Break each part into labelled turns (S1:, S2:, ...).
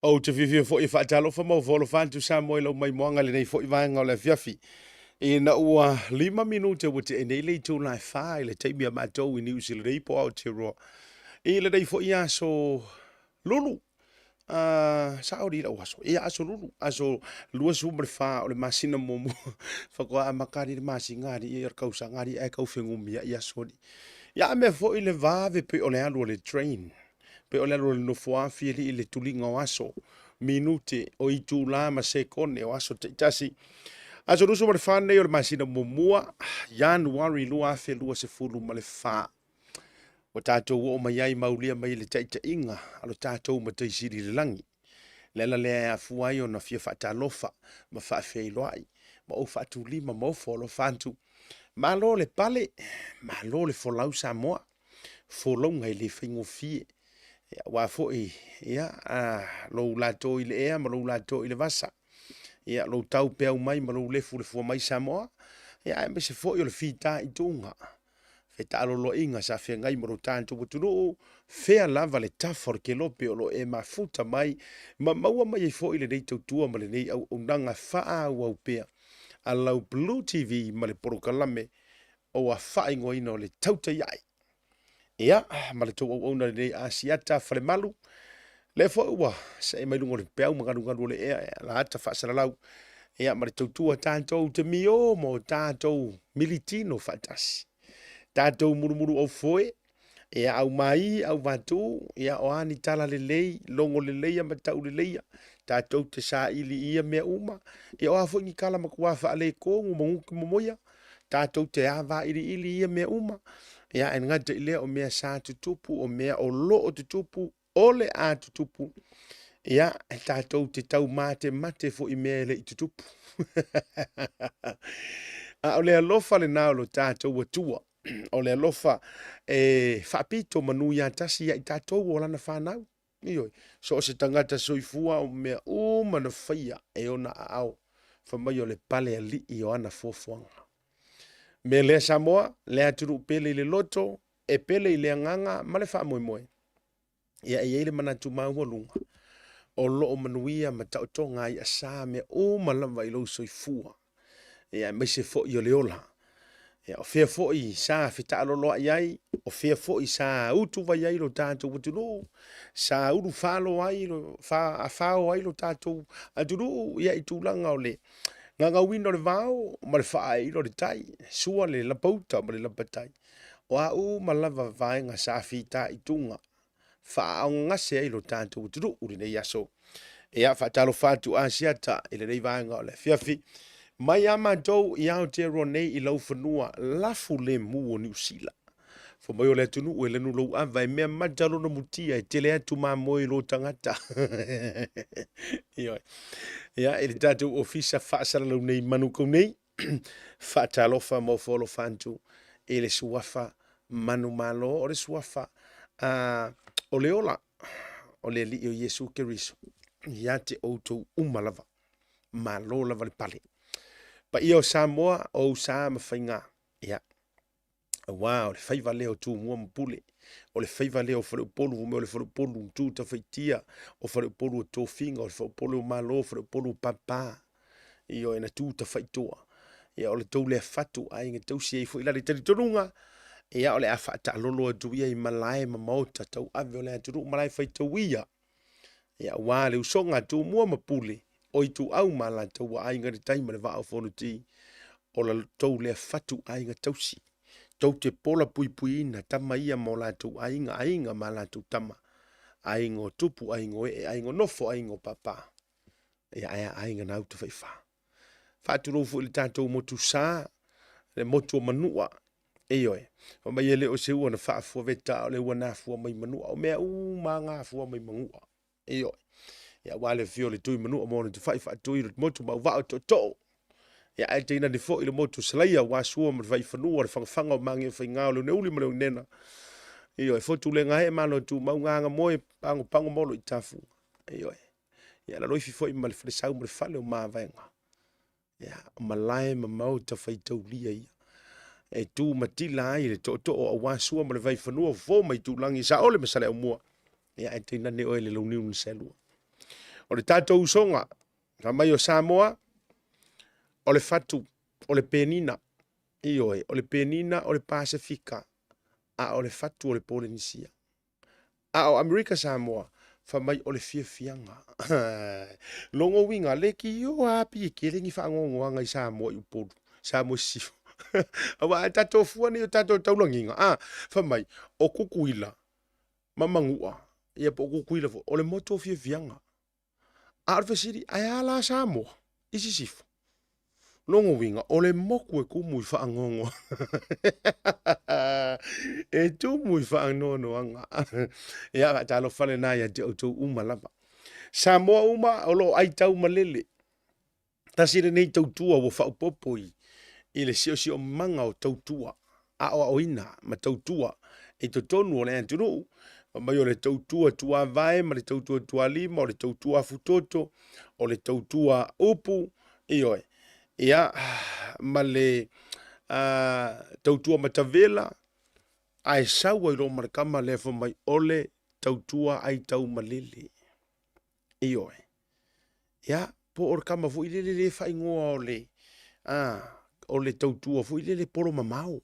S1: O te whiwhia fo I whaatalofa mau volo whantu sa mo ilo mai moanga le nei fo I vanga o le fiafi. I na ua 5 minute wa te enei le tū lai wha I le teimia mātou I New Zealand Afi Aotearoa. I le nei fo I aso lulu. Sa ori la waso. I aso lulu. Aso lua sumre wha o le masina momu. Whakoa a makari le masi ngari I arkausa ngari e kau whengumia I aso ni. Ia me fo I le vave pe o le alu o le train. Pe o lero no foafi I le tulinga o aso minute o I tu la ma se kone o aso te tasi aso ruso mare whanei o le masina momua Januari lua afe lua se fulu ma le wha o tātou o mai ai maulia mai le taita inga alo tātou ma te siri le langi lela le a fuai o na fia whaatalofa ma whaafei loai ma o whaatu lima ma o folo whantu ma lo le pale ma lo le folau Samoa folonga I le whaingo fie wa foi ia lo lato I le ea ma lo lato I le vasa ia lo tau pe mai ma lo le fu mai Samoa ia me se foi o le fita I tunga fe talo lo inga sa fe ngai mo tanto butulu fe lava le tafor ke lo pe lo e mafuta mai ma maua mai foi le dei tua ma le nei au nanga fa wa pe ala Blue TV ma le porokalame o a fa ingo ino le Tautai A'e Ia, ma le tau au na nei asiata fale malu. Le fo ua, sa e mai lungo le peau nganu le ea, la ata whaasara lau. Ia, ma le tau tua tātou te mio mo tātou militino whaatasi. Tātou murumuru au foe, ia au mai, au vatu, ia o ani tala le lei, longo le leia ma tau le leia. Tātou te sa ili ia mea uma. Ia o hafo ni kala makua whaale kongu monguki momoia. Tātou te awa ili ia mea uma. Ia en ngata I lea o mea sa tutupu, o mea o lo o tutupu, ole a tutupu. Ia, e tātou te tau mate fo I mea le I tutupu. O le alofa le nao lo tātou atua. O le alofa whapito manu ia tasi ia I tātou o lana whanau. Ioi, so o se tangata soifua o mea mana whaia e ona a au. Whamai o le pale a li I o ana fofuanga. Me le Samoa, le aturu pele I le loto, e pele I le anganga, ma le wha moe moe. Ia e eile manatu maua lunga. O lo o manuia ma tau tonga I asa me o malama I lo soifua. Ia mai se fo I o le ola. Ia o fea fo I sa fita aloloa iai, o fea fo I sa utu vai ai lo tātou waturu, sa uru whalo ai lo, whao ai lo tātou aturu, ia I tūlanga o le. Nga wino le vao, ma le whaai ilo le tai, sua le lapauta ma le lapatai. O au ma lava vaenga sa fita I tunga. Whaao ngase ilo tātou uturu uri nei aso. Ea whaatalo whātu asiata ile nei vaenga o le fiafi. Mai ama dou I Aotearoa nei I lau whanua lafu le mu o New Zealand. Fo mai o le atunu ue lenu lau awa e mea matalo na mutia e tele atu maa moi lo tangata. Ioi. Ia, e le tātou ofisa whaasara lau nei Manukau nei. Whaatalofa mo folo whantu. E le suafa manu malo o le suafa. O le ola. O le li o Yesu Keriso. Ia te outou umalava. Malo lava le pale. Pa ia o Samoa o sa mawhainga. Ia. Wow, le faiva leo tu mua mpule. O le faiva leo fare polu vume o le fare polu tu ta faitia. O fare polu tofinga, o le fare polu malo, o fare polu papa. Io ena tu ta faitoa. Ia o le tau le fatu ai nge tau si ei fo ilari tari torunga. Ia o le afata lolo atu ia I malae mamauta tau ave o le aturu malae faitau ia. Ia wale usonga tu mua mapule. O I tu au mala tau ai ngari taima le vaa o fono ti. O la tau le fatu ai nge tau si. Tau te pola pui pui ina tama ia mo lātou ainga ma lātou tama. Aingo tupu, aingo aingo nofo, aingo papa. Ia ainga nau te whaifa. Whāturo fu ili tātou motu sā, le motu o manua. Eoe, o mai ele o se ua na whaafua veta o le ua nāfua mai manua. O mea mā ngāfua mai mangua. Eoe, ia wale fio le tui manua mo na te whaifa tui le motu mau vao to. Ia e teina ni fo I le motu salaia wa sua ma vai fanua le whangawhanga o mangi whai ngao le neuli ma leo nena. Io e fotu le ngahe malo tu mau nganga moe pango molo I tafu. Io e. Ia la roifi fo I ma le whalesau ma le whale o maa vaenga. Ia o malae ma mau ta whai tau lia ia. E tu matila ai le to o wa sua ma le vai fanua fo mai tu langi sa ole ma sale o mua. Ia e teina ne oe le lau niu ni selua. O le tātou usonga, ka mai o Samoa, o le fatu, o le penina, ioe, o le penina, o le Pasifika, a o le fatu o le Polinisia. A o Amerika Samoa, fa mai o le fiafianga. Longo winga, leki yo api e kelengi fa ngongoanga i Samoa i upodu, Samoa sifu. Awa tatou fuani o tatou taulanginga. Fa mai, o kukuila, mamangua, ia po kukuila fo, o le moto fiafianga. A o siri, ai ala Samoa, isi sifu. Longo winga, o le moku e kumu i fa ngongo. E tumu i fa nono anga. Ia talo fale na ia te o uma lava. Samoa uma o lo ai tau malele. Tasire nei tautua wo fa upopoi. I le si o manga o tautua. A o oina ma tautua. E to tonu o le anturu. Mai o le tautua tua vai, ma le tautua tua lima, o le tautua futoto, o le tautua upu. Ioi. Ia, ma le tautua matavela. Ai saua i lo marakama le fa mai ole tautua ai tau malele. Ioe. Ia, po or kama fu ilele le fa ingoa o le tautua fu ilele polo mamau.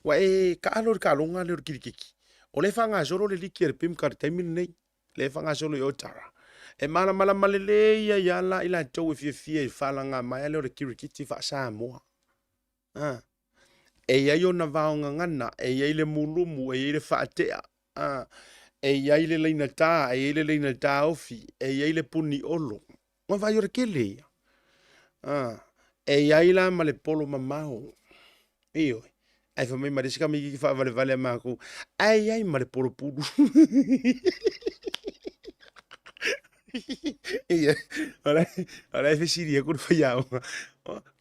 S1: Wa ka alor ka longa le kirikiki. O le fa nga zoro le liki er pim kar taimin nei. Le fa nga zoro i otara. E mala malele ia yala ila tau e fia i fala nga mai le kirikiti fa Samoa. E ia yo na vaonga ngana, e ia le mulumu, e ia le whaatea, e ia le leina tā, e ia le leina tā ofi, e ia le puni olo. Wa vai ora kele ia. E ia la ma le polo mamau. Iyo. Ai fa mai marisika mi ki fa vale maku. Ai ai ma le polo pulu. Iya. Ala fe siria ku fa ya.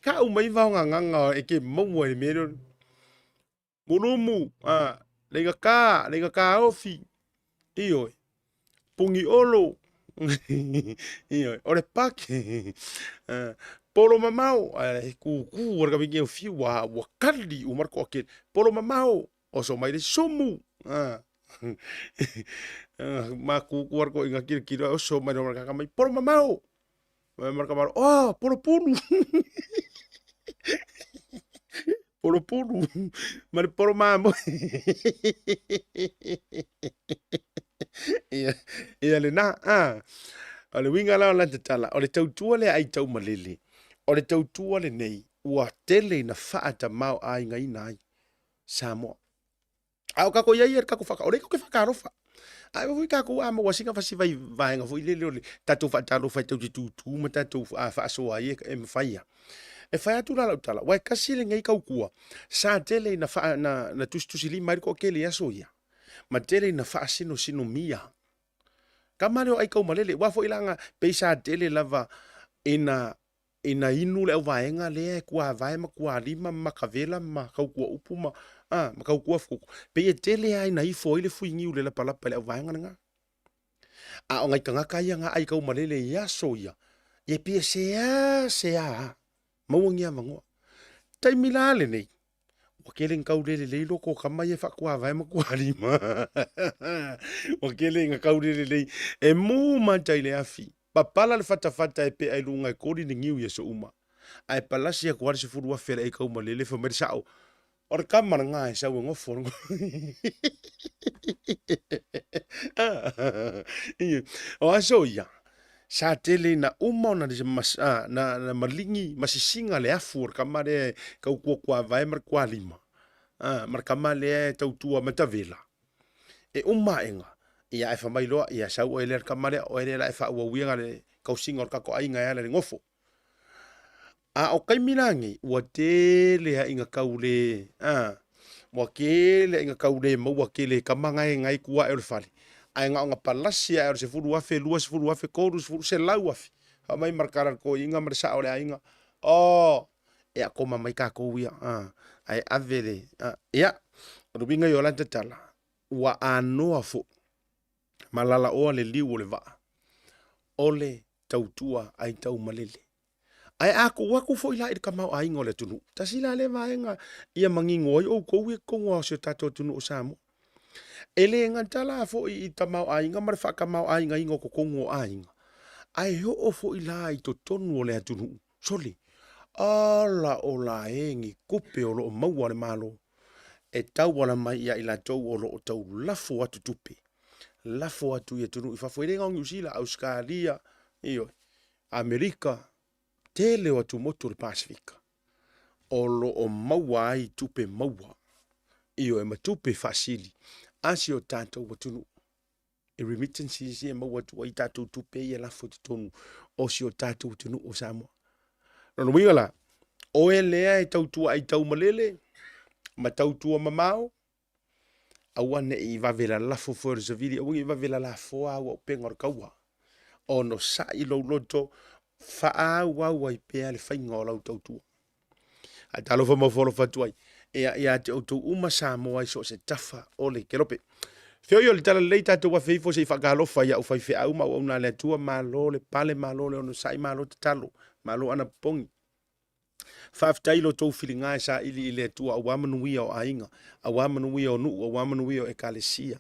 S1: Ka u mai vaonga nganga e ke mo e mero. Mulumu, lega ka ofi. Iyo. Pungi olo. Iyo, ore pake. Polo mamau, ku warga bingi o fi wa kali u marko ake. Polo mamau, o so mai le somu. Ma ku warga inga kira o so mai no marka mai polo mamau. Marka mar, oh, polo pulu. Polo pulu. Mare polo mamau. Ia le na, o le winga lao lanta tala, o le tautua le ai tau malele, o le tautua le nei, ua tele na whaata mau ai ngai nai, Samoa. Au kako iai er kako whaka, o le kako whakarofa. Ai wui kako ama wasinga whasi vai vaenga fui lele o le tatou whaatarofa i tau te tūtū, ma tatou whaasoa ai e mwhaia. E whai atu la tala, wai kasi le ngai kaukua, sa tele na tusi li mairi ko kele aso ia. Ma tele na whaasino sino mia. Ka mare o ai kau malele, wafo ilanga peisa tele lava ina inu le au vaenga le kua vae ma kua lima ma kavela ma kau kua upu ma kau kua fuku. Pe e tele ai na ifo ile fui ngiu le la palapa le au vaenga nga. A o ngai kangaka ia nga ai kau malele ia soia. Ye pia sea. Mawangia mangoa. Taimila le nei. Wakele ngau lele leilo ko kamai e whakua vai ma kua lima. Wakele ngau lele lei. E mu mantai le afi. Papala le fata e pe ai lunga e kori ni ngiu ye so uma. Ai palasi e kuari se furu wafere e kau malele fa meri sao. Ora kamara ngā e sau e ngofo. O aso ia. Sa tele na uma na na malingi masisinga le afu ora kamare kau kua vai mar kua lima. Mar kamale tautua matavela. E uma enga. Ia e whamai loa, ia sau ele kamare o ele la e wha ua uianga le kausinga or kako ainga ea le ngofo. A o kaiminangi, ua tele ha inga kaule, ua kele inga kaule maua kele kamanga e ngai kua e ole whali. Ai ngā onga palasia e ole se furu wafe, lua se furu wafe, koru se furu se lau wafe. Hamai markarar ko inga marisa ole a inga. Oh, ea koma mai kako uia. Ai avere. Ia, rubinga yolanta tala. Ua anoa fo. Malala oa le liu o le waa. Ole tautua ai tau malele. Ai ako waku fo ila i kamau a ingo le tunu. Tasi la le vaenga ia mangingo ai o kou e kongo o se tato tunu o Samoa. Ele ngantala fo i tamau a inga mare whakamau a inga ingo ko kongo a inga. ai ho o fo ila I to tonu o le atunu. Soli. Ala o la engi kupe o lo maua le malo. E tau wala mai ia ila tau o lo o tau lafo atu tupe. Lafo atu ia tunu. Ifa fwere ngau New Zealand, Australia, iyo, Amerika, tele o atu motu le Pasifika. O lo o maua ai tupe maua. Iyo e matupe fasili. Asi o tātou watunu. E remittances e maua tu ai tātou tupe ia lafo te tonu. O si o tātou watunu o Samoa. Nono wingala. O e lea e tautua ai tau malele. Ma tautua mamao. Awane I vavela lafo for zavili. Awane I vavela lafo awa o penga kaua. O no sa I lo loto. Faa wawa I pea le whainga o lau tautua. A talo fa mawholo fatuai. Ea te autou uma Samoa I so se tafa o le kerope. Feo yo le tala lei tātou wa feifo se I whakalofa ia u whaife au ma o na le atua malo le pale malo le ono sai malo te talo. Malo ana pongi. Whaaftailo tau whilinga e sa ili le atua a wamanuia o ainga. A wamanuia o nuu, a wamanuia o ekalesia.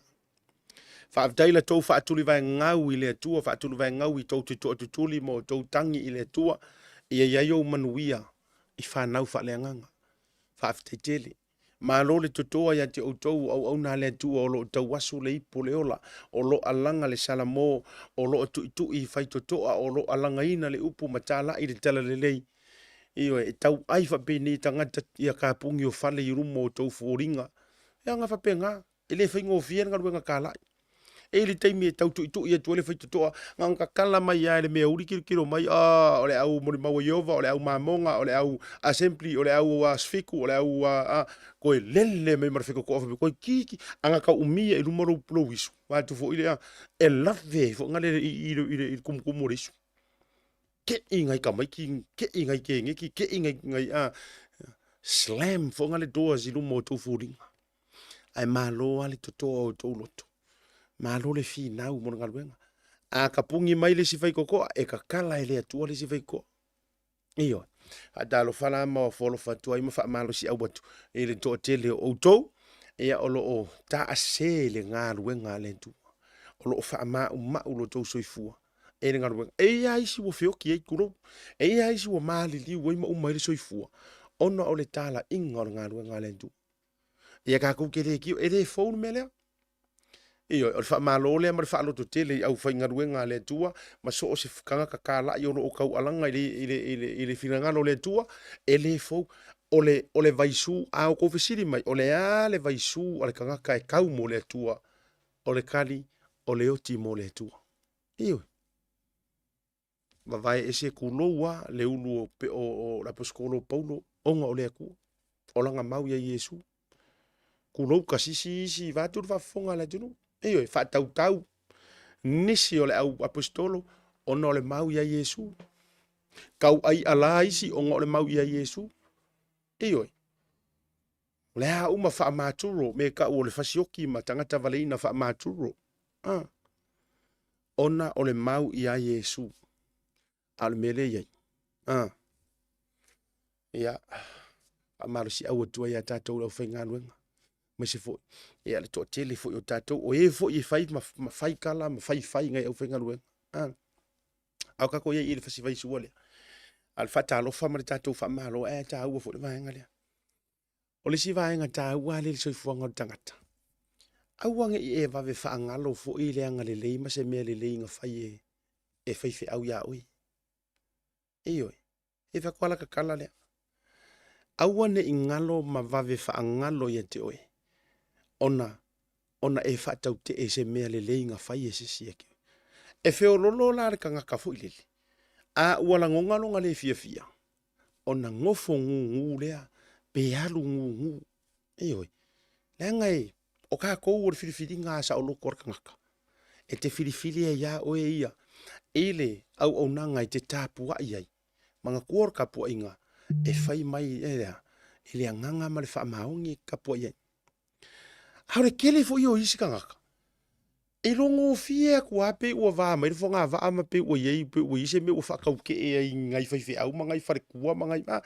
S1: Whaaftaila tau whaatuli vai ngau I le atua, whaatuli vai ngau I tau tutu atutuli mo tau tangi I le atua. Ia iaio manuia I whanau whaaleanganga. Whaaftaitele. Malo le totoa ia te outou au na le atua o lo tau wasu le ipo le ola. O lo alanga le salamo, o lo atu itu I whai totoa, o lo alanga ina le upu matala I le tala le lei. Iyo e tau ai whapeni tangata ia kāpungi o whale I rumo o tau fōringa. Ia ngā whapenga, e le whaingo o whiena ngā ruenga kālai. E le taimi e tau tu ia tuele whai totoa, ngā kakala mai ia le mea uri kiro mai, o le au mori maua Iova, o le au mamonga, o le au assembly, o le au sfiku, o le au koe lele mai marafiko ko ofa, koe kiki, anga ka umia I rumo rau pulo isu. Wātu fo ile e lave, fo ngale I kumukumu risu. Ke ingai ka mai ki ke ingai ke ngeki ke ingai slam fo ngale doors I lumo to furinga ai malo ale toto o to loto malo le fi nau mo ngalwenga a kapungi mai le sifai koko e ka kala ele atu le sifai ko iyo adalo fala mo folo fatu ai mo fa malo si awatu ele to tele o to e o lo o ta asele ngalwenga le tu o lo fa ma lo to soifua e ngā ruenga. E ai si wo whioki e kuro. E ai si wo maali liu wai ma umairi soifua. Ona o le tala inga o ngā ruenga lentu. Ia kā kou kere kio. E le phone me lea. Iyo, o le wha malo lea ma le wha aloto tele au whai ngā ruenga lentua. Ma so o se whakanga ka kāla I ono o kau alanga I le whingangalo lentua. E le phone. O le vaisu a o kofesiri mai. O le a le vaisu a le kangaka e kau mo le tua. O le kali o le oti mo le tua. Iyo. Vai ese kuloa le ulu o la poskolo paulo onga o le aku o langa mau ia Yesu kulo kasisi si vatu va fonga la tunu e fa tau nisi o le au apostolo ona o le mau ia Yesu kau ai ala isi onga o le mau ia Yesu e le a uma fa maturo me ka o le fasioki ma tangata valeina fa maturo ona o le mau ia Yesu al mele ye ya amaro si au tu ya tatou lo fenga luenga me se fo ya le to tele fo yo tatou o e fo ye fai ma fai kala ma fai ngai au fenga luenga au ka ko ye ile fasi vai suole al fata lo fa ma tatou fa malo e ta u fo le vai ngale o le si vai nga ta u ale so fo nga tangata au wange e va ve fa ngalo fo ile ngale le ma se me le nga fai e fai fe au ya oi iyo e fa kwala ka kala le awane ingalo ma vave fa ngalo ye te oe ona e fa tau te e se mea le leinga fai e se sieke e feo lolo la re kanga ka fu ilele a wala ngongalo ngale fia ona ngofo ngu lea pe alu ngu iyo le ngai o ka ko o filifili nga sa o loko kanga e te filifili e ya oe ia ile au nanga i te tapu wa iai manga kuor kapu inga e fai mai ele nganga ma le fa maungi kapu ia haure kele fo yo isi kangaka e longo fie ku ape o va mai fo nga va ma pe o ye pe o ise me o fa ka ke e ngai fai fe au mangai fa ku mangai ma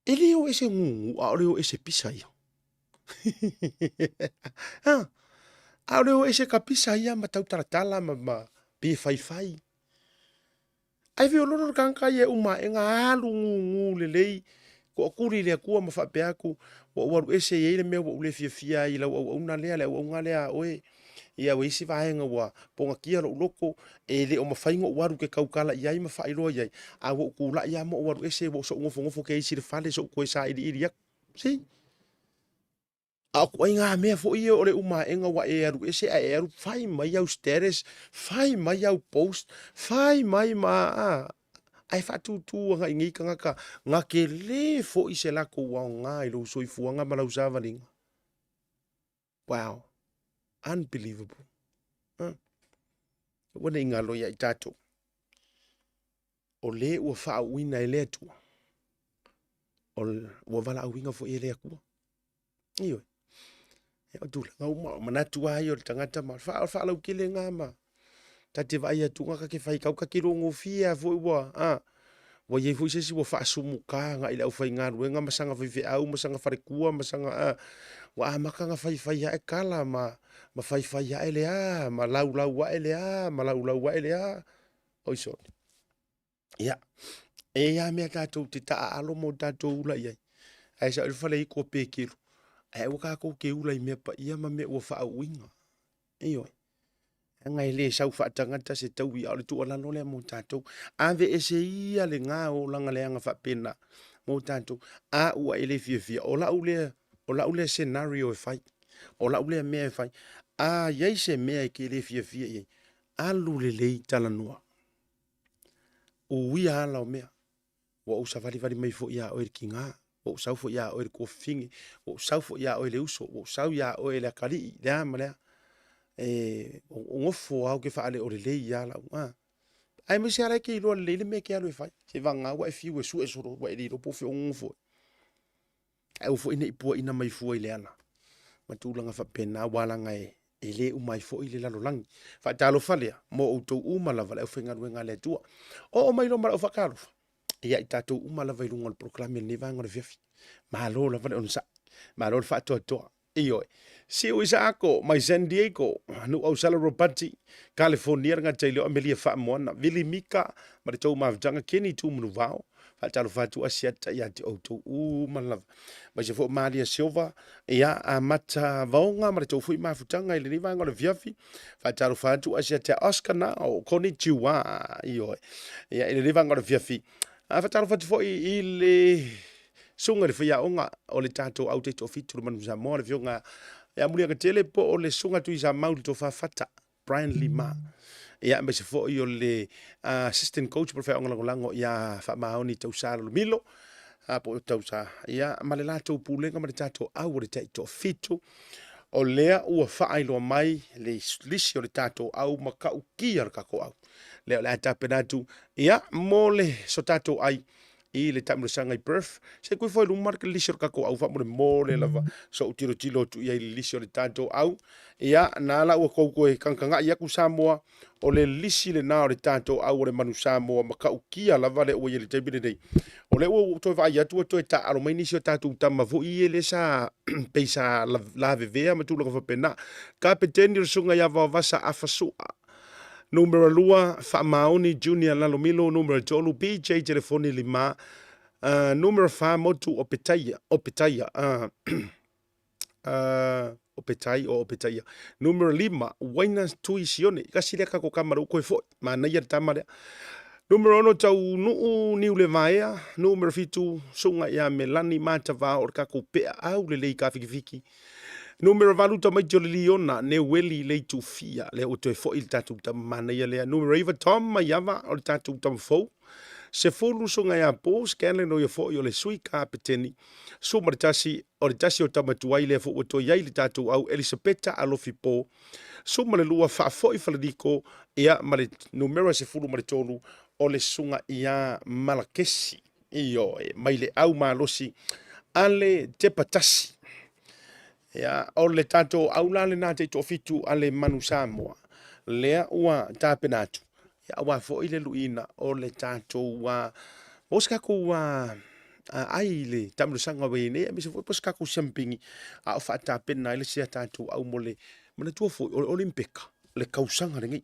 S1: ele o ese ngu a o ese pisa ia a o ese ka pisa ia ma tau tala ma pe fai ai vi oloro kanka ye uma e ngā alu ngu le lei, ko kuri le kua ma whape aku, wa waru ese ye le mea wa ule fia i lau au na lea le au ngā lea oe, ia wa isi vaenga wa ponga kia ro loko, e le o mawhainga o waru ke kaukala iai ma whairoa iai, a wa ukula ia mo o waru ese wa so ngofo ke isi le fale so koe sa iri ak, si? A ko ai ngā mea fo ia o le uma e ngā wa e aru ese a e aru, whai mai au status, whai mai au post, whai mai ma ai whatutua ngā ingi ka ngaka, ngā ke le fo i se lako wao ngā i lo soi fuanga ma lau sāwaringa. Wow, unbelievable. Wana i ngā loia i tātou. O le ua wha uina e lea tua. O ua wala auinga fo i lea kua. Ioi. E o tula, ngā manatu ai o le tangata ma, wha lau kele ngā ma. Tate vai atu ngā ke whai kau ka kirongo fia fo i ua, wa ye fo isi wa fa sumu ka nga ila ufai nga ruenga masanga fi au masanga farekua masanga wa amaka nga fai ya e kala ma fai ya ele ma lau wa ele ma lau wa ele oi so ya e ya me tatou te ta alo mo tatou ula ia ai sa fa le ko pe kilo ai wa ka ko ke ula me pa ia ma me wa fa winga iyo ngai le sau fa tangata se tau i ale tu ala no le mo tatou ave ese ia le nga o langa le anga fa pena mo tatou a ua ele fia o la ule scenario e fai o la ule me e fai a ye se me ke le fia ye alu le tala noa o wi ala o me wa o safari mai fo ia o kinga o sau fo ia o ko fingi o sau fo ia o le uso o sau ia o le kali le amale o ngofo au ke faale o le ia la ai me se ala ke lo le me ke alo fai se vanga wa fi we su eso wa le po fe ngofo ai o fo ina ipo ina mai fo ile ana matulanga fa pena wala ngai ele umai fo ile lalo langi fa talo fale mo o to uma la vale o fenga ruenga le tua o mai lo mara o fa kalo ia i tatou uma la vai lunga le proclame ni vanga le fiafi ma lo la vale on sa ma lo fa to iyo si o isa ako mai San Diego no au sala robati California nga tailo amelia fa mona vili mika ma to ma vanga keni tu munu vao fa talo fa tu asiata ia ti auto uma la ma se fo Maria Silva ia a mata vaonga ma to fu ma futanga ile ni vanga le fiafi fa talo fa tu asiata Oscar na o konnichiwa iyo ia ile ni vanga le fiafi a fa talo fa tu fo ile sunga le fia onga o le tatou au te tofitu le manu Samoa le fionga ya mulia ka tele po o le sunga tu isa mauli to fata Brian Lima ya me se fo o le assistant coach por fa onga lango ya fa maoni tau salo milo po tau sa ya male la to pulenga ma le tatou au le te tofitu o lea ua fa ailo mai le lisi o le tatou au maka ukia ka ko au le tapenatu ya mole so tatou ai i le tamu sanga i birth se kui foi lumar ke lisio ka ko au fa mo le lava so tiro tu ia lisio le tanto au ia na la o ko e kankanga ia ku Samoa o le lisi le na o le tanto au le manu Samoa ma ka ukia lava le o ile te bine dei o le o to va ia tu ta aro mai nisio tatu tama vo i le sa peisa la vevea ma tu lo fa pena ka peteni sunga ia va vasa afasu Numero lua, Maoni Junior Lalomilo, numero tolu, PJ telefoni lima, numero fa motu opetaia, opetaia. Numero lima, waina tuisione, kasilia kako kamaru koe fo, mana ia tamarea. Numero ono tau nuu niu le vaea, numero fitu, sunga ia melani mata va or kako pea au le lei ka fiki. Numero valuta mai jo liona ne weli le tu fia le o te fo il tatu ta mana ia le numero iva tom mai ava o tatu tam fo se fulu sunga ya po scanle no yo fo yo le sui ka peteni so martasi o tamatuai le fo o to yai le tatu au Elisabetta alofi po so male lua fa fo i faladiko ia male numero se fulu male tolu o le sunga ia malakesi iyo mai le au malosi ale te patasi ya o le tato au la le nate to fitu ale manu Samoa lea ua tapenatu ya wa fo ile luina o le tato wa oska ku wa ai le tamlu sanga we ne mi se fo poska ku champingi a fa tapena ile sia tato au mole mana tu fo olympic le kausanga le ngai.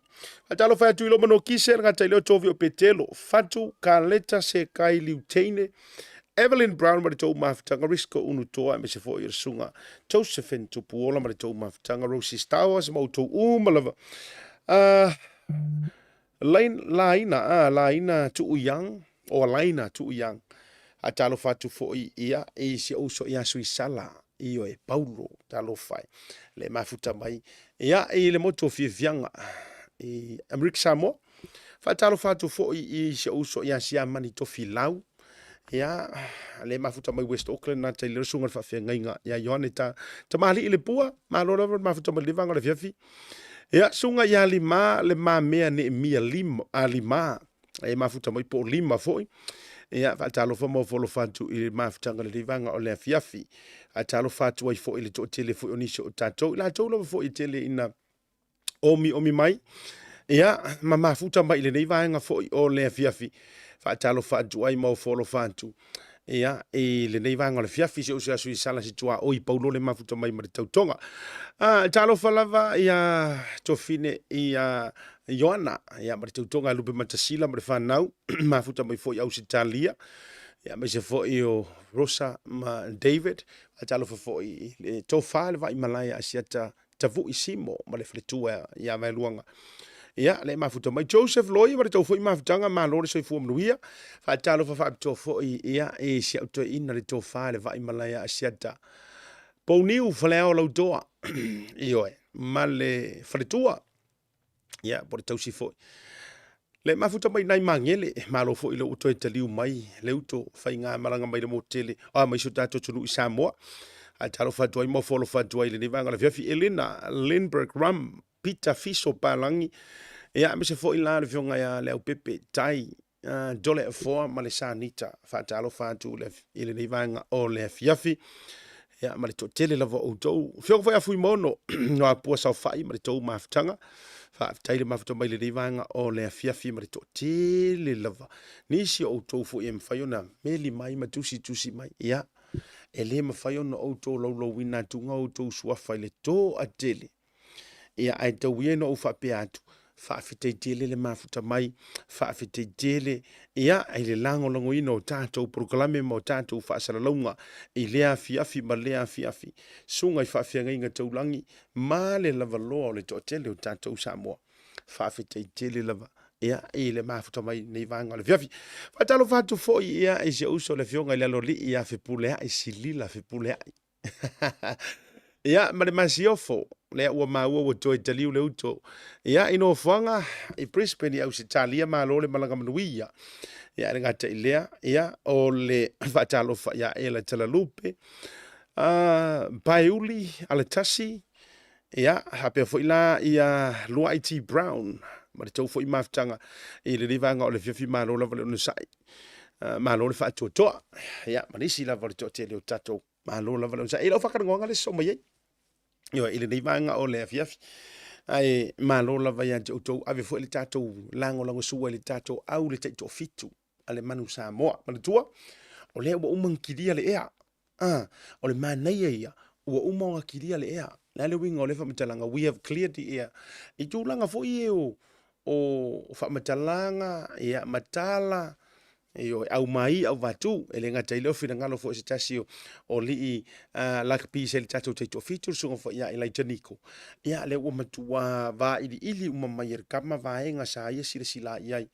S1: Atalo fai atu ilo mano kise nga taileo tovi o petelo. Fatu ka leta se kai liuteine. Evelyn Brown ma le tau mafutanga Risco unu toa me se fo i sunga. Josephine Tupuola ma le tau mafutanga Rosie Stowers ma utou umalava. Laina tu uyang o laina tu uyang. Atalo fatu fo i ia e si uso ia sui sala. Iyo e Paulo talo fai. Le mafuta mai. Ia e le moto fianga. E Amerika Samoa. Fatalo fatu fo i si uso ia si amani to filau. Ia le mafuta mai West Auckland na tailero sunga fa fianga ia Yohane ta mali ile pua malora mafuta mai livanga le fiafi. Ia sunga ia lima le mamea ne mia lima alima e mafuta mai po lima foi. Ia fatalo fa mo folo fatu i mafuta le livanga o le fiafi. Atalo fatu ai foi le to tele foi oniso o tato la to lo foi tele ina omi mai. Ia mafuta mai le livanga foi o le fiafi. Fatalo fatu ai mo folo fatu. Ia e le nei vanga le fiafi se o se asu i sala si tua o i paulo le mafuta mai ma le tautonga. Talo falava ia tofine ia Ioana ia ma le tautonga lupe matasila ma le whanau mafuta mai fo i au si talia. Ia mai se fo i o Rosa ma David. Talo fo i le tofa le vai malaya asiata tavu i simo ma le fletua ia mai luanga. Ia le mafuta mai Joseph Loy ma le tau foi mafutanga ma lore soi fu mnuia fa talo fa to foi ia e si auto ina le to fa le vai malaya asiata poniu faleo lo doa io e ma le fretua ia por tau si foi le mafuta mai nai mangele ma lo foi lo to taliu mai le uto fa inga malanga mai le motele a mai so tato tunu i Samoa a talo fa toi mo folo fa toi le vanga le fiafi Elena Lindbergh Ram Peter Fiso palangi ia me se fo ila le fionga ia le pepe tai dole e foa ma le sanita fa talo fa tu le ile nei vanga o le fiafi ia ma le totele la vo outou fionga foi afui mono no a pua sa fai ma le tou maftanga fa tai le mafto mai le nei vanga o le fiafi ma le totele lava nisi outou fo em faiona meli mai ma tusi mai ia ele ma faiona outou lo wina tunga outou suafa le to atele ia ai te wieno o fa peatu fa fitele le mafuta mai fa fitele ia ai le lango ino tato proklame mo tato fa salalonga i le afi ma le afi sunga i fa fianga inga taulangi ma le lavalo le totele o tato Samoa fa fitele lava ia i le mafuta mai nei vanga le fiafi fa talo fatu fo ia i se uso le fionga i le loli ia fe pulea i silila fe pulea ia ma le masiofo le ua maua ua toi taliu le uto ia ino fuanga i Brisbane i Ausitalia ma lo le malanga manuia ia le ngata ilea ia o le fatalofa ia e la talalupe Baiuli ala Tasi ia hape fo ila ia lua IT Brown ma le tau fo i maftanga i le rivanga o le fiafi ma lo la vale no sai ma lo le fatotoa ia manisi la vale totele o tato ma lo la vale no sai i lo whakarangonga le soma iei yo ile nei vanga o le fiafi ai malo la vai ante o ave fo le tato lango sua le tato au le tato fitu ale manu Samoa ma tua o le o mankiria le ea o le manai ia o uma kiria le ea la le winga o le fa metalanga we have cleared the air i tu langa fo i o fa metalanga ia matala yo au mai au vatu ele nga tailo fina ngalo fo se tasio o li lak pi se tato tato fitu so fo ya ila janiko ya le o matua va ili uma mai kama va nga sa ia sila ia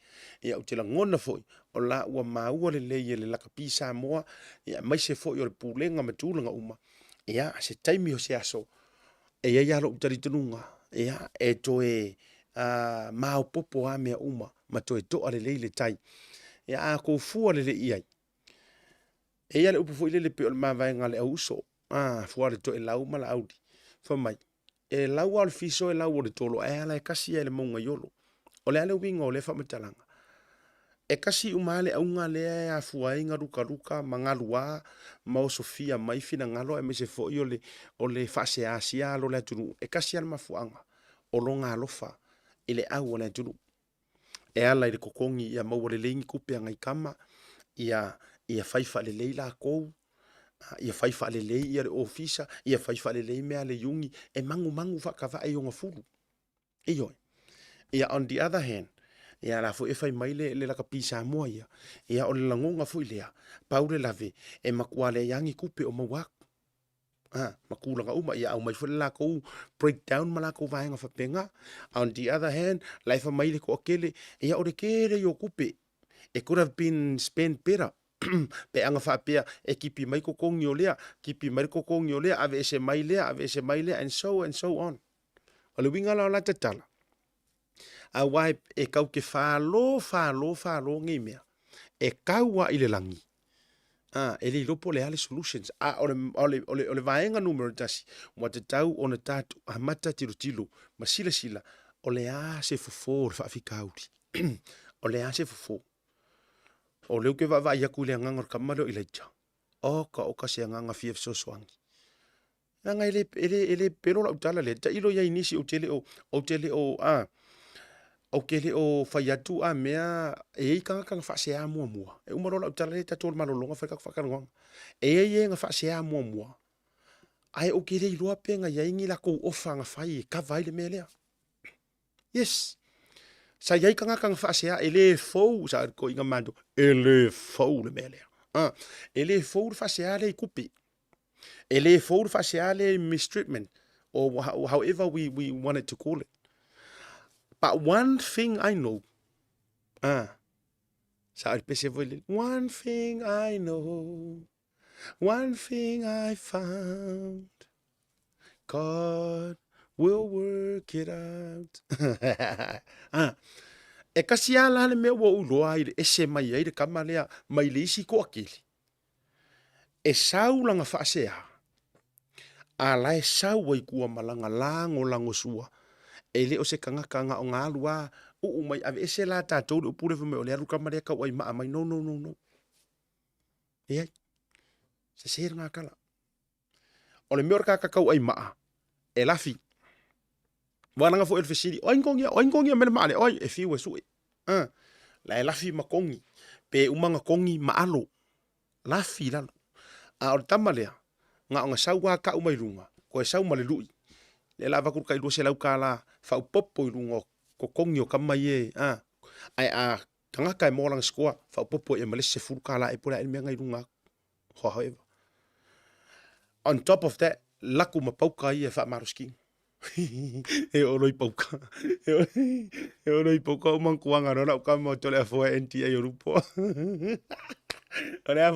S1: ya utela ngona fo o la o mau le lak pi Samoa ya mai se fo yo pulenga matulanga uma ya se taimi o se aso ya lo utari tununga ya eto mau popo a me uma mato to ale le tai ya ko fu le ia e ya le upu fo le pe o ma va nga le uso fu ale to e lau mala audi fa mai e lau al fiso e lau o le tolo e ala e kasi e le monga yolo o le ale winga o le fa metalanga e kasi umale au nga le a fu ai nga ruka mangalua ma Sofia mai fina ngalo e me se fo yo le o le fa se asia lo le tunu e kasi al mafuanga o lo nga lofa ile au le tunu e ala i kokongi ia mau le lengi kupe ngai kama ia faifa le leila ko ia faifa le lei ia le ofisa ia faifa le lei mea le yungi e mangu fa ka va e nga fulu Iyo. Ia on the other hand, ia la fo e fai mai le la kapisa mo ia. Ia o le langonga fo ilea. Paure lave e makuale yangi kupe o mawak. Makulanga uma ia au mai fo la ko breakdown mala ko vaenga fa penga. On the other hand, life mai le ko kele ia o de kere yo kupe. It could have been spent better. Pe anga fa pea e kipi mai ko kongi o lea, kipi mai ko kongi o lea, ave se mai lea, and so on. O le winga la te tala. A wai e kau ke whālo ngi mea. E kaua i le langi. E li lopo le ale solutions. O le vaenga numero tasi. Mo te tau o na tatu a mata tilo. Ma sila. O le a se fofo le whaafikauri. O le a se fofo. O leu ke wa iaku le ngangor kamaro i le tja. O ka se nganga fief so swangi. Nga ele pero la utala le. Ta ilo ya inisi o tele o kele o faiatu a mea e kanga whase a mua. E umaro la utala le tato malolonga whakakanga. E nga whase a mua. Ai o kele i roa penga ia ingi la kou ofa nga whai e ka vai le mea lea. Yes. Sa iai kanga whase a ele fau sa ko inga mando. Ele fau le mea lea. Ele fau le whase a le kupi. Ele fau le whase a le mistreatment. Or however we wanted to call it. But one thing I know, one thing I know, one thing I found, God will work it out. E kasi ala le mea ua uloa i le ese mai ai le kamalea mai le isi ko akili. E sau langa whaasea. A lai sau wai kua malanga lango lango sua. E le o se kanga o ngā lua mai ave ese la tātou le upure fume o le aru kamarea kau ai maa mai no. E ai, se ser ngā kala. O le meor kaka kau ai maa, e lafi. Wananga fo elfesiri, oingongia mele maa le, e fiu e sui. La e lafi makongi, pe umanga kongi maalo. Lafi lalo. A o le tamalea, ngā o ngā sau wā ka umairunga, ko e sau male lui. Le la vakur kai se lau kala fa popo i lungo ko kongi o kamai e ai a tanga kai mo lang skoa fa popo e male se furu kala e pula e me ngai lunga however on top of that laku ma pauka i e fa maruski e oroi pauka e oroi pauka o man kuanga no ka mo tole fo enti e rupo Olha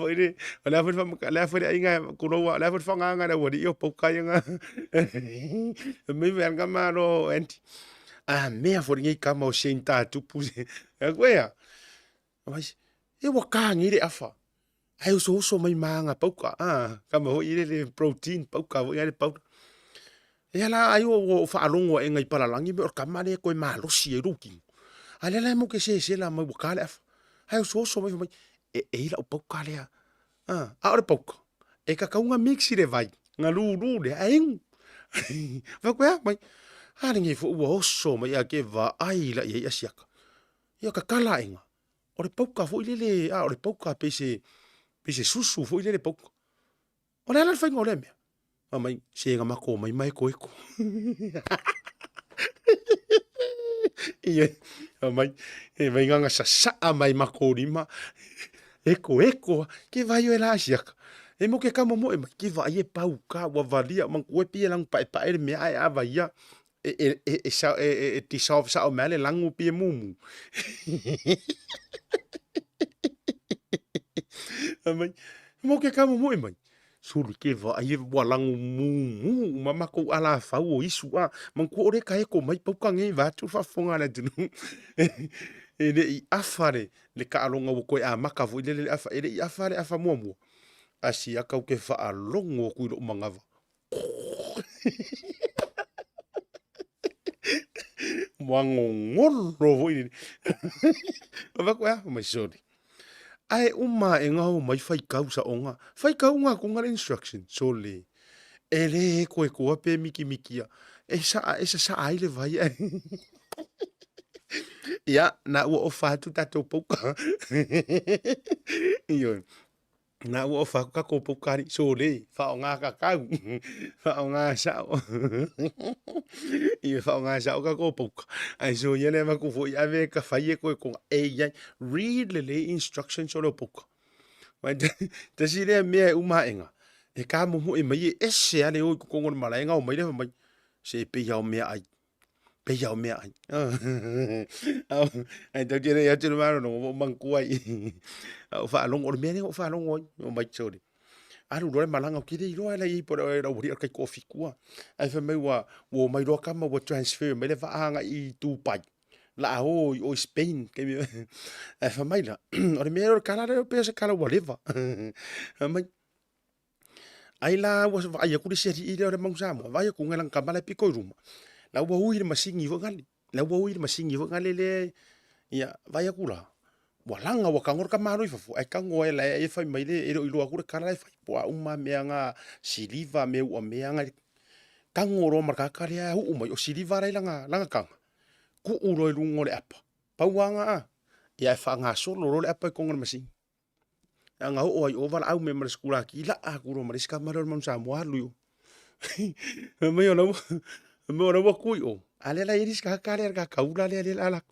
S1: foi inga kuroa, olha foi fanga nga wadi yo pauka nga. Me venga maro enti. Mea foi ngai kama o senta tu puse. E kwea. Mas e waka ngire afa. Ai so mai manga pauka. Kama ho ile le protein pauka ho ile pauka. E ala ai o fa alongo e ngai palalangi me o kama le ko malo si e ruki. Ale la mo ke se la mo wakale afa. Ai so mai e la o pauka lea. A ore pauka. E ka kaunga mixi le vai. Nga lulu le aing. Wa koe mai. Haringi fu ua oso mai a ke va ai la i asiaka. Ia ka kala inga. Ore pauka fu ilele. Ore pauka pese susu fu ilele pauka. Ore ala whainga ole mea. Mai se nga mako mai ko eko. Ia. Mai. E mai nganga sa saa mai mako rima. Eko, ke vai o e la asiaka. E mo ke kama mo e ma ke vai e pau ka wa valia man kue pia lang pa e me ai ava ia e ti sa o mele langu pia mumu. Mai mo ke kama mo e mai. Sulu ke vai e wa langu mumu mama ko ala fa o isu a man ko ore ka e ko mai pau ka ngai va tu fa fonga na tunu. E le I afare le ka alonga wo koe a maka vo le afa e le I afare afa momo asi aka ke fa alongo ku lo mangava wango ngolo vo ni va ko ya mai sori ai uma e ngau mai fai kausa onga fai kaunga ko ngal instruction sole ele ko pe miki esa sa ai le vai Ia, na ua o whātu tatou pauka. Iyo. Na ua fa ka ko pokari so le fa o nga ka kau fa o nga sa o I fa o nga sa o ka ko poka ai so ye le ma ku fo ya ve ka fa ye ko e ya read le instructions so lo poka mai te si le me u ma enga e ka mo mo e mai e se ale o ko ngol mala enga o mai le mai se pe ya o me ai pe ya o me ai ai to tire ya tire ma no man ku ai o fa long o me o fa long o mai so aru roi malanga ki dei roi lai po roi ro ri kai kofi kua ai fa mai wa wo mai ro kama wa transfer mai le va anga I tu pai la o Spain ke mi ai fa mai la o me ro kala ro pe se kala whatever mai ai la wa ai ku se ri ro mang sa mo vai ku ngalang kamala pi ko ruma la wa ui ma singi vo ngali la wa ui ma singi vo ngali le ya vai ku la walanga wa kangor ka maru ifafu ai kango e la e fai mai le e ro akure kala e fai po uma meanga siliva me u meanga kango ro marka kale a u mai o siliva rai langa kanga ku u ro lungo le apa pauanga a ia fa nga solo ro le apa kongo masi anga o ai oval au me mar skula ki la a ku ro mar ska mar mam sa mo alu me o no me o no ku o ale la iris ka kale ka kaula le ala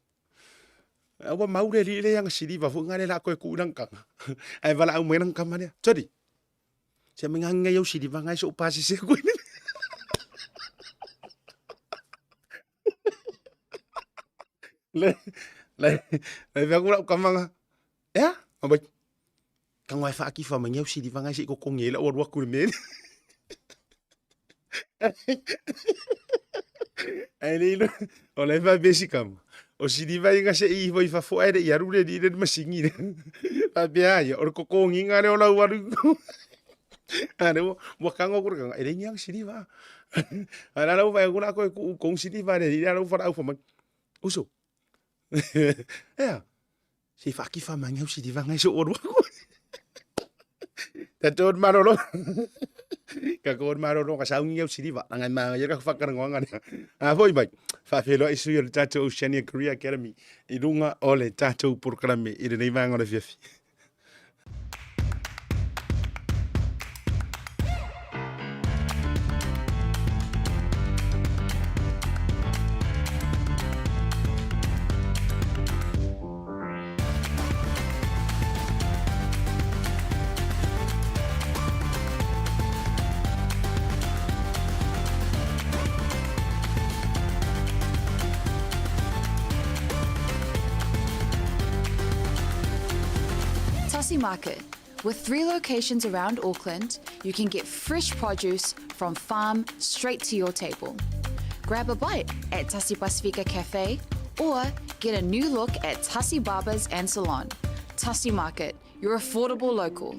S1: awa maure li le yang sili va funga le la ko ku nang kang ai vala au menang kamane jadi se mengang yo sili va ngai so pasi se ku le le le va ku kamanga ya abai kang wai fa ki fa mengang yo sili va ngai se ko kongi la wa ku me ai le o le va besi kam o sili va inga se I voi fa fo ai de ya ru le di de masingi a bia ya o ko kongi ngare o la wa ane mo kango kur kang ere nyang sili va ana la va nguna ko kong sili va de ya ro fa au fa man uso ya si fa ki fa mangau sili va ngai so o ta tot maro lo ka ko maro lo ka sa ngi sili va ngai ma ya ka fa ka ngonga a foi mai fa fe lo isu yo tato OCA Career Academy I runga ole tato programe I de nei va ngora fifi
S2: Tasi Market. With 3 locations around Auckland, you can get fresh produce from farm straight to your table. Grab a bite at Tasi Pacifica Cafe or get a new look at Tasi Barbers and Salon. Tasi Market, your affordable local.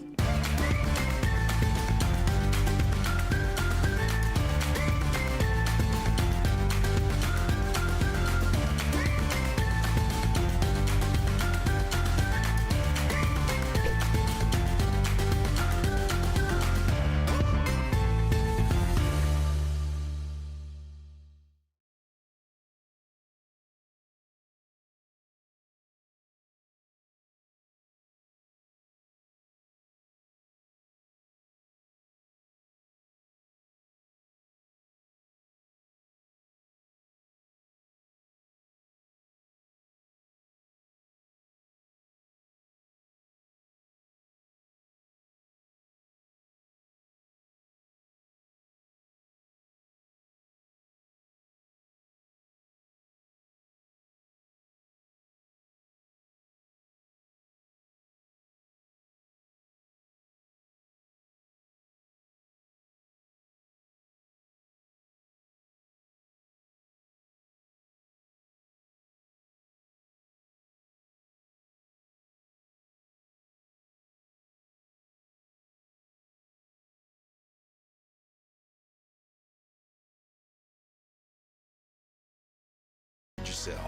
S3: Digicel.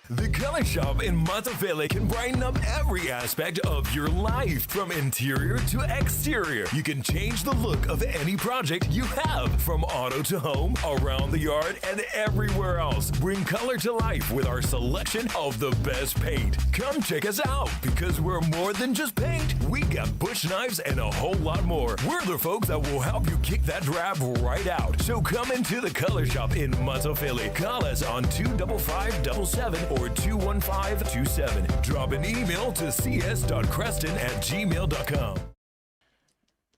S3: The Color Shop in Matavele can brighten up every aspect of your life, from interior to exterior. You can change the look of any project you have, from auto to home, around the yard, and everywhere else. Bring color to life with our selection of the best paint. Come check us out, because we're more than just paint. We got bush knives and a whole lot more. We're the folks that will help you kick that drab right out. So come into the Color Shop in Matavele. Call us on 25577 or 21527. Drop an email to cs.creston@gmail.com.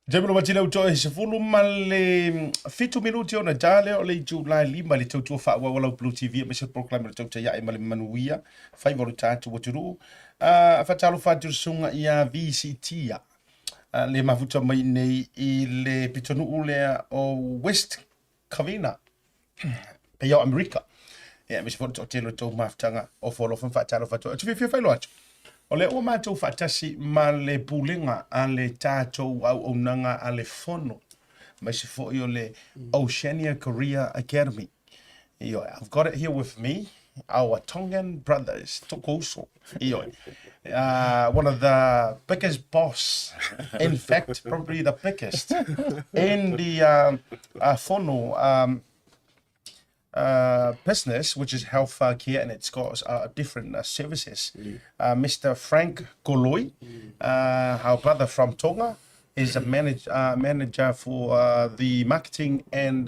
S1: Jamilo matila utoe sefulu male fitu minuti ona jale o le July 5 le tautua whaua wala Blue TV me se proclaim le Tautai A'e male manuia fai walu tātu waturu whatalo whāturu sunga ia VCT le mafuta mai nei I le pitonu ulea o West Covina pe au Amerika me se whalu telo tau maftanga o wholo whatalo whatalo tuwhi whailo atu. O le o mātou whaatasi ma le pulinga a le tātou au onanga a le Funno. Mai se fōi o le OCA Career Academy. I've got it here with me, our Tongan brothers, Tokoso. One of the biggest boss, in fact, probably the biggest, in the Funno business, which is health care, and it's got different services. Mr. Frank Goloi, our brother from Tonga, is a manager for the marketing and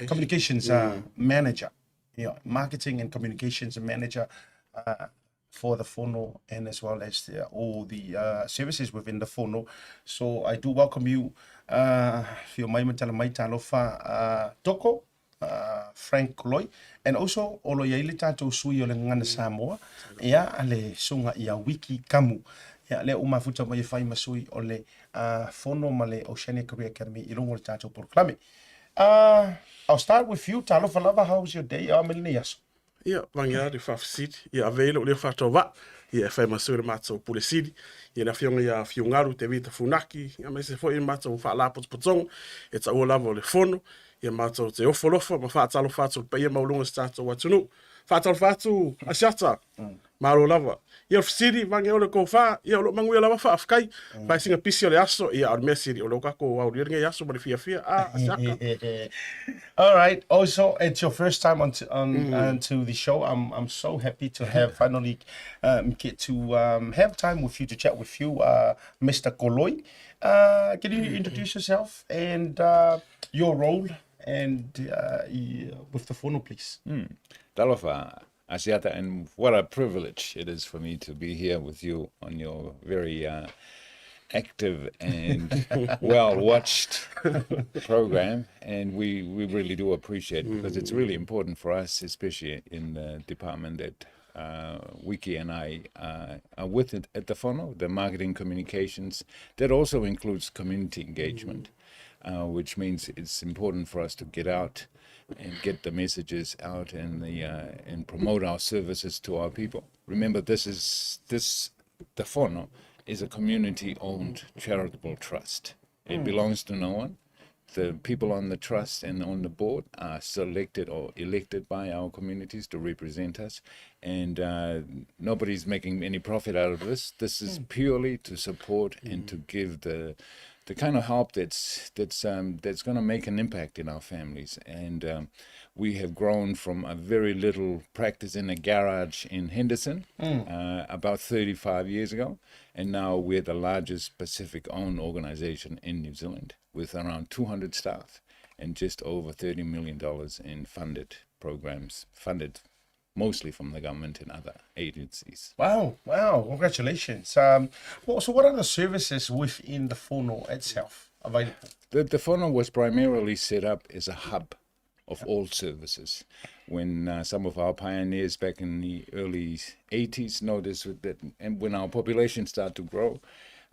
S1: communications manager. Marketing and communications manager for the Funno, and as well as all the services within the Funno. So I do welcome you. Fio mai matala mai talofa Toko, Frank Goloi, and also olo ia ile tātou sui o le ngana Samoa, ia ale sunga ia wiki kamu. Ia le o mafuta mai whai masui o le Funno ma le OCA Career Academy I longo le tātou proklame. I'll start with you, talofa lava, how was your day? Melina yaso.
S4: Ia, vangia de whawhisit, ia avele o le whatowa, ia whai masuri mātou pule siri, ia na whionga ia whiungaru te vita funaki, ia mai se fwoi mātou whaalapot potong, e ta ua lava o le Funno, ia mātou te ofolofa, ma whaatalo whātou peia maulunga se tātou watunu, whaatalo whātou asiata, mālo lava. Ia whisiri, vangia o le kōwha, ia o lo manguia lava whaafkai, pai singa pisi o le aso, ia o le mesiri, o lo kako au liringa i aso, ma le fia, asiaka.
S1: All right. Also, it's your first time onto the show. I'm so happy to have finally get to have time with you to chat with you, Mr. Goloi. Can you introduce yourself and your role and with the Funno, please?
S5: Talofa, Asiata, and what a privilege it is for me to be here with you on your very active and well-watched program, and we really do appreciate it, because it's really important for us, especially in the department that Wiki and I are with it at the Funno, the marketing communications. That also includes community engagement, which means it's important for us to get out and get the messages out and promote our services to our people. Remember, the Funno is a community-owned charitable trust. It belongs to no one. The people on the trust and on the board are selected or elected by our communities to represent us, and nobody's making any profit out of this. This is purely to support and to give the kind of help that's going to make an impact in our families. And we have grown from a very little practice in a garage in Henderson about 35 years ago, and now we're the largest Pacific-owned organization in New Zealand, with around 200 staff and just over $30 million in funded programs, funded mostly from the government and other agencies.
S1: Wow, congratulations. So what are the services within the Funno itself available?
S5: The Funno was primarily set up as a hub of all services. When some of our pioneers back in the early 80s noticed that, and when our population started to grow,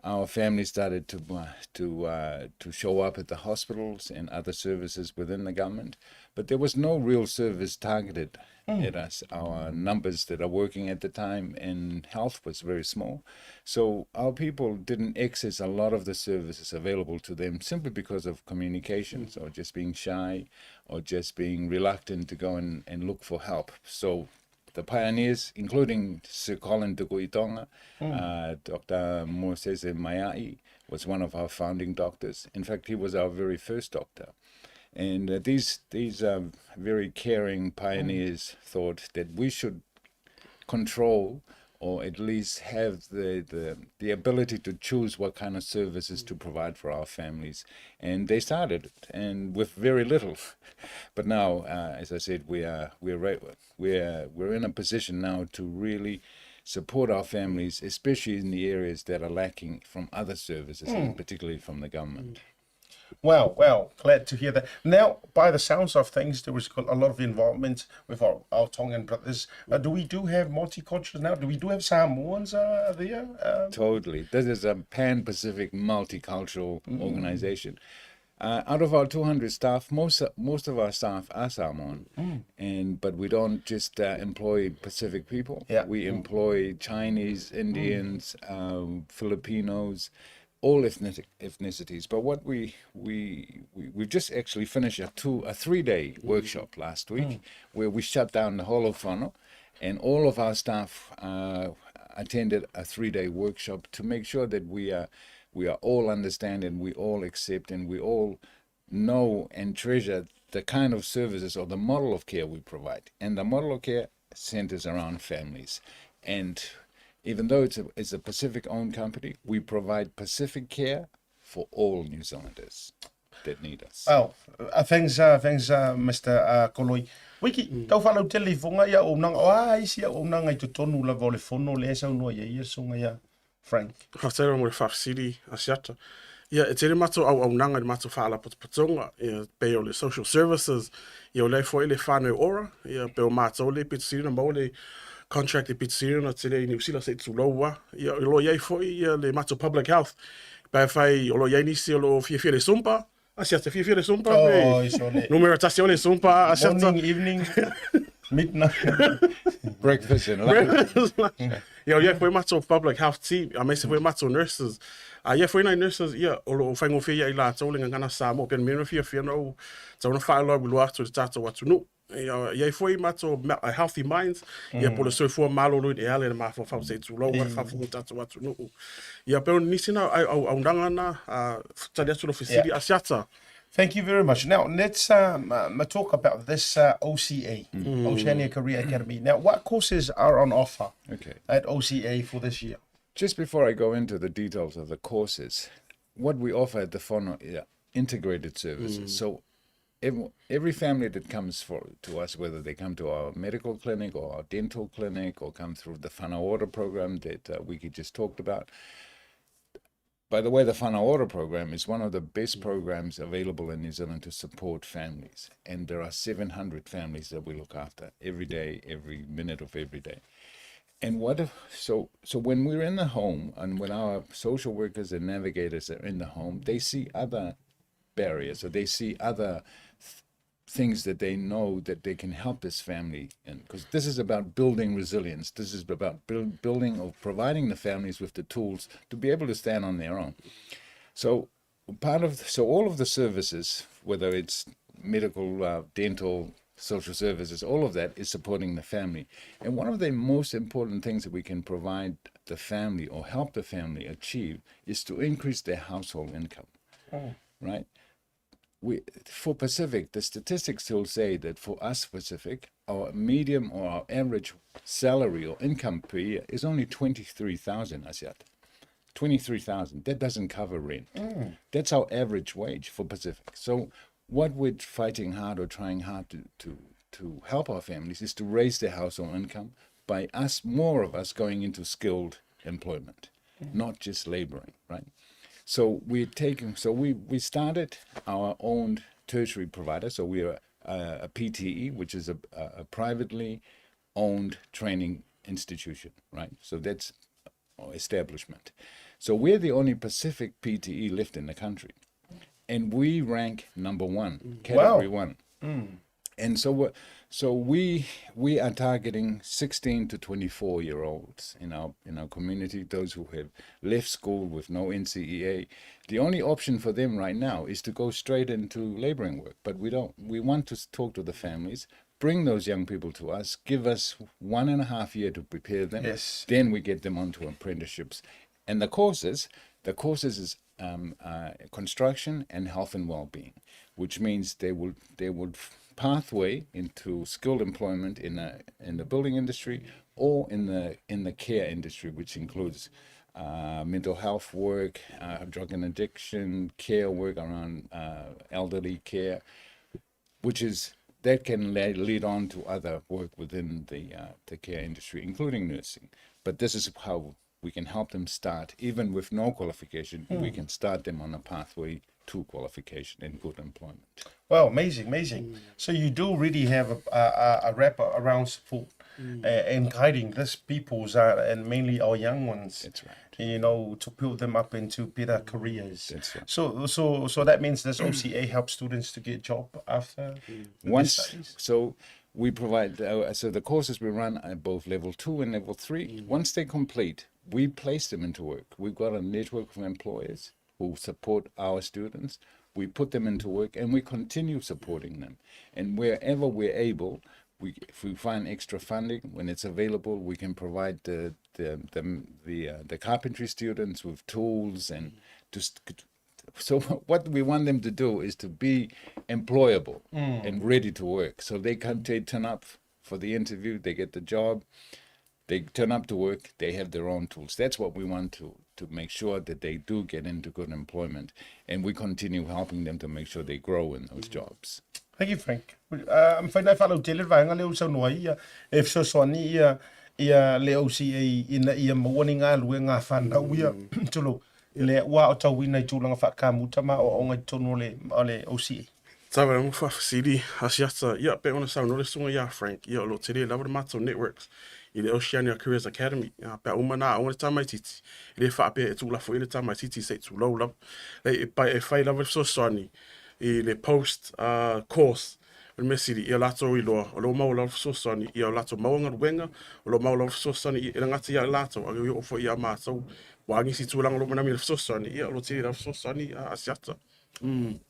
S5: our family started to show up at the hospitals and other services within the government, but there was no real service targeted at us. Our numbers that are working at the time in health was very small, so our people didn't access a lot of the services available to them simply because of communications or just being shy or just being reluctant to go and look for help. So the pioneers, including Sir Colin Tukuitonga, Dr. Moses Maiai, was one of our founding doctors. In fact, he was our very first doctor. And these very caring pioneers thought that we should control or at least have the ability to choose what kind of services to provide for our families. And they started, and with very little. But now, as I said, we're in a position now to really support our families, especially in the areas that are lacking from other services, and particularly from the government.
S1: Well, glad to hear that. Now, by the sounds of things, there was a lot of involvement with our Tongan brothers. Do we have multiculturals now? Do we have Samoans there?
S5: Totally. This is a pan-Pacific multicultural organization. Out of our 200 staff, most of our staff are Samoan, but we don't just employ Pacific people.
S1: Yeah.
S5: We employ Chinese, Indians, Filipinos, all ethnicities. But what we've just actually finished a 3-day workshop last week where we shut down the whole of Funno, and all of our staff attended a 3-day workshop to make sure that we are all understanding, we all accept, and we all know and treasure the kind of services or the model of care we provide. And the model of care centers around families. And even though it's a Pacific-owned company, we provide Pacific care for all New Zealanders that need us.
S1: Well, thanks, Mr. Koloi. Wiki, tau whalau telefonga ia o nanga, isi o nanga I to tonu la vole fono le sa no ia songa ia Frank.
S4: Hatera mo le whafsiri a siata. Ia, e tere mato au nanga le mato whaala patonga, ia peo le social services, ia o lei fo ele whānau ora, ia peo mato le pitusiri na mau le contract e pitusiri na tere New Zealand se tuloua, ia lo iei fo ia le mato public health, pai whai o lo iei nisi o lo fia le sumpa, a siata fia le sumpa, numero tasi o le sumpa, a siata.
S1: Morning, evening, midnight.
S5: Breakfast and lunch.
S4: Ia foi mato public health team, a me se foi mato nurses. Ia foi na nurses, ia o lo whaingo fia i la taulinga ngana Samoa, ken mena fia no, tauna whaeloa wilu atu te tātou atu nu. Ia foi mato a healthy minds, ia pole soifua malo lui e ale na mafo whau se tūlau, wara whafu tātou atu nu. Ia pero nisina au ndanga na, tari atu lo fisiri a siata.
S1: Thank you very much. Now, let's talk about this OCA, Oceania Career Academy. Now, what courses are on offer at OCA for this year?
S5: Just before I go into the details of the courses, what we offer at the Funno are integrated services. So every family that comes to us, whether they come to our medical clinic or our dental clinic or come through the Funno Order program that Wiki just talked about. By the way, the Funno Order program is one of the best programs available in New Zealand to support families. And there are 700 families that we look after every day, every minute of every day. And so when we're in the home and when our social workers and navigators are in the home, they see other barriers or they see other things that they know that they can help this family. And because this is about building resilience, this is about building or providing the families with the tools to be able to stand on their own. So all of the services, whether it's medical, dental, social services, all of that is supporting the family. And one of the most important things that we can provide the family or help the family achieve is to increase their household income, right? For Pacific, the statistics still say that for us Pacific, our medium or our average salary or income per year is only 23,000 asiat. 23,000. That doesn't cover rent. That's our average wage for Pacific. So what we're fighting hard or trying hard to help our families is to raise their household income by more of us going into skilled employment, not just laboring, right? So we started our own tertiary provider. So we are a PTE, which is a privately owned training institution, right? So that's our establishment. So we're the only Pacific PTE left in the country. And we rank number 1, category 1. And so we are targeting 16 to 24-year-olds in our community, those who have left school with no NCEA. The only option for them right now is to go straight into laboring work, but we don't. We want to talk to the families, bring those young people to us, give us 1.5 years to prepare them.
S1: Yes.
S5: Then we get them onto apprenticeships. And the courses is construction and health and well-being, which means they would pathway into skilled employment in the building industry or in the care industry, which includes mental health work, drug and addiction, care work around elderly care, that can lead on to other work within the care industry, including nursing. But this is how we can help them start, even with no qualification. We can start them on a pathway to qualification and good employment.
S1: Well, amazing. So you do really have a wrap around support and guiding these people's and mainly our young ones.
S5: That's right.
S1: To build them up into better careers.
S5: That's right.
S1: So that means this OCA helps students to get a job after their studies?
S5: So we provide the courses we run are both level 2 and level 3. Once they complete, we place them into work. We've got a network of employers who support our students. We put them into work and we continue supporting them. And wherever we're able, if we find extra funding, when it's available, we can provide the carpentry students with tools and so what we want them to do is to be employable and ready to work. So they turn up for the interview, they get the job, they turn up to work, they have their own tools. That's what we want to make sure that they do get into good employment, and we continue helping them to make sure they grow in those jobs.
S1: Thank you, Frank. I'm finding out that vanga leo so noi if so soni ia le OCA ia morning alu nga fana uia tulo le wa o tau ina tulanga fa kamutama o nga tono le OCA.
S4: Tawa mo fa city asiata ia pe ona sa no le sunga ia Frank ia lo tele la mato networks i le OCA Career Academy pe umana o le tamai titi le fa pe tu la fo ile tamai titi se tu lo la le pa e fai la so soni i le post course le mesiri ia lato i lo mau la so soni ia lato mau nga wenga lo mau la so soni i ngati ia lato a yo fo ia ma so wangi si tu lang lo mana mi so soni ia lo tele la so soni asiata.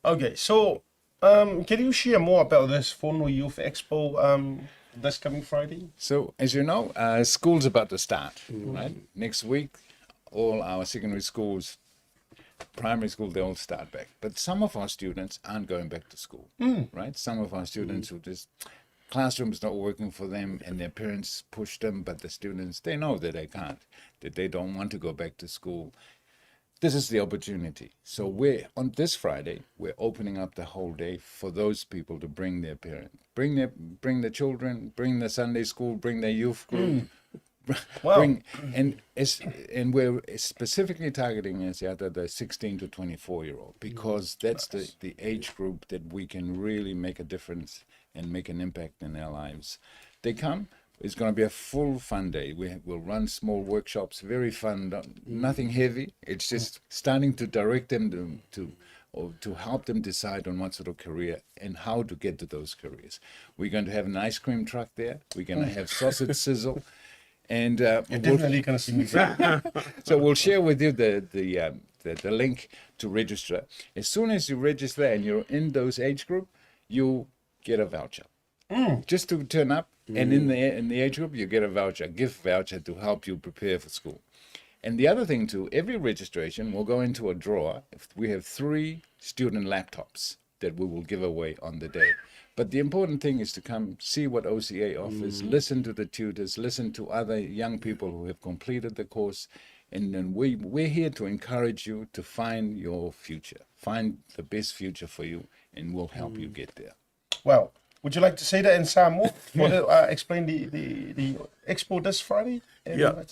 S1: Okay, so can you share more about this Funno Youth Expo this coming Friday?
S5: So, as you know, school's about to start, right? Next week, all our secondary schools, primary school, they all start back. But some of our students aren't going back to school, right? Some of our students who classroom's not working for them and their parents push them, but the students, they know that they can't, that they don't want to go back to school. This is the opportunity. So on this Friday, we're opening up the whole day for those people to bring their parents, bring the children, bring the Sunday school, bring their youth group.
S1: Wow.
S5: And we're specifically targeting the 16 to 24-year-old because that's the age group that we can really make a difference and make an impact in their lives. They come. It's going to be a full fun day. We'll run small workshops, very fun, nothing heavy. It's just starting to direct them to help them decide on what sort of career and how to get to those careers. We're going to have an ice cream truck there. We're going to have sausage sizzle. And
S1: You're definitely going to see me.
S5: so we'll share with you the link to register. As soon as you register and you're in those age group, you get a voucher. Just to turn up, and in the age group, you get a gift voucher to help you prepare for school. And the other thing too, every registration will go into a drawer. We have 3 student laptops that we will give away on the day. But the important thing is to come see what OCA offers, listen to the tutors, listen to other young people who have completed the course, and then we're here to encourage you to find your future, find the best future for you, and we'll help you get there.
S1: Well, would you like to say that in Samoa? Explain the expo this Friday?
S4: Yeah.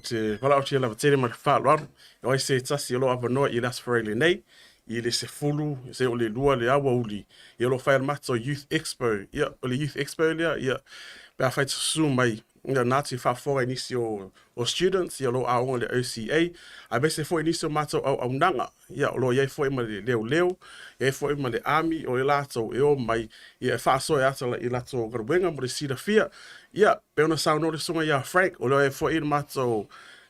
S4: Te wala o te lava tere ma whāloaru. O ai se tasi alo ava noa I las whareile nei. I le se fulu, se o le lua le awa uli. I alo whaia mata o Youth Expo. Ia, o le Youth Expo lea, ia. Pea whai tasu mai, Ia nati whawhora inisi o students, ia lo aonga le OCA, a bese fo inisi o mātou au nanga, ia lo iai fo ima le leo, iai fo ima le army o le lātou e o mai, ia e whaasoe atala i lātou garuenga mo le sida fia, ia peona sao no le sunga ia Frank, o lo iai fo ina mātou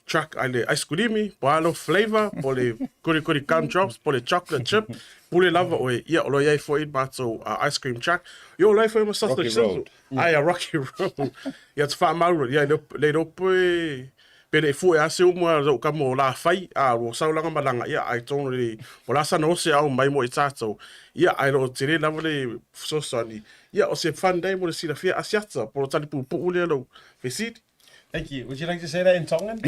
S4: truck ai le ice cream, po alo flavor, po le kuri gumdrops, po le chocolate chip, pule lava o ia o lo iai fo ina mātou ice cream truck, yo lo iai fo ima sausage sizzle. Ai a Rocky Road. Ia te wha maura, ia le ropo e pere e fue a se umua rau ka mo la fai, a ro saulanga malanga, ia ai tono le, o la sana ose au mai mo i tātou, ia ai ro te re lava le sosani, ia o se whandai mo le sira fia asiata, po tali pu ule alo, Fesid.
S1: Thank you. Would you like to say that in Tongan?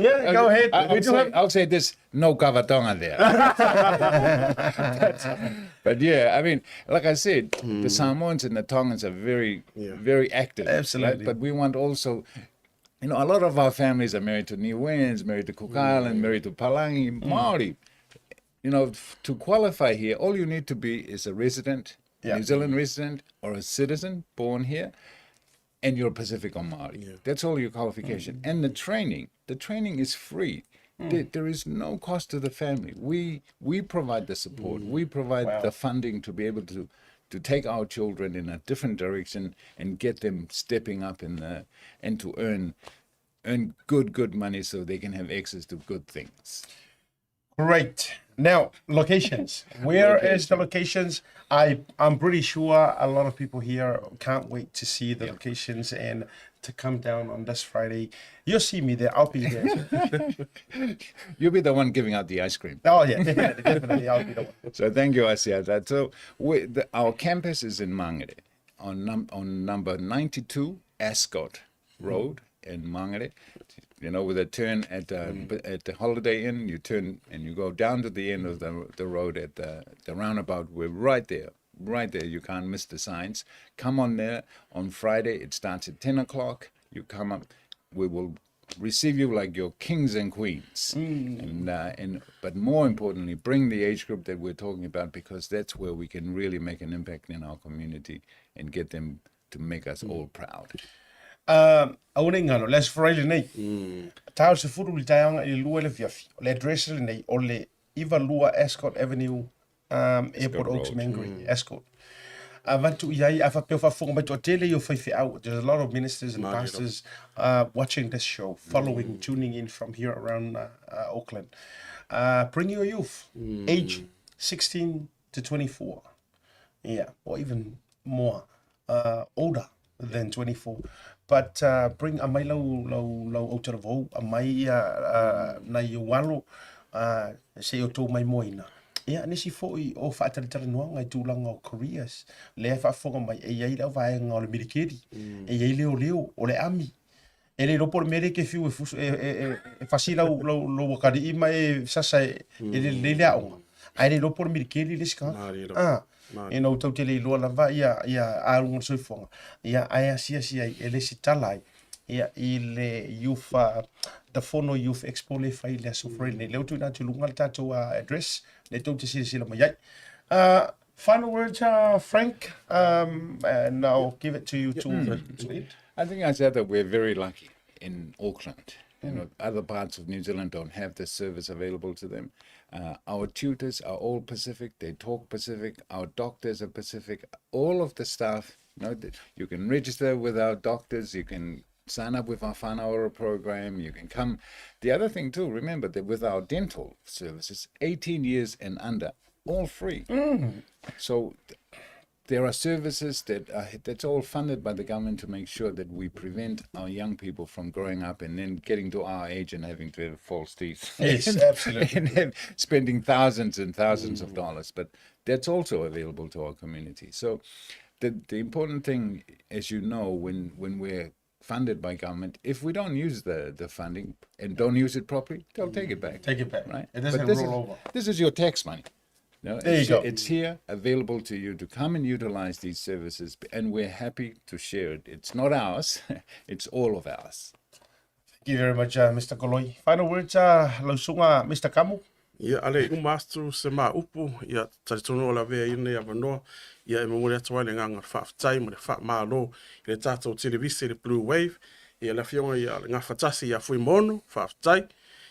S1: Yeah, go ahead.
S5: I'll say this, no kavatonga there. But yeah, I mean, like I said, the Samoans and the Tongans are very active.
S1: Absolutely.
S5: Right? But we want also, you know, a lot of our families are married to Niueans, married to Cook Island, married to Palangi, Maori. You know, to qualify here, all you need to be is a resident, New Zealand resident, or a citizen born here, and you're Pacific or Maori. Yeah. That's all your qualification. And the training is free. There is no cost to the family. We provide the support. We provide the funding to be able to take our children in a different direction and get them stepping up and to earn good money so they can have access to good things.
S1: Great. Now, locations. Where is the locations? I'm pretty sure a lot of people here can't wait to see the locations and to come down on this Friday. You'll see me there. I'll be there.
S5: You'll be the one giving out the ice cream.
S1: Oh, yeah, definitely. I'll be the one.
S5: So thank you, Asia. So our campus is in Mangere on number 92 Ascot Road in Mangere. You know, with a turn at the Holiday Inn, you turn and you go down to the end of the road at the roundabout. We're right there. You can't miss the signs. Come on there on Friday. It starts at 10 o'clock. You come up. We will receive you like your kings and queens. But more importantly, bring the age group that we're talking about, because that's where we can really make an impact in our community and get them to make us all proud.
S1: Aune ngano, les Friday nei. Tau se furu li taianga I lua le fiafi. Le address le nei, o le Iva Lua Ascot Avenue, Airport Oaks Mangere, Ascot. Vantu iai afa peo fa fonga to tele yo fai out. There's a lot of ministers and pastors watching this show, following, tuning in from here around Auckland. Bring your youth, age 16 to 24. Yeah, or even more, older than 24. But bring a mai lau Aotearoa, a mai na I walo se o tō mai moina. Ia nisi fo'i o whaataritara noa ngai tūlanga o careers. Lea whaafonga mai e iai lau vaenga o le mirikeri. E iai leo o le ami. E le ropo le mere ke fiu e whasi lau wakari ima e sasa e le leaonga. Ai le ropo le mirikeri le sika. E no tau te le loa lava ia arunga soifonga. Ia ai asia e le sitalai. Ia I le youth, the Funno Youth Expo le fai le sofre ne leo tu na te lunga le tātou address le tau te sila mai ai. Final words, Frank, and I'll give it to you to end.
S5: I think I said that we're very lucky in Auckland. You know, other parts of New Zealand don't have this service available to them. Our tutors are all Pacific. They talk Pacific. Our doctors are Pacific. All of the staff, you know, you can register with our doctors. You can sign up with our Funno program. You can come. The other thing too, remember that with our dental services, 18 years and under, all free. So there are services that's all funded by the government to make sure that we prevent our young people from growing up and then getting to our age and having to have false teeth.
S1: Yes, absolutely.
S5: And spending thousands and thousands of dollars. But that's also available to our community. So the important thing, as you know, when we're funded by government, if we don't use the funding and don't use it properly, they'll take it back.
S1: Take it back.
S5: Right?
S1: It doesn't roll over.
S5: This is your tax money. No,
S1: there you go.
S5: It's here, available to you to come and utilize these services, and we're happy to share it. It's not ours, it's all of ours.
S1: Thank you very much, Mr. Koloi. Final words, Lausunga, Mr. Kamu?
S4: Ia ale master se ma upu ia tatono la ve ina ia vano ia e mo le toile nganga fa tai mo le fa malo le tato televisi le Bluwave ia la fionga ia nga fatasi ia fui mono fa tai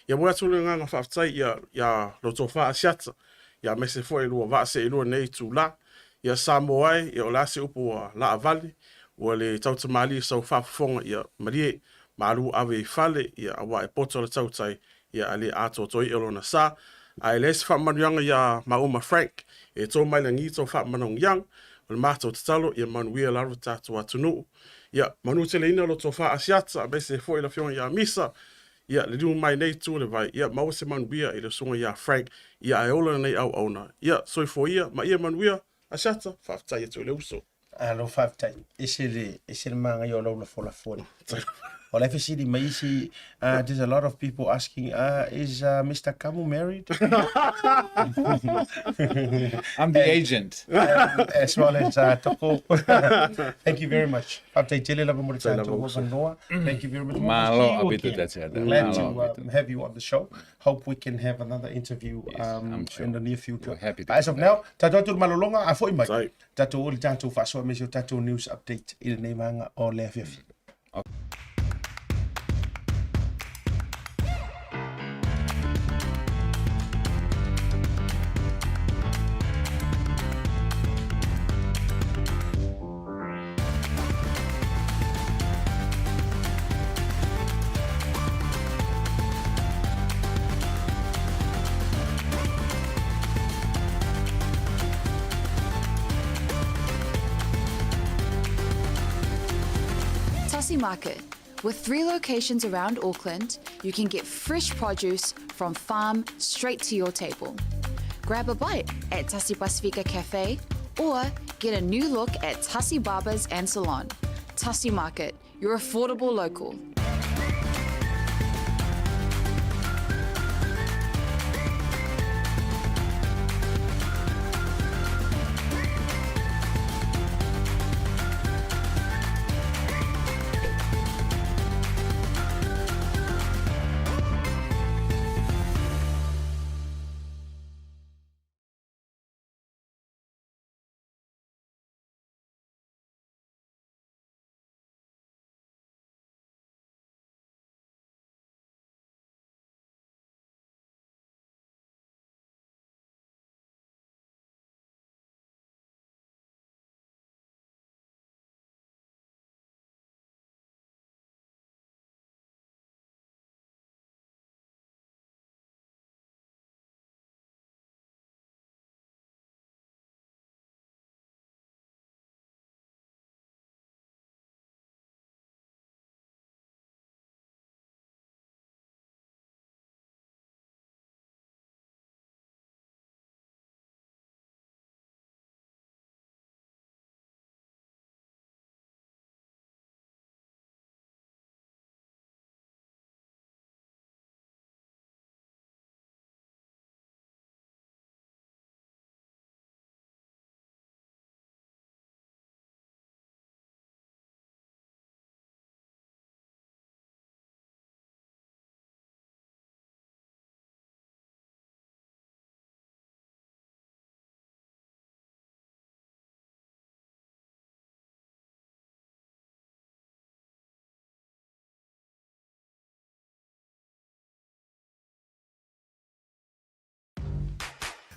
S4: ia mo atu le nganga fa tai ia lo to fa asiata ia me se foi lo va se lo nei tu la ia Samoa ia la se upu la avali o le tauta mali so fa fonga ia marie malu ave fale ia wa e poto le tautai ia ale ato toi elona sa ai les fa manuanga ia mauma Frank e to mai langi to fa manong yang o mato talo ia manuia la rota to atunu ia manu tele ina lo to fa asiata be se foi la fiona ia misa ia le du mai nei tu le vai ia mau se manuia i le songa ia Frank ia ai ola nei au ona ia so foi ia ma ia manuia asiata fa tai to le uso
S1: Alo faftai. Isele manga yo lo fola fori. Well, if you see the Macy, there's a lot of people asking, is Mr. Kamu married?
S5: I'm the agent.
S1: As well as Toko. Thank you very much. Thank you very much.
S5: Malo
S1: We'll see you
S5: abito
S1: again.
S5: that's it.
S1: Glad
S5: Malo
S1: to have you on the show. Hope we can have another interview
S5: I'm sure.
S1: in the near future.
S5: We're happy to
S1: But as of
S5: come
S1: now, tato malolonga a foi mai.
S4: Sai.
S1: Tato uli tato faso mesio tato news update i le nei manga o le afiafi.
S2: Tasi Market. With 3 locations around Auckland, you can get fresh produce from farm straight to your table. Grab a bite at Tasi Cafe or get a new look at Tasi Barbers and Salon. Tasi Market, your affordable local.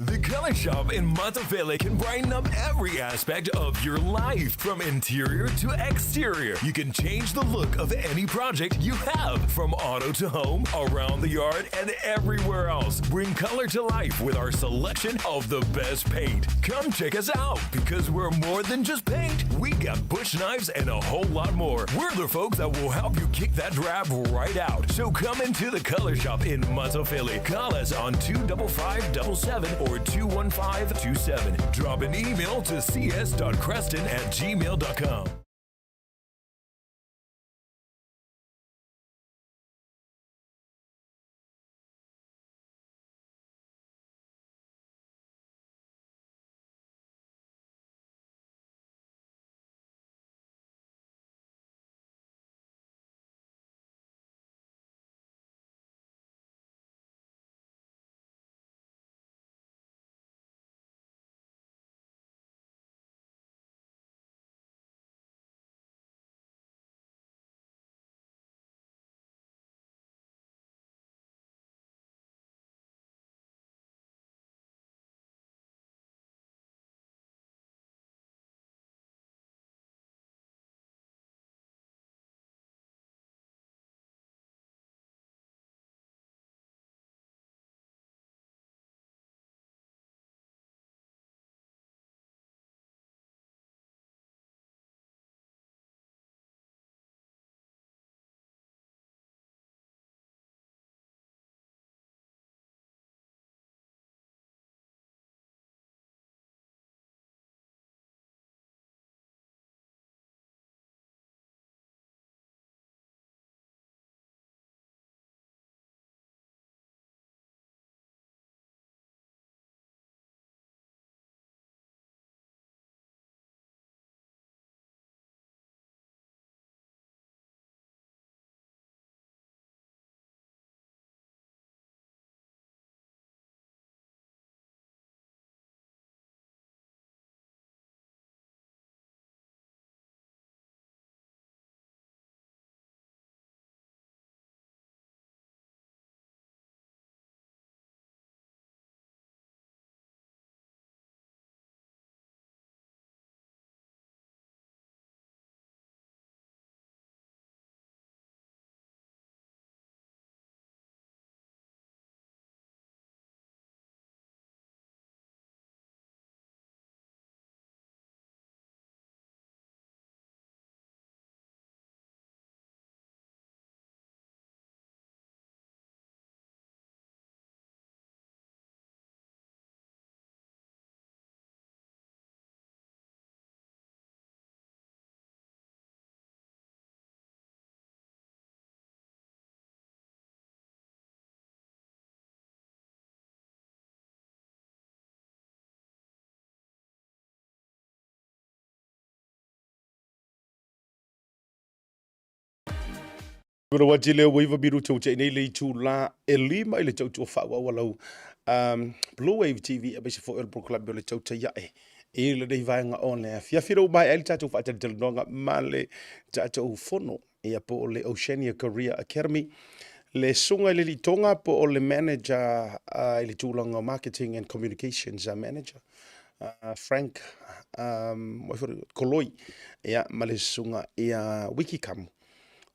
S3: The Color Shop in Matavele can brighten up every aspect of your life, from interior to exterior. You can change the look of any project you have, from auto to home, around the yard, and everywhere else. Bring color to life with our selection of the best paint. Come check us out, because we're more than just paint. We got bush knives and a whole lot more. We're the folks that will help you kick that drab right out. So come into the Color Shop in Matavele. Call us on 25577 or 21527. Drop an email to cs.creston@gmail.com.
S1: Pero wati leo waiva biru tau te nei le tu la e lima ile tau tu fa wa walau Bluwave TV a bese fo el pro club le tau te ya e le dei vai nga on le fia firo mai el tatu fa te nonga male tatu Funno e po le OCA Career Academy le sunga le litonga po le manager ile tu langa marketing and communications manager Frank Koloi ia male sunga ia wikicam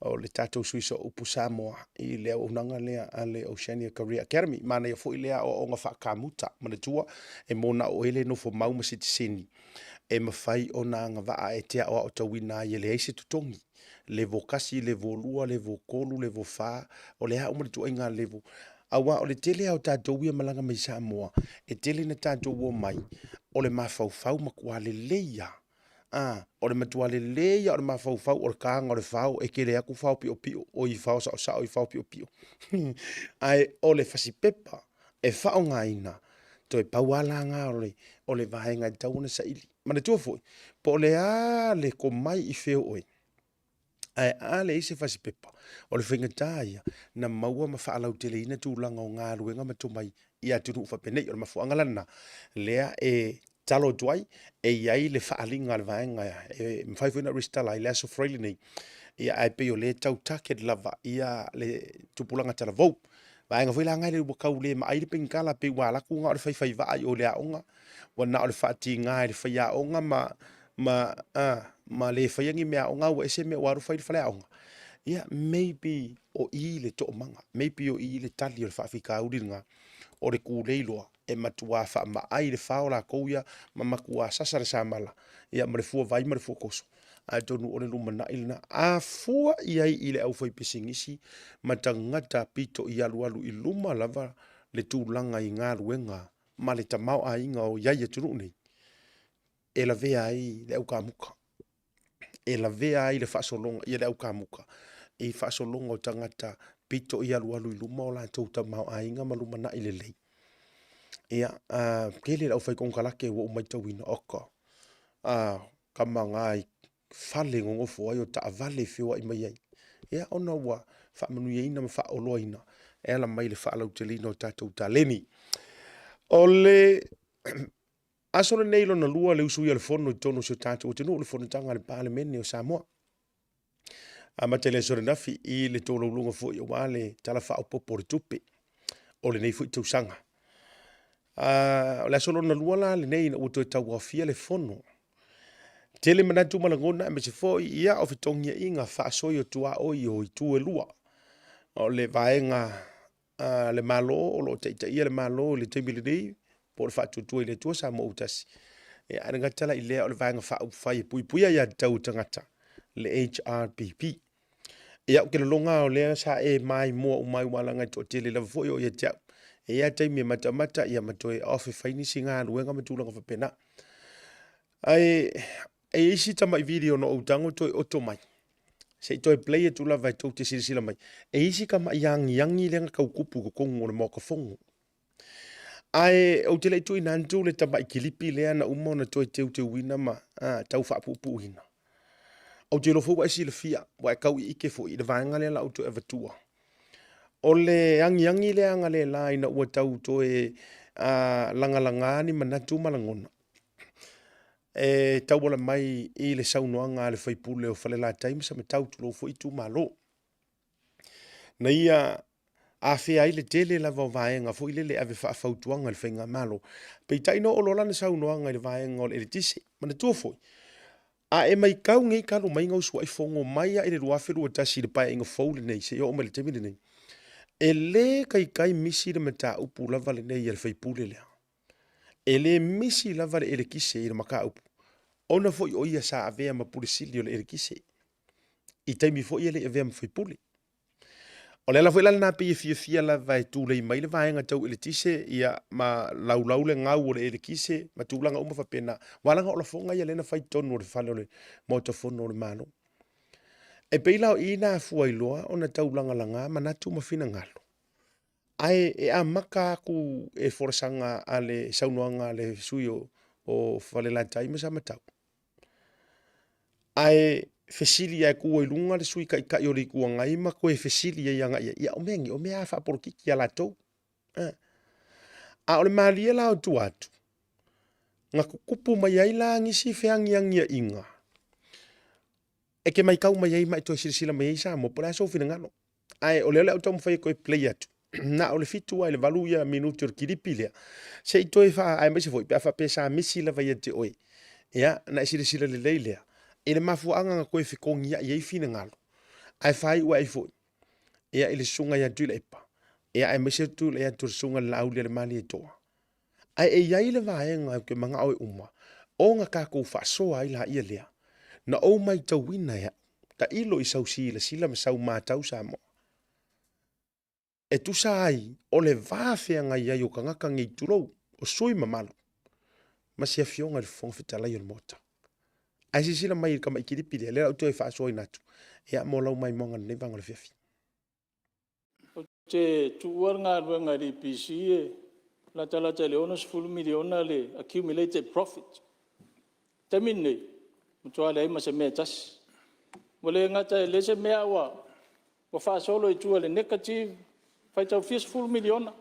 S1: o le tatou suiso upu Samoa i lea unanga lea a le OCA Career Academy mana ia fo i lea o nga whaakamuta mana tua e mona o ele no fo mauma sitiseni e mawhai o nga ngawaa e tea o tawina i le eise tutongi levo kasi, levo lua, levo kolu, levo wha o le hao mana tua inga levo awa o le tele au tatou ia malanga mai Samoa e tele na tatou o mai o le mawhauwhau makua le leia o le matua le leia o le mawhauwhau o le kanga o le whau e kere aku whau pio pio o i whau sa o i whau pio pio ai o le whasipepa e whao ngaina to e pauala ngā o le vahenga i tauna sa ili mana tua foi po le a le ko mai i wheo oi ai a le ise whasipepa o le whingatāia na maua ma whaalau tele ina tūlanga o ngā ruenga matumai i atunu uwhapenei o le mafuangalana lea e talo tuai e iai le whaalinga le vaenga e mwhaifuina ristala i lea sofraili nei ia ai pe o le tautake lava ia le tupulanga tala vau vaenga whaila ngai le wakau le ma aile pengkala pe walaku ngā o le whaifai vai o le aonga wana o le whaati ngā le whai aonga ma le whaiangi mea aonga ua ese mea waru whai le whale aonga ia maybe o i le to manga maybe o i le tali o le whaafika uringa o le kūleiloa e matua wha ma ai le whao la kouia ma makua sasa le samala ia ma le fua vai ma le fua koso a tonu o le lumana ilina a fua iai i le au whai pesingisi ma tangata pito i alu i luma lava le tūlanga i ngā ruenga ma le tamau a inga o iai atunu nei e la vea ai le au kamuka e la vea ai le whaasolonga i le au kamuka e whaasolonga o tangata pito i alu i luma o la tau tamau a inga ma lumana i le lei ia kele au fai konkalake wo mai tawina oka kama ngai fale ngongo fo ai o ta vale fio ai mai ai ia ona wa fa manu ina ma fa oloina ela mai le fa lau telina o tatou taleni ole asole nei lona lua le usu ia le fono i tono se tatou o tenu le fono tanga le parlemene o Samoa ma tele sore nafi i le tolo lunga fo i wale tala fa o popore tupe ole nei fo i tausanga la solo na luala le nei na uto tau afia le fono tele manatu malangona me se foi ia o fitongia inga fa soi o tua o i tu lua o le vaenga le malo o lo te ia le malo le te bilidi por fa tu le tua sa mo utasi e anga tala ile o le vaenga fa fai pui ia tau tangata le HRPP ia ke longa o le sa e mai mo mai wala ngai to tele la foi o ia tia e ia taimi mata ia matoe ofe faini singa luenga matulanga fa pena ai e isi tama i video no utango toi otomai se toi play tu la vai te sila mai e isi kama yangi lenga ka kupu ko kongo le moka fongo ai o te le tu inantu le tama i kilipi le na umona toi te wina ma tau fa pupu hina o te lo fo wa isi le fia wa kau i ke fo i le vanga le la auto evatua o le yangi le anga le la ina ua tau toe langa ni manatu malangona e tau wala mai i le saunoanga le whaipule o whale la taimi sa me tau tulo fo i tu malo na ia Afi ai le tele la vaenga fo i le ave whaafautuanga le whainga malo pe taino o lola na saunoanga i le vaenga o le tise manatu fo a e mai kau ngai kalu mai ngau sua i fongo mai a i le ruafiru o tasi le pae inga fau le nei se o mai le temi le nei e le kai misi le mata upu lava le nei le whaipule lea. E le misi lava le ele kise i le maka upu. Ona fo i oia sa avea ma pulisili o le ele kise. I taimi fo i ele avea ma whaipule. O le ala fo ilana pe i fia lava e tūlei mai le vaenga tau ele tise ia ma laulau le ngau o le ele kise ma tūlanga uma whapena. Walanga o la fonga ia lena whaitonu o le whale o le motofono o le mano. E peilao ina fua iloa ona taulanga langa manatu mawhina ngalo. Ai e a maka ku e forasanga ale saunoanga le suyo o whale la taima sa matau. Ai fesili ai kua i lunga le sui kai o le kua ngai ma koe fesili ai anga ia o mea fa por kiki ala tau. A ole malia la o tu atu. Nga kukupu mai ai la ngisi feangi angia inga. E ke mai kau mai ai mai toi sirisila mai ai sa mo pora so fina ngano. Ai ole au tau mwhai koe play atu. Na ole fitu ai le valu ia minuti or kiripi lea. Se i toi fa ai mai se foi pe afa pe sa misi la vai te oi. Ia na sirisila le leilea. Ele mafuanga nga koe fikongi ia iei fina ngalo. Ai fai ua ai foi. Ia ele sunga ia tui le epa. Ia ai mai se tu le ia tu sunga la au le mali e toa. Ai e iai le vaenga ke manga oe uma. O nga kako fa so ai la ia lea. Na o mai tau wina ia. Ta ilo i sau sila ma sau mātau Samoa. E tu sa ai, o le vāwhea ngai ai o ka ngaka ngai turou, o sui mamalu. Ma sia fionga le whongwhita lai o le mota. Ai si sila mai ka mai kiripili, lera au toi whaasoi natu. Ea mo lau mai monga nei vanga le whiawhi.
S6: O te tuar ngā ruanga ri PC e, la talata le ona 10 miliona le accumulated profit. Tamin nei, mutua le ai ma se mea tasi. Wale ngata le se mea wa whaasolo i tua le negative, fai tau 10 miliona,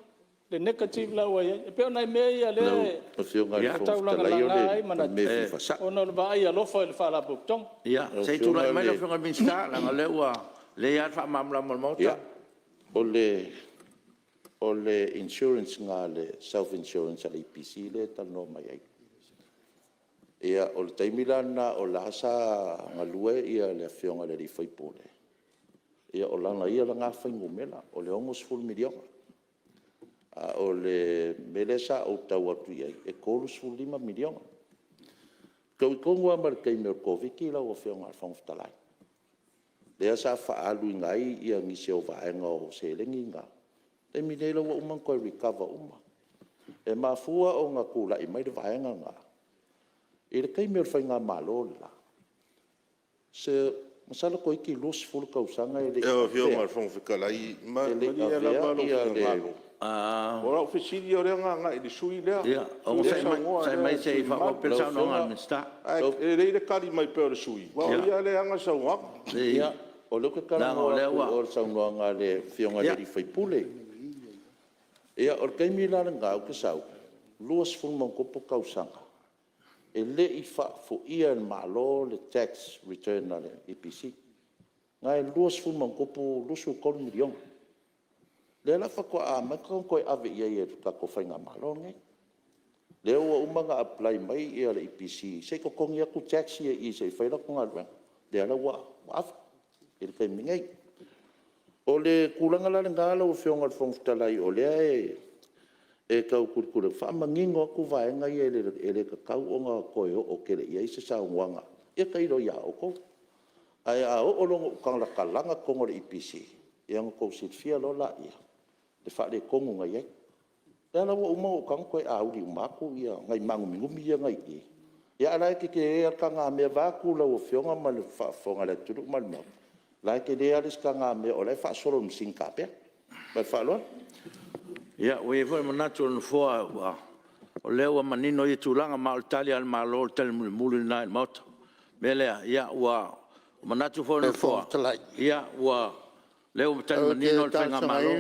S6: le negative la wa e peo nai mea ia le ia tau langa langa ai mana ona le vai a lofa le whala bukton.
S7: Ia, sei tu lai mai la whunga minsta, langa le ua le ia wha mamla mal mauta.
S8: O le insurance ngā le self-insurance al IPC le tano mai ai. Ia o le taimila na o la hasa ngā lue ia le whionga le rifai pōle. Ia o langa ia la ngā whaingu mela, o le almost 10 miliona. O le mele sa o tau atu iai, e kolu 5 miliona. Kau i kongua mar kei mea koviki la o whionga al whangwhtalai. Lea sa whaalu i ngai ia ngisi o vaenga o selengi ngā. E minela wa umang koe recover uma. E mafua o ngā kula i mai le vaenga ngā. E le kei mea whai ngā malo la. Se masala koe ki los fulu kausanga e le...
S9: Eo whionga al whangwhikalai.
S8: E le avea ia le...
S9: Ora o whisiri o rea ngā i le sui lea.
S7: Ia, o sai mai se i whako pesa no ngā minsta.
S9: E reire kari mai peo le sui. Wa o ia le anga sa wak.
S8: Ia, o leuke karangoa o le saunua ngā le whionga le rifai pule. Ia or kaimi la nga o ke sau luas fun mon ko kausanga e le I fa fo ia malo le tax return na le EPC nga e luas fun mon ko lusu ko milion le la fa ko a ma ko ave ia ia ka ko fainga malo nge le o umanga apply mai ia le EPC se ko kongia ku tax ia I se fa la ko ngalwa le la wa af il kaimi ngai o le kulanga la ngala o whionga le whongwhitalai o lea e kau kurikura. Whamangingo aku vaenga I ele kakau o ngā koe o kere ia I se saunguanga. Ia kairo ia o kou. Ai a o longo ukanga kalanga kongo le IPC. Ia ngā kou sit fia lo la ia. Le whaare kongo ngai ai. Ia la wa umau ukanga koe auri umaku ia. Ngai mangu mingumi ia ngai I. Ia alai ke ea ka ngā mea vāku la o whionga ma le whafonga le turu ma le mau. Lai ke lea lis ka ngā mea o lai whaasoro msinka pia. Mai whaaloa?
S7: Ia, ue foi manatu on fua o leo manino I tūlanga ma o Italia al malo o tele muli nai mauta. Melea, ia, ua manatu foi on fua. Ia, ua leo tele manino o whenga malo.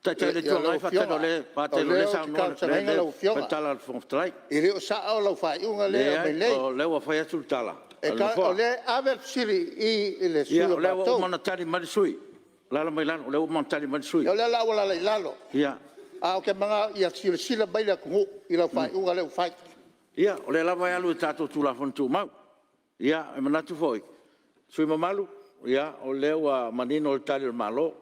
S7: Tai le tua ngai whakano le, pātelo le sa noa le patala al whongtalai.
S10: I reo sa au lau whai unga lea me lei.
S7: O leo a whai atu tala.
S10: E ka o le aver siri I le sui o
S7: leo
S10: batou.
S7: o manatari marisui. Lala mai lano, leo o manatari marisui.
S10: O le la wala lai lalo.
S7: Ia.
S10: A o ke mga ia sila bai le kungu I lau whai unga leo whai.
S7: Ia, o le lava alu tato tula fontu mau. Ia, e manatu foi. Sui mamalu. Ia, o leo a manino o tali o malo.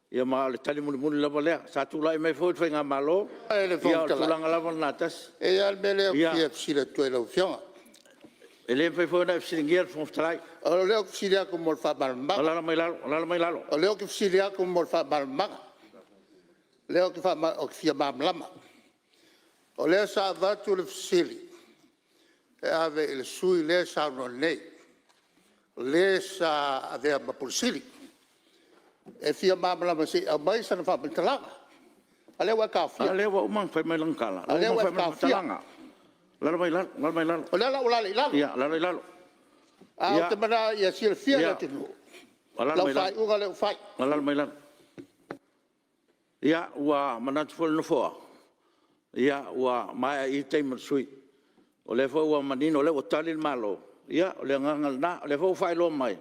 S7: Ia ma le tali muli lava lea. Sa tula I mai foi ngā malo. Ia, o tulanga lava natas.
S10: E al me leo kia sila tue lau fionga.
S7: E le foi na fsiringia fontalai.
S10: O leo fsiria ko mol fa malmaga.
S7: Lala mai lalo.
S10: O leo ki fsiria ko mol fa malmaga. Leo ki fa o ki fia mamlama. O leo sa vatu le fsiri. E ave il sui le sa no nei. Le sa ave ma pulsiri. E fia mamlama si a mai sa na fa mentalaga. A leo ka fia.
S7: A leo umang fa mai langkala.
S10: A leo ka fia.
S7: Lala mai lalo.
S10: O leo la ulala ilalo.
S7: Ia, lalo ilalo.
S10: A te mana ia sila fia
S7: Ia.
S10: la tinu.
S7: Alal
S10: Lau
S7: mai
S10: fai
S7: lan.
S10: unga leu fai.
S7: Alal mai lan. Ia ua manatu fo no fo. Ia ua mai I te sui. O le fo ua manino le o tali malo. Ia o le ngangal na le fo fai lo mai.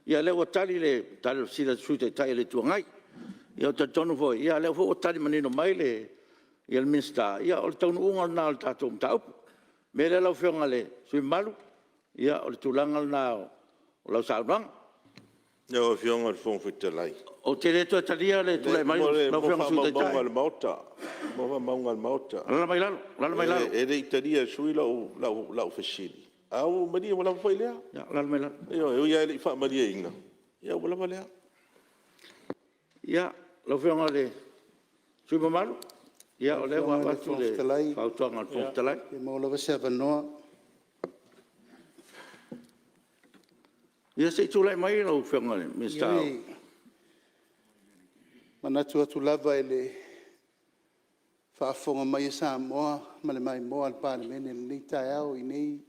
S7: Ia le o tali le tali sila sui te tai le tuangai. Ia o te tonu fo. Ia le fo o tali manino mai le ia le minsta. Ia o le tonu unga na o tatou mtaupu. Me le lau whionga le sui malu. Ia o le tulangal na o lau saunang.
S9: Ia o fionga le fong fitalai.
S7: O te reto e talia le tulai mai lau whionga sui te tai.
S9: Mo mauta. Mo maunga mauta.
S7: Lala mai lalo, lala mai lalo.
S9: E rei talia sui lau fasili. Au maria wala foi lea.
S7: Ya, lala mai lalo.
S9: Eu ia le fa maria inga. Ia wala lea.
S7: Ya, lau whionga le sui mamalu. Ya, o le wa watu le whautuanga le fongtalai.
S10: E mo lawa se avanoa.
S7: Ia se tulai mai lau whionga le, Mr.
S10: Manatu atu lava e le whaafonga mai e Samoa, ma le mai moa al Parliament, le nei tae au I nei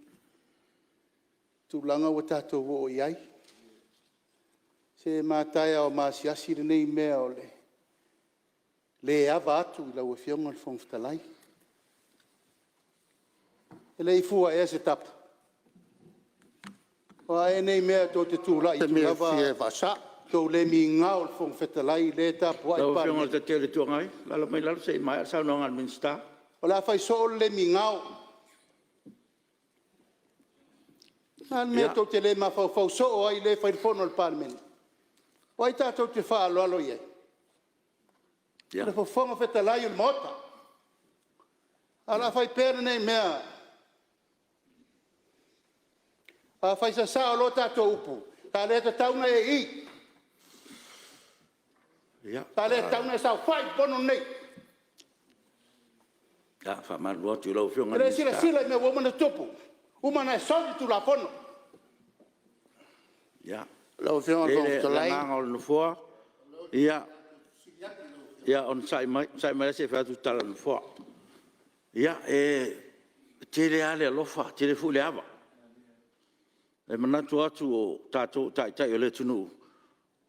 S10: tūlanga wa tātou wo o iai. Se mātai au māsiasi le nei mea o le awa atu I lau e whionga le whongwhitalai. E le I fua e se tapa. O e nei mea tō te tūla I tūlava tō le mi ngau le whongwhitalai le tapu ai
S7: Lau
S10: Parliament.
S7: whionga le te le tuangai. Lala mai lalo se mai sa no ngal minsta.
S10: O la fai so le mi ngau. Al me to te le ma fau so o ai le fai fono al Parliament. O ai tātou te wha alo ie.
S7: Ya.
S10: Le fonga feta lai ul mota. Ala fai pere nei mea. A fai sa o lo tātou upu. Ka le ta tauna e I.
S7: Ya.
S10: Ka le tauna e sa fai pono nei.
S7: Ya, fa mal lo tu lau whionga
S10: Re
S7: le
S10: sila
S7: minsta.
S10: sila me womana tupu. Umana e sori tu la pono.
S7: Ya.
S10: Lau whionga
S7: E
S10: fong
S7: le
S10: talai.
S7: ngangol no fua. Ia. Ia on sai mai se fa tu tala no fua. Ia te le ale lofa, te le fu le ava. E manatu atu o tātou tai o le tunu.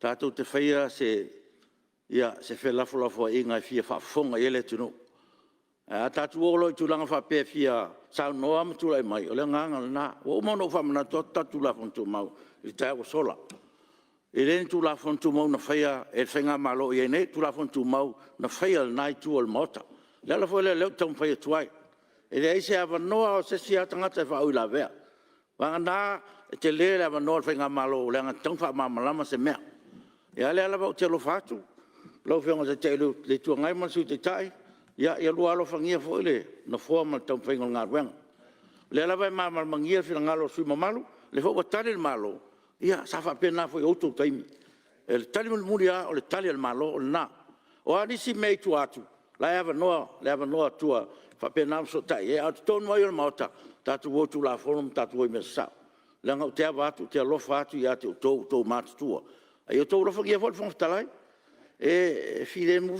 S7: Tātou te whaia se whe lafo I ngai fia whafonga I le tunu. A tātou olo I tūlanga whapea fia sau noa matulai mai. O le ngangal nā. O mono whamanatu atu tātou lafontu mau. I tai o sola. E le tu lafontu mau na whaia e whenga malo I nei. Tu lafontu mau na whaia nai tu o le mota. Le ala fo le leo tau whaia tuai. E le eise awa noa o se sia tangata e whaau I la vea. Wanga nā te le awa noa le whenga malo le anga tau wha mamalama se mea. E ale ala wau te alo whātu. Lau whionga te te le tua ngai mansu te tai. Ia lua alo whangia fo ile na fua ma tau whaingo ngā ruenga. Le ala vai mamal mangia whina ngalo sui mamalu. Le fo watari le malo. Ia sa wha pena fo I outou taimi. E le tali muri a o le tali al malo o le nā. O anisi mei tu atu. Le ava noa tua wha pena so tai. E atu tonu mai o le maota. Tatu wotu la forum tatu oi mesa sao. Le ngau te ava atu te alofa atu I ate o tau matu tua. Ai o tau rafa kia fo le whangtalai. E file mu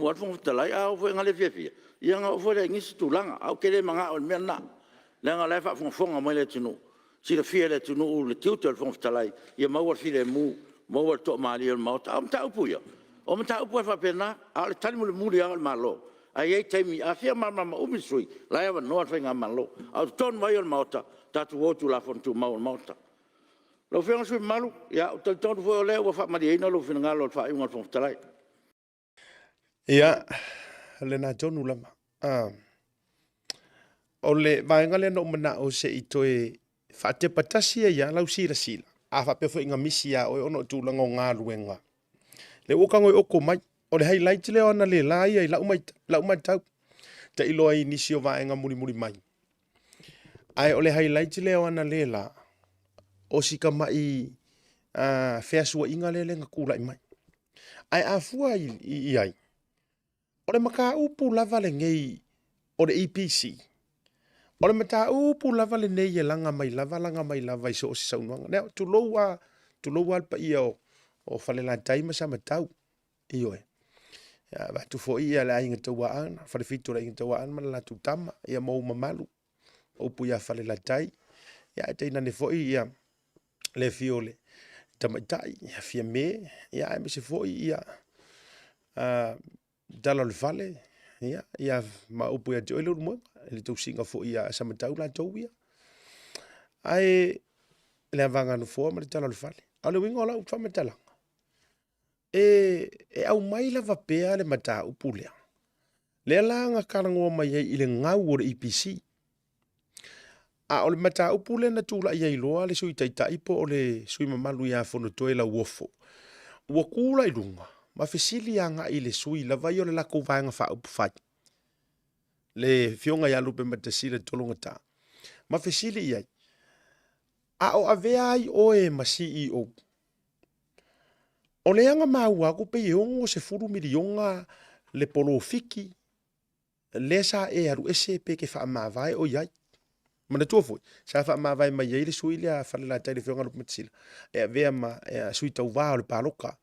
S7: at whangtalai. A o fo ngale fia. Ia ngau fo le ngisi tūlanga. Au kere manga o le mea nā. Le ngau lai wha whangfonga mai le tunu. Si le fia le tunu le tiutu le whangtalai. Ia maua file mu. Maua to maali o le maota. Au mta upuia. O mta upua wha pena. A le tali mu le muri a o le malo. Ai ei taimi. A fia mama umisui. Lai awa noa whainga malo. Au ton mai o le maota. Tatu wotu la fontu mau o le maota. Lo whianga sui malu. Ia, o tonu fo o leo wa wha mari eina lo whina ngalo o wha iunga o whangtalai.
S1: Ia, le nā tonu lama. O le vaenga le no mana o se I toe whaate patasia ia lau sila. A whapea inga misi a o ono tūlanga o ngā ruenga. Le ukango I oko mai. O le highlight leo ana le la ia I lau mai tau. Ta iloa I nisi o vaenga muri mai. Ai o le highlight leo ana le la. O sika mai whea sua inga le nga kula I mai. Ai a fua I ai. O le maka upu lava le ngei o le EPC. O le mata upu lava le nei e langa mai lava I so o si saunuanga. Nea, tu loua alpa ia o whale la taima sa matau. Iyo e. Wa tu fo ia la inga taua ana. Whale fitu la inga taua ana mana la tu tama. Ia mau mamalu. Upu ia whale la tai. Ia te ina ne fo ia. le fiole tamaitai fia me ia me se foi ia dala le vale ia ma upu ia joile mo le tau singa foi ia sa matau la tau ia ai le vanga no fo ma dala le vale ale wingo la fa matala e au mai la va pea le mata upu le langa karango mai i le ngau o le EPC a o le mata upu le na tula ia iloa le sui taitai po o le sui mamalu ia Funno la uofo ua kula i lunga ma fesili anga i le sui la vai o le lako vanga fa upu fai le fionga ia lupe matasile tolonga ta ma fesili iai a o avea ai oe ma CEO o le anga maua ku pe yongo se furu milionga le polo fiki le sa e aru ese pe ke fa ma vai o iai mana tua foi sa fa ma vai mai le sui le fa la tele fionga lupe matasile e avea ma e sui tau va o le paloka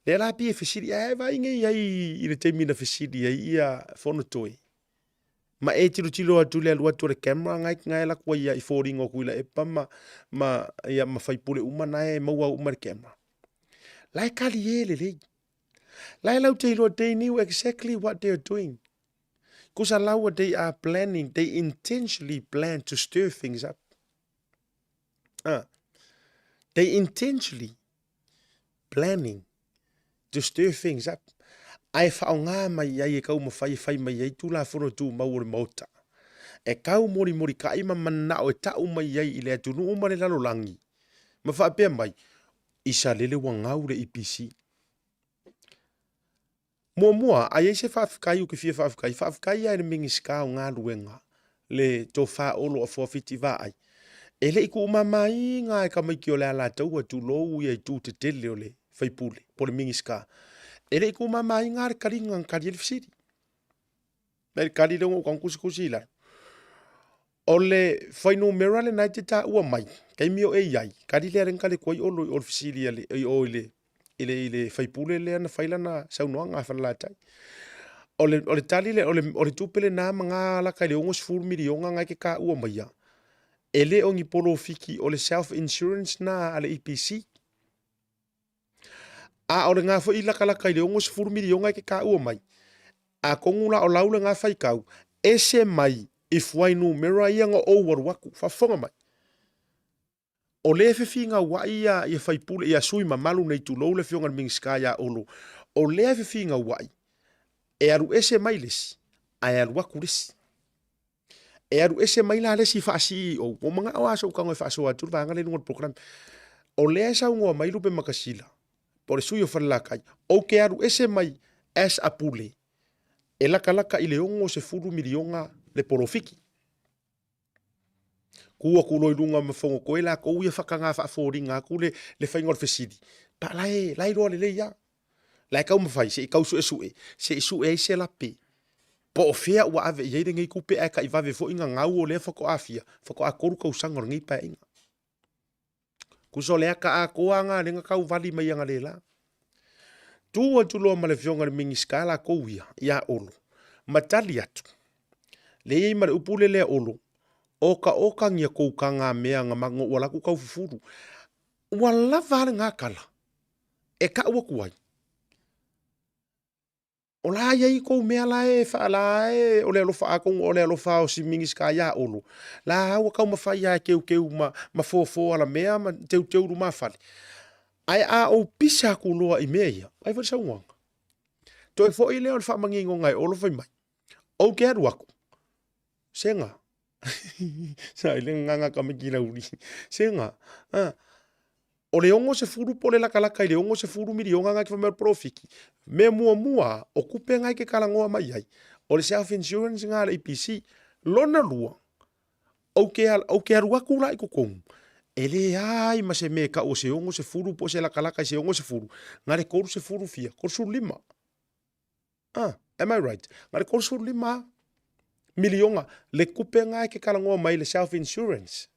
S1: le la pi fesili e vai ngai ai i le temina fesili ia Funno ma e tilo atu le alua tu le camera ngai la kwa ia i foringo kuila e pa ma ia ma fai pule uma na e maua uma le camera lai kali ele le lai lau te ilo they knew exactly what they are doing kusa lau they are planning they intentionally plan to stir things up they intentionally planning to stir things up ai whaonga mai ai e kau mawhai mai ai tula Funno mau o le mauta. E kau mori ka ima mana o e tau mai ai i le atunu o mare lalo langi. Ma whaapea mai, isa lele wangau le EPC. Mua, ai se whaafikai o ke fia whaafikai. Whaafikai ai le mingi ska o ngā luenga. Le tō wha olo a fuafiti wā ai. E le iku umamai ngā e ka mai ki o le ala tau atu lou i ai tū te tele o le whaipule. Po le mingi ska. Ele ko mama inga re karinga kari le fisiri. Ele kari le ngo kusi la. Ole faino mera le night ta ua mai. Kai mio e yai. Kari le renka le koi olo o fisiri ale o ile faipule le na faila na saunoa nga fa la tai. Ole tali le ole tupele na manga la kai le ngos full milionga nga ke ka ua mai ya. Ele ongi polo fiki ole self insurance na ale EPC. A ore ngā fo ila kala kai le ongo se furu milionga ke ka ua mai. A kongula o laula ngā whai kau. Ese mai i fuainu mera ia ngā owaru waku. Whafonga mai. O le fefi ngā wa ia i whaipule ia sui mamalu nei tu lou le fionga mingi ska ia olo. O le fefi ngā wai. E aru ese mai lesi. A aru waku lesi. E aru ese mai la lesi whaasi o. O mga awa sa ukango e whaaso atu. Vanga le nunga program. O le sa ungoa mai lupe makasila. Por sui o falakai o ke aru ese mai as a pule e laka i le ongo se furu milionga le porofiki kua kuloi lunga mafongo koe la ko ia whakanga whaaforinga ku le whaingor fesidi pa lai roa le ia lai kau mawhai se i kau su e se lape po o fea ua ave i eire ngai kupe e ka i vave fo inga ngau o le whako afia whako a koru kau sangor ngai pa inga kuso lea ka a koanga renga kau vali mai anga lela. Tua tuloa ma le fionga le mingi skala kouia ia olo. Matali atu. Le ei ma le upule lea olo. Oka ngia kouka ngā mea ngā mango ua laku kau fufuru. Ua lava ale ngā kala. E ka ua kuai. O la iai kou mea la e wha la e o le alofa akong o le alofa o si mingi ska ia olo. La ua kau mawhai ia keu ma fō ala mea ma teu ruma fale. Ai a o pisa ku loa i mea ia. Ai wha sau wanga. To e fo i leo le wha mangingo ngai olo whai mai. O ke aru aku. Senga. Sa i le nganga ka mekila uri. Senga. O le ongo se furu po le laka i le ongo se furu milionga ngai ki whamea profiki. Me mua o kupe ngai ke kalangoa mai ai. O le self insurance ngā le EPC. Lona lua. O ke aru aku la i kukongu. Ele ai ma se me ka o se ongo se furu po se laka se ongo se furu. Ngare koru se furu fia. Koru suru 5. Am I right? Ngare koru suru 5 milionga. Le kupe ngai ke kalangoa mai le self insurance.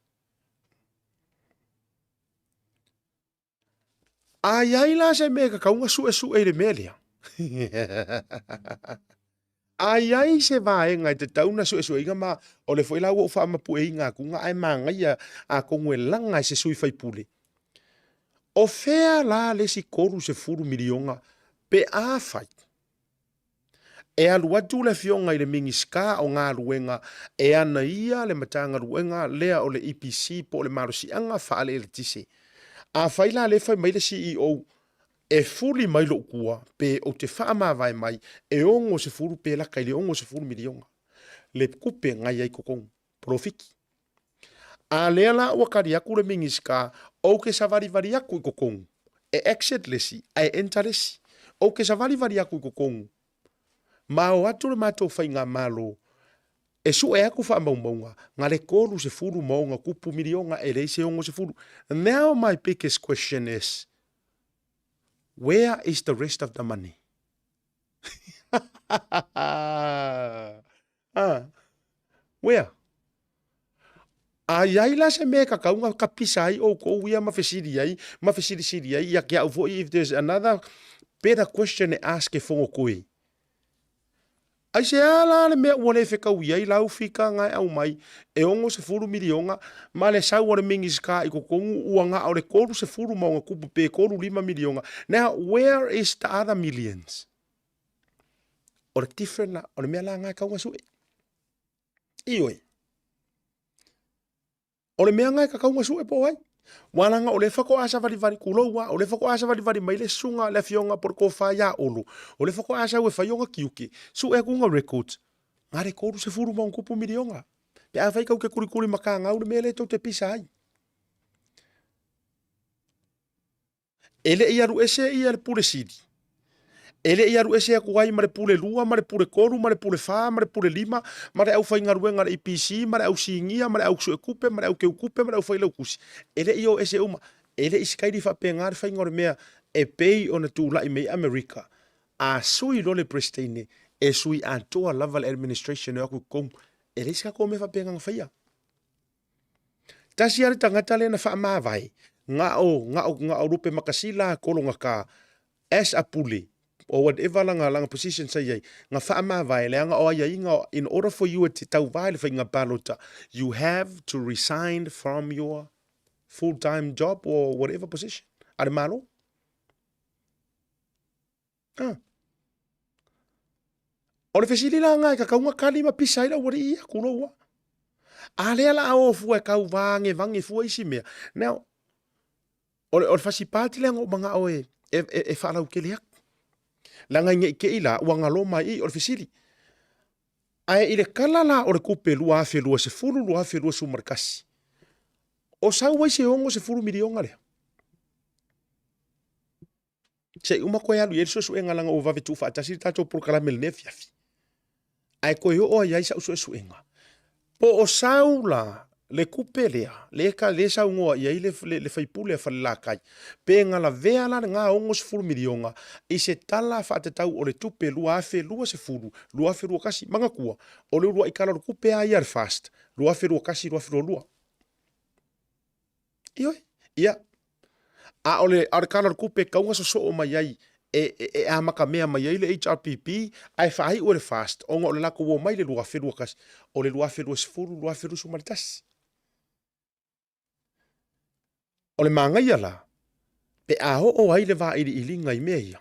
S1: Ai la se me ka kaunga su e le melea. ai se vaenga te tauna so inga ma o le foi la wo fa ma pu inga ku nga ai manga ia a kongwe langa se sui fai pule. O fea la le si koru se furu milionga pe a fai. E alu atu le fionga i le mingi ska o ngā ruenga e ana ia le matanga ruenga lea o le EPC po le marusi anga faale le tise. A fai la le fai mai le CEO e fuli mai lo kua pe o te whaama vai mai e ongo se furu pe la kai le ongo se furu milionga. Le kupe ngai ai kokong. Profiki. A lea la wakari aku le mingi ska o ke savari vari aku i kokong. E exit lesi, e enter lesi. O ke savari vari aku i kokong. Ma o atu le matou fai ngā malo. E su e aku wha maunga. Ngā le kolu se furu maunga kupu milionga e reise ongo se furu. Now my biggest question is, where is the rest of the money? Where? A yaila se me ka kaunga ka pisai o ko ia mafesiri ai, mafesiri ai, ya kia ufo if there's another better question to ask e fongo koe. Ai se ala le mea ua le wheka uiai lau whika ngai au mai e ongo se furu milionga ma le sau ore mingi ska i kokongu ua ngā o le koru se furu maunga kupu pe koru 5 milionga. Now, where is the other millions? O le different la, o le mea la ngai kaunga sue. Ioi. O le mea ngai ka kaunga sue po ai. Walanga o le whako asa vari kuloua, o le whako asa vari mai le sunga le fionga por ko whaia olu. O le whako asa ue whaionga kiuke. Su e kunga records. Ngā re koru se furu maung kupu milionga. Pe a whaikau ke kurikuri maka ngau le mele tau te pisa ai. Ele i aru ese i ale pule sidi. Ele i aru ese aku ai mare pule lua, mare pule koru, mare pule wha, mare pule 5, mare au whainga ruenga le IPC, mare au siingia, mare au sue kupe, mare au keu kupe, mare au whailau kusi. Ele i o ese uma. Ele i skairi whape ngāre whainga mea e pei o na tūlai mei Amerika. A sui lole prestene, e sui a toa level administration e aku kou. Ele i ska kou me whape nganga whaia. Tasi are tangata le na wha maa vai. Nga o rupe makasila kolonga ka as a pule. Or whatever langa position say yai nga whaama vai le anga o ai inga in order for you to tau vai le whainga balota you have to resign from your full-time job or whatever position are malo o le fesili la ngai ka kaunga kali ma pisai la wari ia kuloua a le ala o fu e kau vange fu isi mea now o le fasipati le ngo manga o e whalau ke leak langa nge ke ila wanga lo mai o fisili ai ile kala la o kupe lua afe lua se furu lua afe lua su markasi o sau wai se ongo se furu milionga le se uma ko ya lu yeso su enga langa o va vetu fa tasi tato por kala mel nefia fi ai ko yo o ya isa su enga po o sau la le kupe lea le ka le sau ngoa ia le faipule fa la kai pe nga la vea la nga ongo se furu milionga i se tala fa te tau o le tupe lua afe lua se furu lua afe lua kasi manga kua o le lua i kala kupe a iar fast lua afe lua kasi lua afe lua ia a ole ar kala kupe kaunga so o mai ai e a maka mea mai ai le HRPP ai fa ai o le fast ongo le lako wo mai le lua afe lua kasi o le lua afe lua se furu lua afe lua su maritasi o le mangai ala, pe aho o ai le va ili ngai mea ia.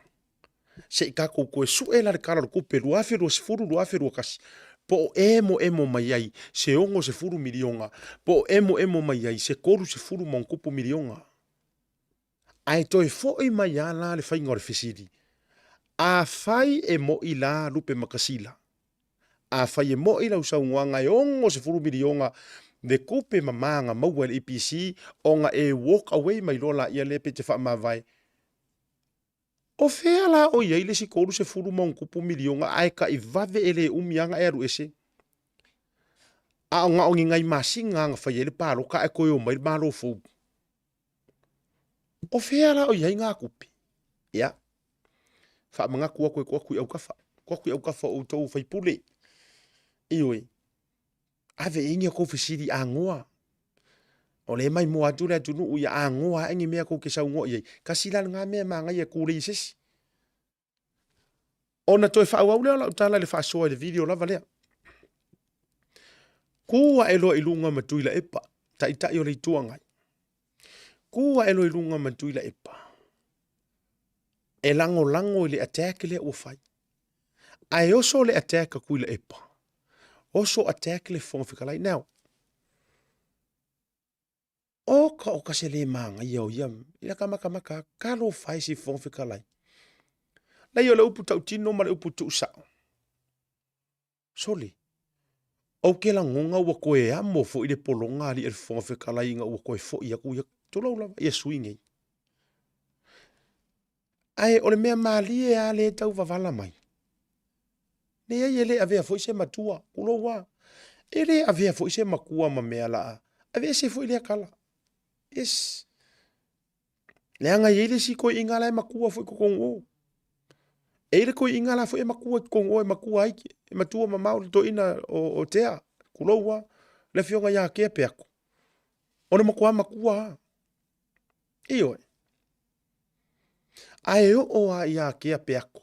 S1: Se i kako koe su e la le kara kupe lua afe lua se furu lua afe lua kasi. Po emo mai ai se ongo se furu milionga. Po emo mai ai se koru se furu mongkupu milionga. Ai toi fo i mai ala le whainga o le fesiri. A fai e mo i la lupe makasila. A fai e mo i la usau nguanga e ongo se furu milionga. Le kupe mamanga maua le EPC o nga e walk away mai lola ia lepe te wha vai. O fea la o iei le si koru se furu maung kupu milionga ai ka i vave ele umianga e aru ese. A o nga o ngai masinga nga whai ele paro ka e koe o mai malo fau. O fea la o iei ngā kupe. Ia. Wha mga kua koe kua kui au kafa. Kua kui au kafa o tau whai pule. Ioi. Ave ingi ko fisiri a ngoa. O le mai mo atu le atunu u ia a ngoa ingi mea ko ke sau ngoa iei. Kasila nga mea ma ngai e kure isesi. Ona toi whaau lea la utala le whaasoa le video lava lea. Kua elo ilunga matui la epa. Tai o le tuangai. Kua elo ilunga matui la epa. E lango le attack le ua fai. Ai oso le attack kui la epa. Oso attack le whongwhikalai. Now, o ka se le maanga iau iam. Ila ka maka kalo fai si whongwhikalai. Lai o le upu tau tino ma le upu tu sao. Soli. Au ke la ngonga ua koe amo fo i le polonga li e whongwhikalai inga ua koe fo i aku ia tulau lava. Ia swingei. Ai o le mea malie a le tau wavala mai. Ne ia ele avea fo i se matua. Ulo wa. Ele avea fo i se makua ma mea laa. Avea se fo i le akala. Yes. Leanga ele si koe inga la e makua fo i kukongo. Ele koe inga la fo e makua kukongo e makua aike. E matua ma maule to ina o tea. Kulo wa. Le fionga ya kea peako. One makua. Iyo e. Ai o a ia kea peako.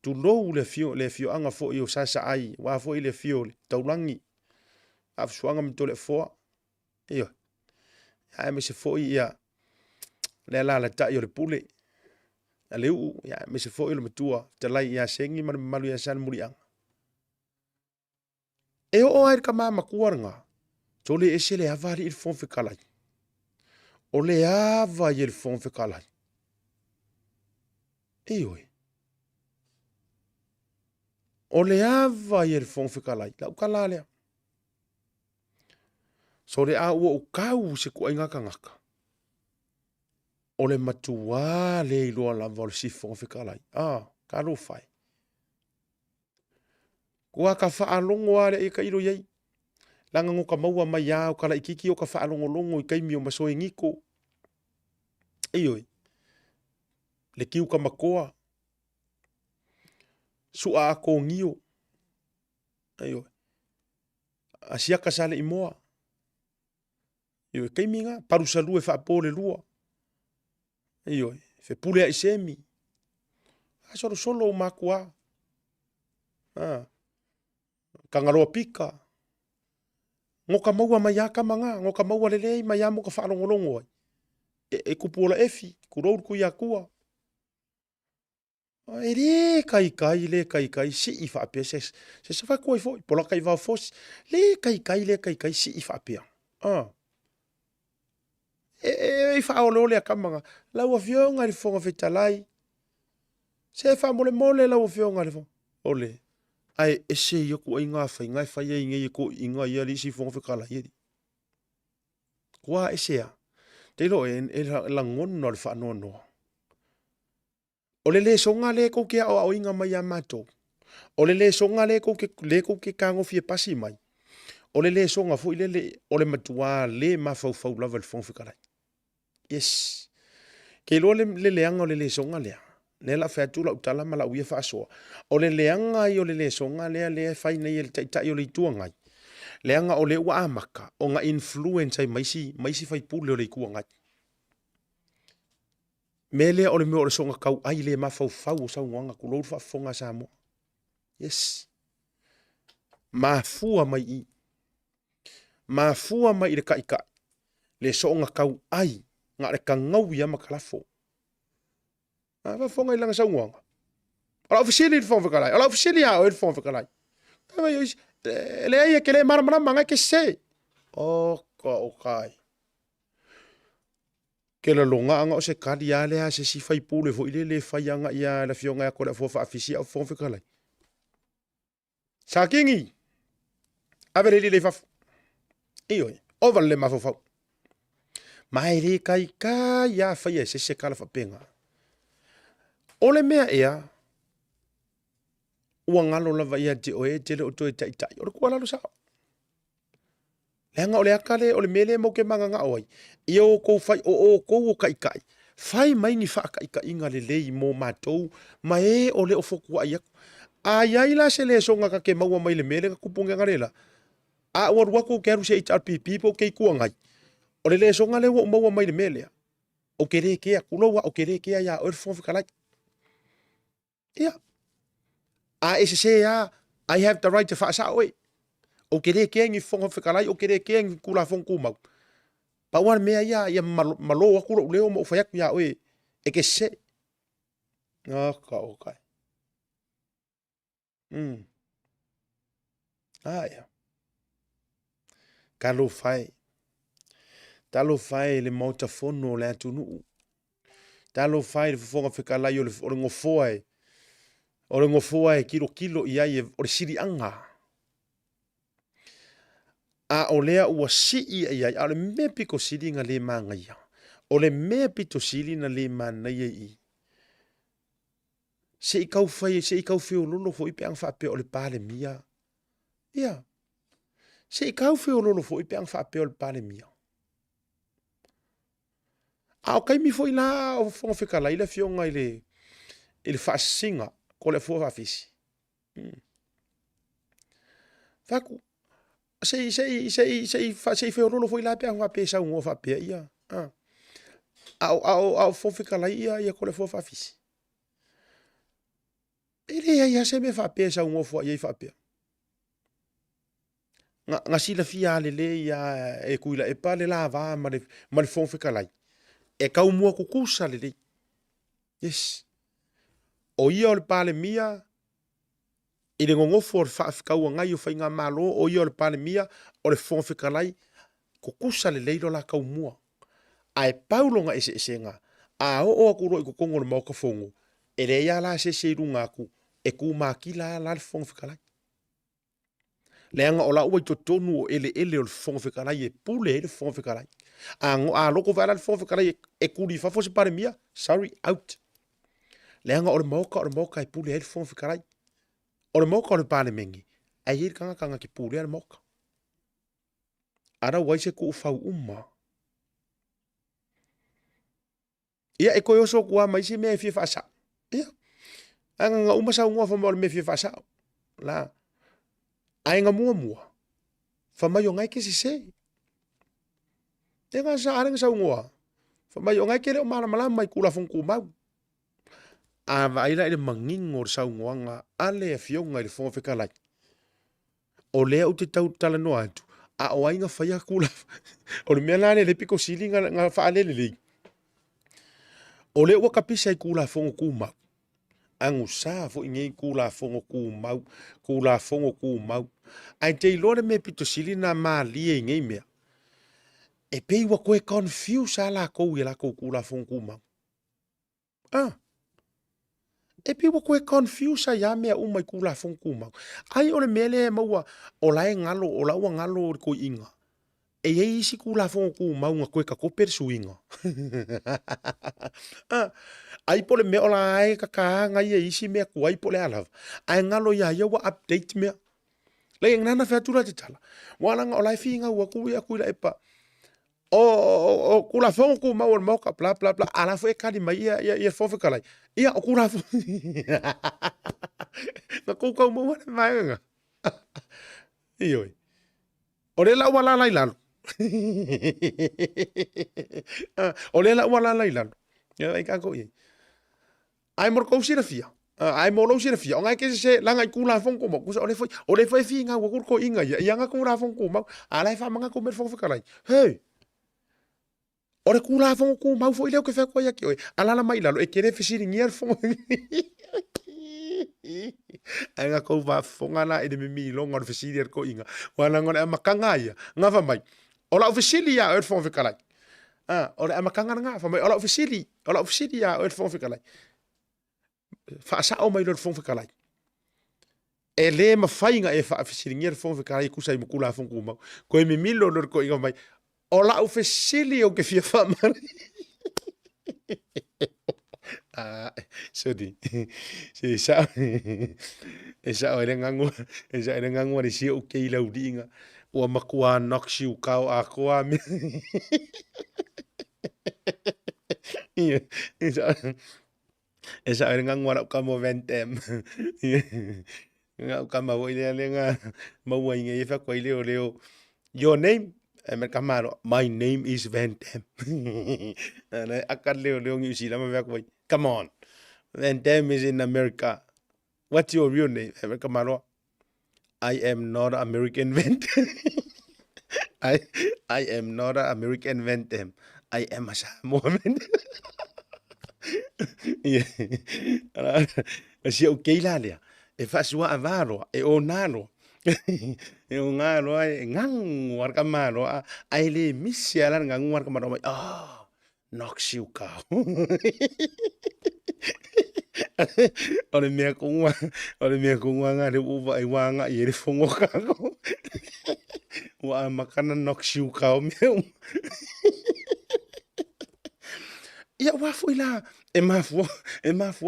S1: Tu lou le fio anga fo i o sasa ai. Wa fo i le fio taulangi. Afsuanga mito le foa. Iyo. Ai me se fo i ia. Le la tai o le pule. A le u. Ya me se fo i le matua. Te lai ia sengi malu ia san murianga. E o ai ka mama kuaranga. To le ese le avari il fon fikalai. O le ava i il fon fikalai. Iyo e. O le ava i il fon fikalai. La ukala lea. So le a ua ukau se kua inga ngaka. O le matua le iloa lava o le sifon fikalai. Ka lo fai. Kua ka whaalongo ale i ka ilo iei. Langa ngoka maua mai au kala ikiki o ka whaalongo longo i kaimi o masoe ngiko. Iyo e. Le kiu ka makoa. Sua ako ngio. Iyo e. Asiaka sale imoa. Iyo e. Kaimi nga. Parusalu e whaapole lua. Iyo e. Fe pule a isemi. Asoro solo o makua. Kangaloa pika. Ngoka maua mai aka manga. Ngoka maua lelei mai amo ka whaalongolongo ai. E kupuola efi. Kurour kui akua. E le kai. Si i whaapea. Se whakua i fo. Pola kai vau fos. Le kai. Si i whaapea. E whaolole a kamanga. Lau a fionga li fonga whetalai. Se whaamole lau a fionga li fonga. Ole. Ai ese ia ku ai ngā whai ai ngai ko inga ia li si fonga whekala ieri. Kua ese a. Te lo e la ngono le whaanono. O le songa le ko ke o inga mai a mato. O le songa le ko ke kango fie pasi mai. O le songa fu ile o le matua le mafau lava le fonga whekala. Yes. Ke lo le leanga o le songa lea. Ne la fea tula utala mala uia whaasoa. O le leanga i o le songa lea whai nei le tai o le tuangai. Leanga o le ua amaka. O nga influence ai maisi whai pule o le kuangai. Me lea o le mea o le songa kau ai le mafau o sau nganga kulouru whaafonga Samoa. Yes. Mafua mai i. Mafua mai i le kai. Le songa kau ai. Nga le kangau ia makalafo. Va fonga i langa saunga. Ala ofisili il fonga kalai. Ala ofisili a o il fonga kalai. Le ai ke le mara manga ke se. Okay. Ke la longa anga o se kali a le a se si fai pule fo ile le fai anga ia la fionga ko la fo fa afisi o fonga kalai. Sakingi. Avere le fa. Iyo. Over le mafo fa. Mai le kai ya fai se kala fa penga. Ole mea ea, ua ngalo lava ia te oe, te le o toi tai. Ore kua lalo sao. Leanga ole akale, ole mele mo ke manga nga oai. Ia o kou fai, o kou o kai. Fai mai ni wha kai inga le lei mo matou, ma e ole o fokua iaku. Ai la se le songa ka ke maua mai le mele ka kupunga ngarela. A waruako ke aru se HRPP po kei kua ngai. Ole le songa le wa maua mai le mele. O kere kea, kuloa o kere kea ya o fon fikalai. Ia. A e se ia, I have the right to whaasa oe. O kere kengi fonga whikalai, o kere kengi kula fonga kumau. Pa wan mea ia malo akura uleo mo ufayaku ia oe. E ke se. Aka okai. Ia. Kalo fai. Talo fai le mauta fono le atunu. Talo fai le fonga whikalai o le ngofoa e. O le ngofoa e kilo ia e o le siri anga. A o lea ua sii ia a le mea piko siri nga le manga ia. O le mea pito siri na le mana ia i. Se i kau fai, se i kau feo lolo fo i pe ang whape o le pale mia. Ia. Se i kau feo lolo fo i pe ang whape o le pale mia. A o kaimi fo i la o fonga whikala i le fionga i le whaasinga ko le fua whafisi. Faku. Se feo lolo fo i la pe ang whape sa ungo whape ia. Au fonga whikala ia ko le fua whafisi. Ele ia se me whape sa ungo fua ia i whape. Nga sila fia le ia e kuila e pale la va ma le fonga whikala. E kau mua kukusa le. Yes. O ia o le pale mia, i le ngongofo o le whaafikaua ngai o whainga malo, o ia o le pale mia, o le fonga whikalai, kukusa le leilo la kau mua. A e paulonga ese nga, a o akuro i kukongo le mauka fongo, e le ia la se runga aku, e ku makila la le fonga whikalai. Leanga o la ua i totonu o ele o le fonga whikalai, e pule le fonga whikalai. A loko vara le fonga whikalai, e kuri fafo se pale mia, sorry, out. Leanga o le moka e pule le fonga whikalai. O le moka o le pale mengi. Ai hiri kanga ki pule le moka. Ara waise ku ufau uma. Ia e koe oso kua maisi mea e fia whaasa. Ia. Anga nga uma sa ungoa whamau le mea fia whaasa. La. Ai nga mua. Whamai o ngai ke se. E nga sa arenga sa ungoa. Whamai o ngai ke leo malama mai kula fonga mau. A vaila ele mangingo o sau ngoanga ale e fionga ele fonga whikalai. O lea u te tau tala no atu. A o ainga whaia kula. O le mea nane le piko sili nga whaalele li. O lea ua kapisa i kula fonga kumau. Angu saa fo ingei kula fonga kumau. Kula fonga kumau. Ai te ilore me pito sili na maa lia ingei mea. E pei wa koe confuse ala kou i la kou kula fonga kumau. E pi wa koe confuse ya mea umai kula fonga kumau. Ai o le mele maua o lae ngalo, o laua ngalo o ko inga. E ye isi kula fonga kumau nga koe ka koper suinga. Ai po le mea o lae kakaanga ye isi mea kuai po le alav. Ai ngalo ya wa update mea. Le ngana featura te tala. Walanga o lae finga ua kuia kuila epa. O kula fonga kumau o moka bla bla bla. Ala fo e kani mai ia fonga kalai. Ia o kula fonga. Na kukau mua le maenga. Ioi. O le la wala lai lalo. O le la wala lai lalo. Ia ai kako i. Ai mor kousi na fia. Ai molo si na fia. O ngai ke se langa i kula fonga kumau. O le foi finga ua kurko inga. Ia nga kula fonga kumau. Ala e fa manga kumer fonga kalai. Hey. O le kula fonga kumau fo i leo ke whekua ia ki oe. Alala mai lalo e kere fisiri ngia fonga. Ai nga kou wa fonga na e de mimi longa o fisiri er ko inga. Wana ngone e makanga ia. Nga fa mai. O la ofisili ia o e fonga whikalai. O le e makanga nga fa mai. O la ofisili ia o e fonga whikalai. Whaasa o mai lo fonga whikalai. E le mawhainga e wha fisiri ngia fonga whikalai kusai mo kula fonga kumau. Ko e mimi lo ko inga mai. O la ofisili o ke fia whamari. Sodi. Se sa. E sa o ere ngangu. E sa ere ngangu ari si o ke ila udinga. Ua makua noksi u kau a koa me. E sa ere ngangu ara ukamo ventem. Nga ukama wo ile nga. Maua inga e whakwa ile o leo. Your name? My name is Van Dam. Akan leo ngi usi lama vea koi. Come on. Van Damme is in America. What's your real name? America Maro. I am not American Van Damme. I am not an American Van Damme. I am a Samoan Van Damme. Si o keila lea. E whasua a varo. E o naro. E o ngaro ai ngang warka maro. Ai le misi ala ngang warka maro. Ah, knocks you cow. Ole mea kungwa nga re uwa i wanga i re fongo kako. Wa makana knocks you cow meu. Ia wafu ila e mafu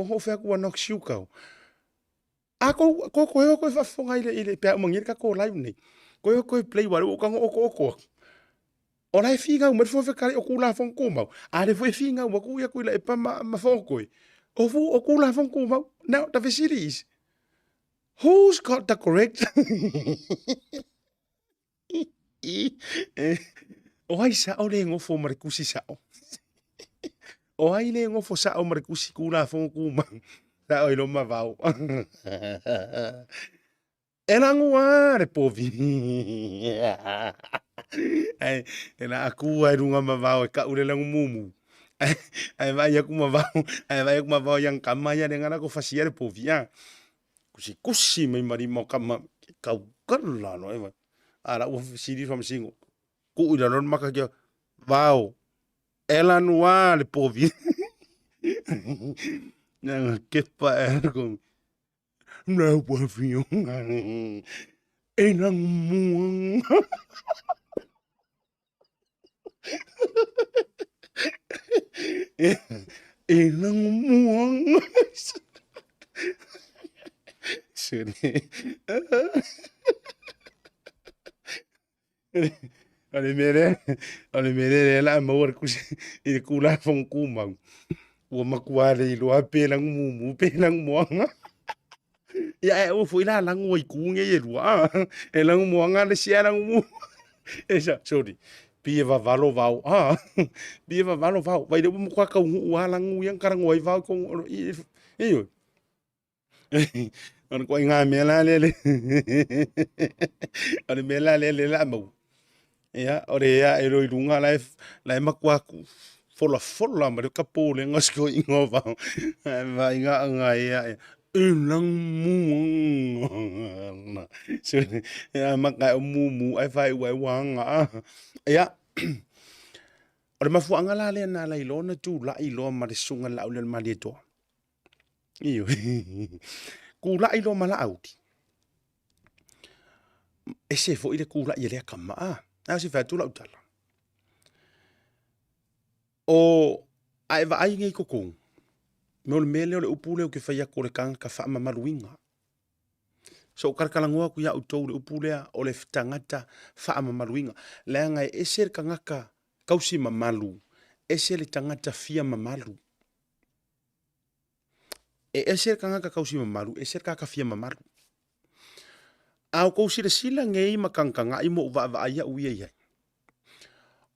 S1: ho fe ko knocks you cow. Ako ko fa fonga ile pe mangir ka ko live ni. Ko play wa o kango o. Ora e finga mo fo fe kare o kula fon ko mau. Are fo e finga mo ku ya ku ila e pa ma fo ko. O fu o kula fon ko mau. Now the series. Who's got the correct? O ai sa o le ngofo marikusi sa o. O ai le ngofo sa o marikusi kula fon ko mau. Sa o ilo ma vau. Elangua re povi. Ai, ela aku ai runga ma vau e ka ure lang mumu. Ai vai aku ma vau yang kamaya dengan aku fasia re povi ya. Kusi mai mari mo kama kau kala no e. Ara o siri from singo. Ku ira non maka ke vau. Elangua re povi. Nang kepa ergo. No povi. Enang muang. Enang muang. Sorry. Ale mere la mawar kusi i kula fong kumang. Wa makwale i lo pelang mumu pelang muang. Ya o foi la lang oi kunge e lua. E lang muanga le sia lang mu. Esa, sorry. Pieva valo vau. Pieva valo vau. Vai de mo kwa ka u lang yang karang oi vau kong iyo. An ko nga mela le. An mela le la mo. Ya, ore ya ero i lunga la makwa ku. Fola ma ka pole ngasko ingo vau. Vai nga ya. Elang muang. So, ya maka mumu ai vai wanga. Ya. Ora mafu angala le na la ilona tu la ilo ma de sunga la ulen ma de to. Iyo. Ku la ilo ma la auti. Ese fo ile ku la ile kama. Na si fa tu la utala. O ai va ai ngai kokong. Me mele o le upule o ke whaia kore kanga ka wha mamaruinga. So karkalangua ku ia utou le upule o le tangata wha mamaruinga. Lea ngai ese ka ngaka kausi mamalu. Ese le tangata fia mamalu. E ese ka ngaka kausi mamalu. Ese ka fia mamalu. Au kausi le sila ngei makangkanga i mo uwa aia uia iai.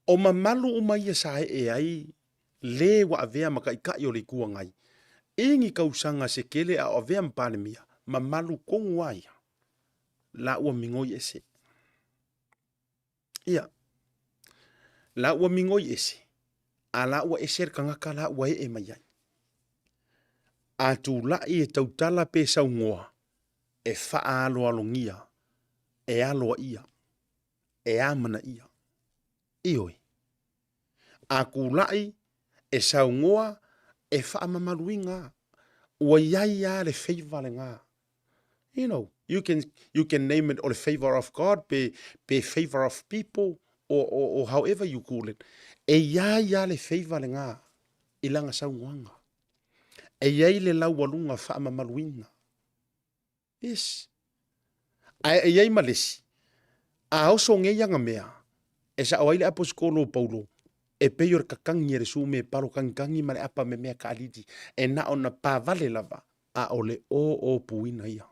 S1: O mamalu umai sae e ai le wa avea maka ika i o le kua ngai. Ingi kausanga se kele a ovea mpane mia, ma malu kongu aia. La ua mingoi ese. Ia. La ua mingoi ese. A la ua eser kangaka la ua e mayai. A tu la e tautala pe saungoa. E faa alo alongia. E aloa ia. E amana ia. Ioi. A kulai e saungoa. E wha mamaluinga. Ua iai a le favor le ngā. You know, you can name it or the favor of God, be favor of people, or however you call it. E iai a le favor le ngā. Ilanga saungoanga. E iai le lau walunga wha mamaluinga. Yes. E iai malesi. A oso ngeianga mea. E sa awaile aposkolo paulo. E peyor kakangi re sume paro kankangi mare apa me mea kaliti. E na ona pa vale lava. A ole o puina ia.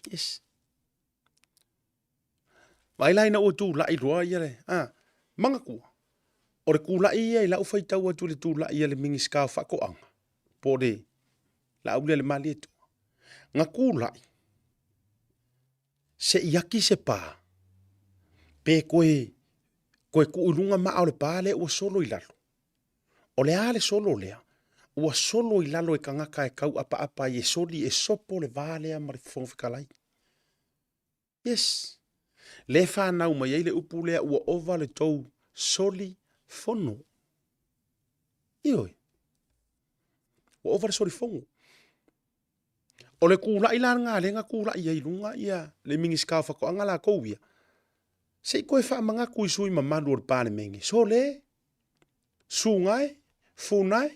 S1: Yes. Wailai na o tu la i roa ia le. Manga kua. O re kula ia i la ufai tau atu le tu la ia le mingi ska whako anga. pore la ule le mali to nga kula se yaki se pa pe koe ku ulunga ma ole pale o solo ilalo o le ale solo lea ua solo ilalo e kangaka e kau apa e soli e sopo le vale a mari fonfikalai yes le whanau mai ei le upu lea ua ova le tou soli fono ioi ua ova le soli fongo o le kula ila ngā le ngā kula ia ilunga ia le mingis kau whako anga la kou ia se koe wha manga kui sui mamalu o le pāne mengi so le sungai funai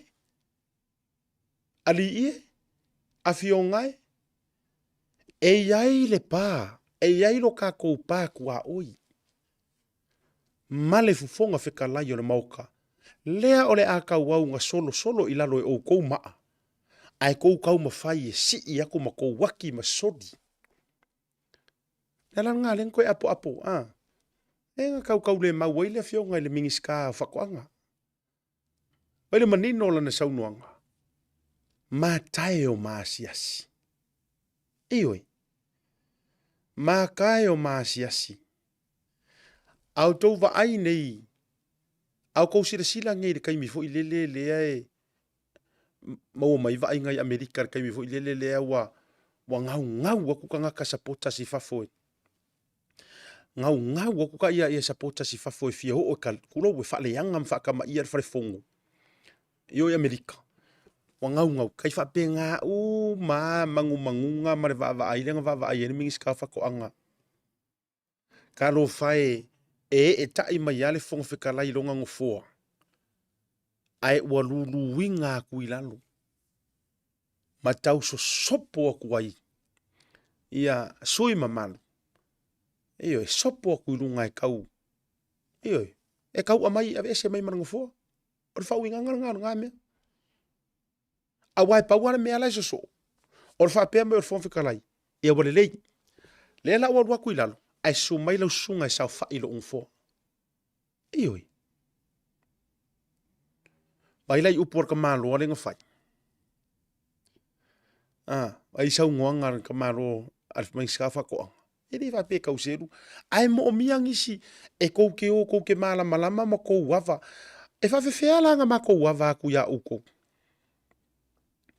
S1: ali ie Afi ngai e iai le pā e iai lo ka kou pā kua oi ma le fufonga whekalai o le mauka lea o le a kau au ngā solo ilalo e o kou maa ai kou kau mawhai e si i ako ma kou waki ma sodi nala ngā len koe apo e ngā kau le mau le fionga i le mingis ka whakoanga Waile manino la na saunuanga. Ma tae o maasiasi. Ioi. Ma kae o maasiasi. Au tau wa ai nei. Au kou sila ngei de kaimi fo i lele lea e. Mau mai wa ai ngai Amerika de kaimi fo i lele lea wa ngau aku ka ngaka sapota si fafoi. Ngau aku ka ia sapota si fafoi fia ho o ka kulo we fa le yanga mfa ka ma ia fa le fongo. Yo Amerika. Ngau kai fa pe nga ma mangunga ma va ai lenga va ai ni mingi ska fa ko anga. Ka lo fai e tai mai ale fongo fe kala I longa ngofo. Ai wa lulu winga ku ilalo. Ma tau so sopo aku ai. Ia sui mamalu. Iyo sopo aku ilunga e kau. Iyo e kau amai ave se mai ngofo. O fa winga nga me. Awai pa wana me ala so. O fa pe me o fon fikalai. E wale lei. Le la wa ku ilalo. Ai su mai lo sunga sa fa ilo ngofo. Iyo. Bailai upor ka malo le ngofai. Ai sa ngonga ka malo al mai skafa ko. Ele va pe kauseru. Ai mo miangisi e ko ke mala malama mo ko wava. E fa fe ala nga mako wava ku ya uko.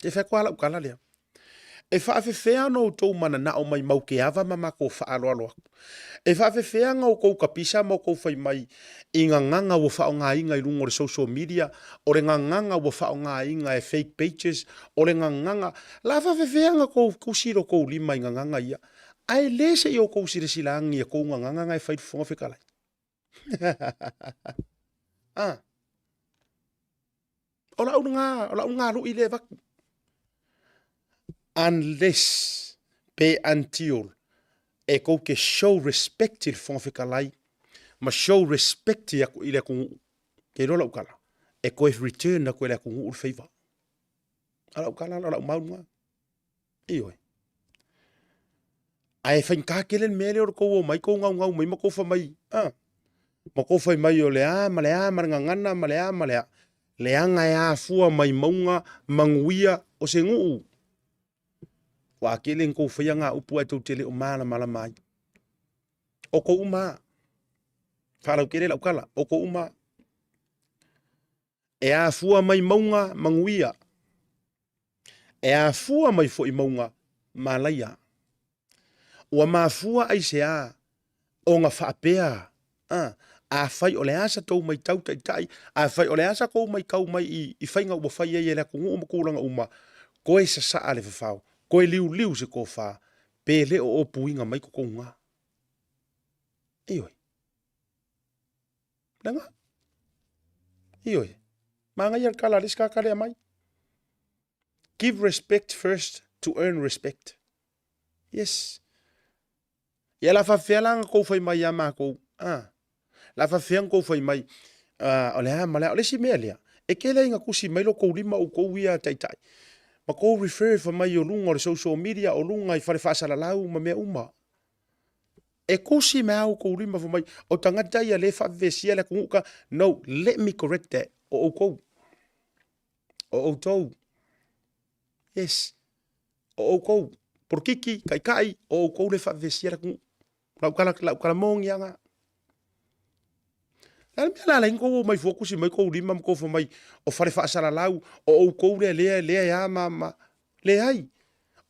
S1: E fa ko ala ukala le. E fa fe no to mana na o mai mau ke ava mama ko fa alo. E fa fe nga o ko kapisa mo ko fai mai inga nganga wo fa nga inga I lungo social media o le nganga wo fa nga inga e fake pages o le nganga la fa fe nga ko kusiro ko lima inga nganga ia. Ai lese yo ko silangi e ko nganga e fai fonga fe kala. Ola unga lu ile vak. Unless pe until e ko ke show respect il fon fikalai ma show respect ya ko ile ko ke rola ukala e ko return na ko ile ko ul favor ala ukala ala maunga iyo ai fain ka kelen mele or ko mai ko ngau mai ko fa mai ma ko fa mai o le ma ngana ma le anga ya fua mai maunga manguia o se nguu wa kelen ko fa nga upu ai tele o mala mai o ko uma fala kele la kala o ko uma e a fua mai maunga manguia e a fua mai fo I maunga malaya o ma fua ai se a o nga fa pea a fai o le asa tau mai tau tai a fai o le asa ko mai kau mai I fainga o fai e le ko ngu ko langa uma ko e sa ale fa fau ko e liu se ko fa pe le o puinga mai ko nga iyo langa iyo manga yer kala riska kale mai give respect first to earn respect yes ya la fa felang ko fai mai ya ma ko la fa feang ko fai mai ole mala ole si melia e kele nga kusi mai lo ko lima o ko wia tai ma ko refer fa mai o lunga o social media o lunga I fare fa sala lau ma me uma e kusi me au ko lima fa mai o tangata ia le fa vesia le kuka no let me correct that o to Yes. O kou. Por kiki, kai, o kou le whawesiera ku. Lau kala mongi anga. Nā mea la ingo mai fokusi mai kou lima mo kou mai o whare whaasara lau o kou lea ya ma le ai.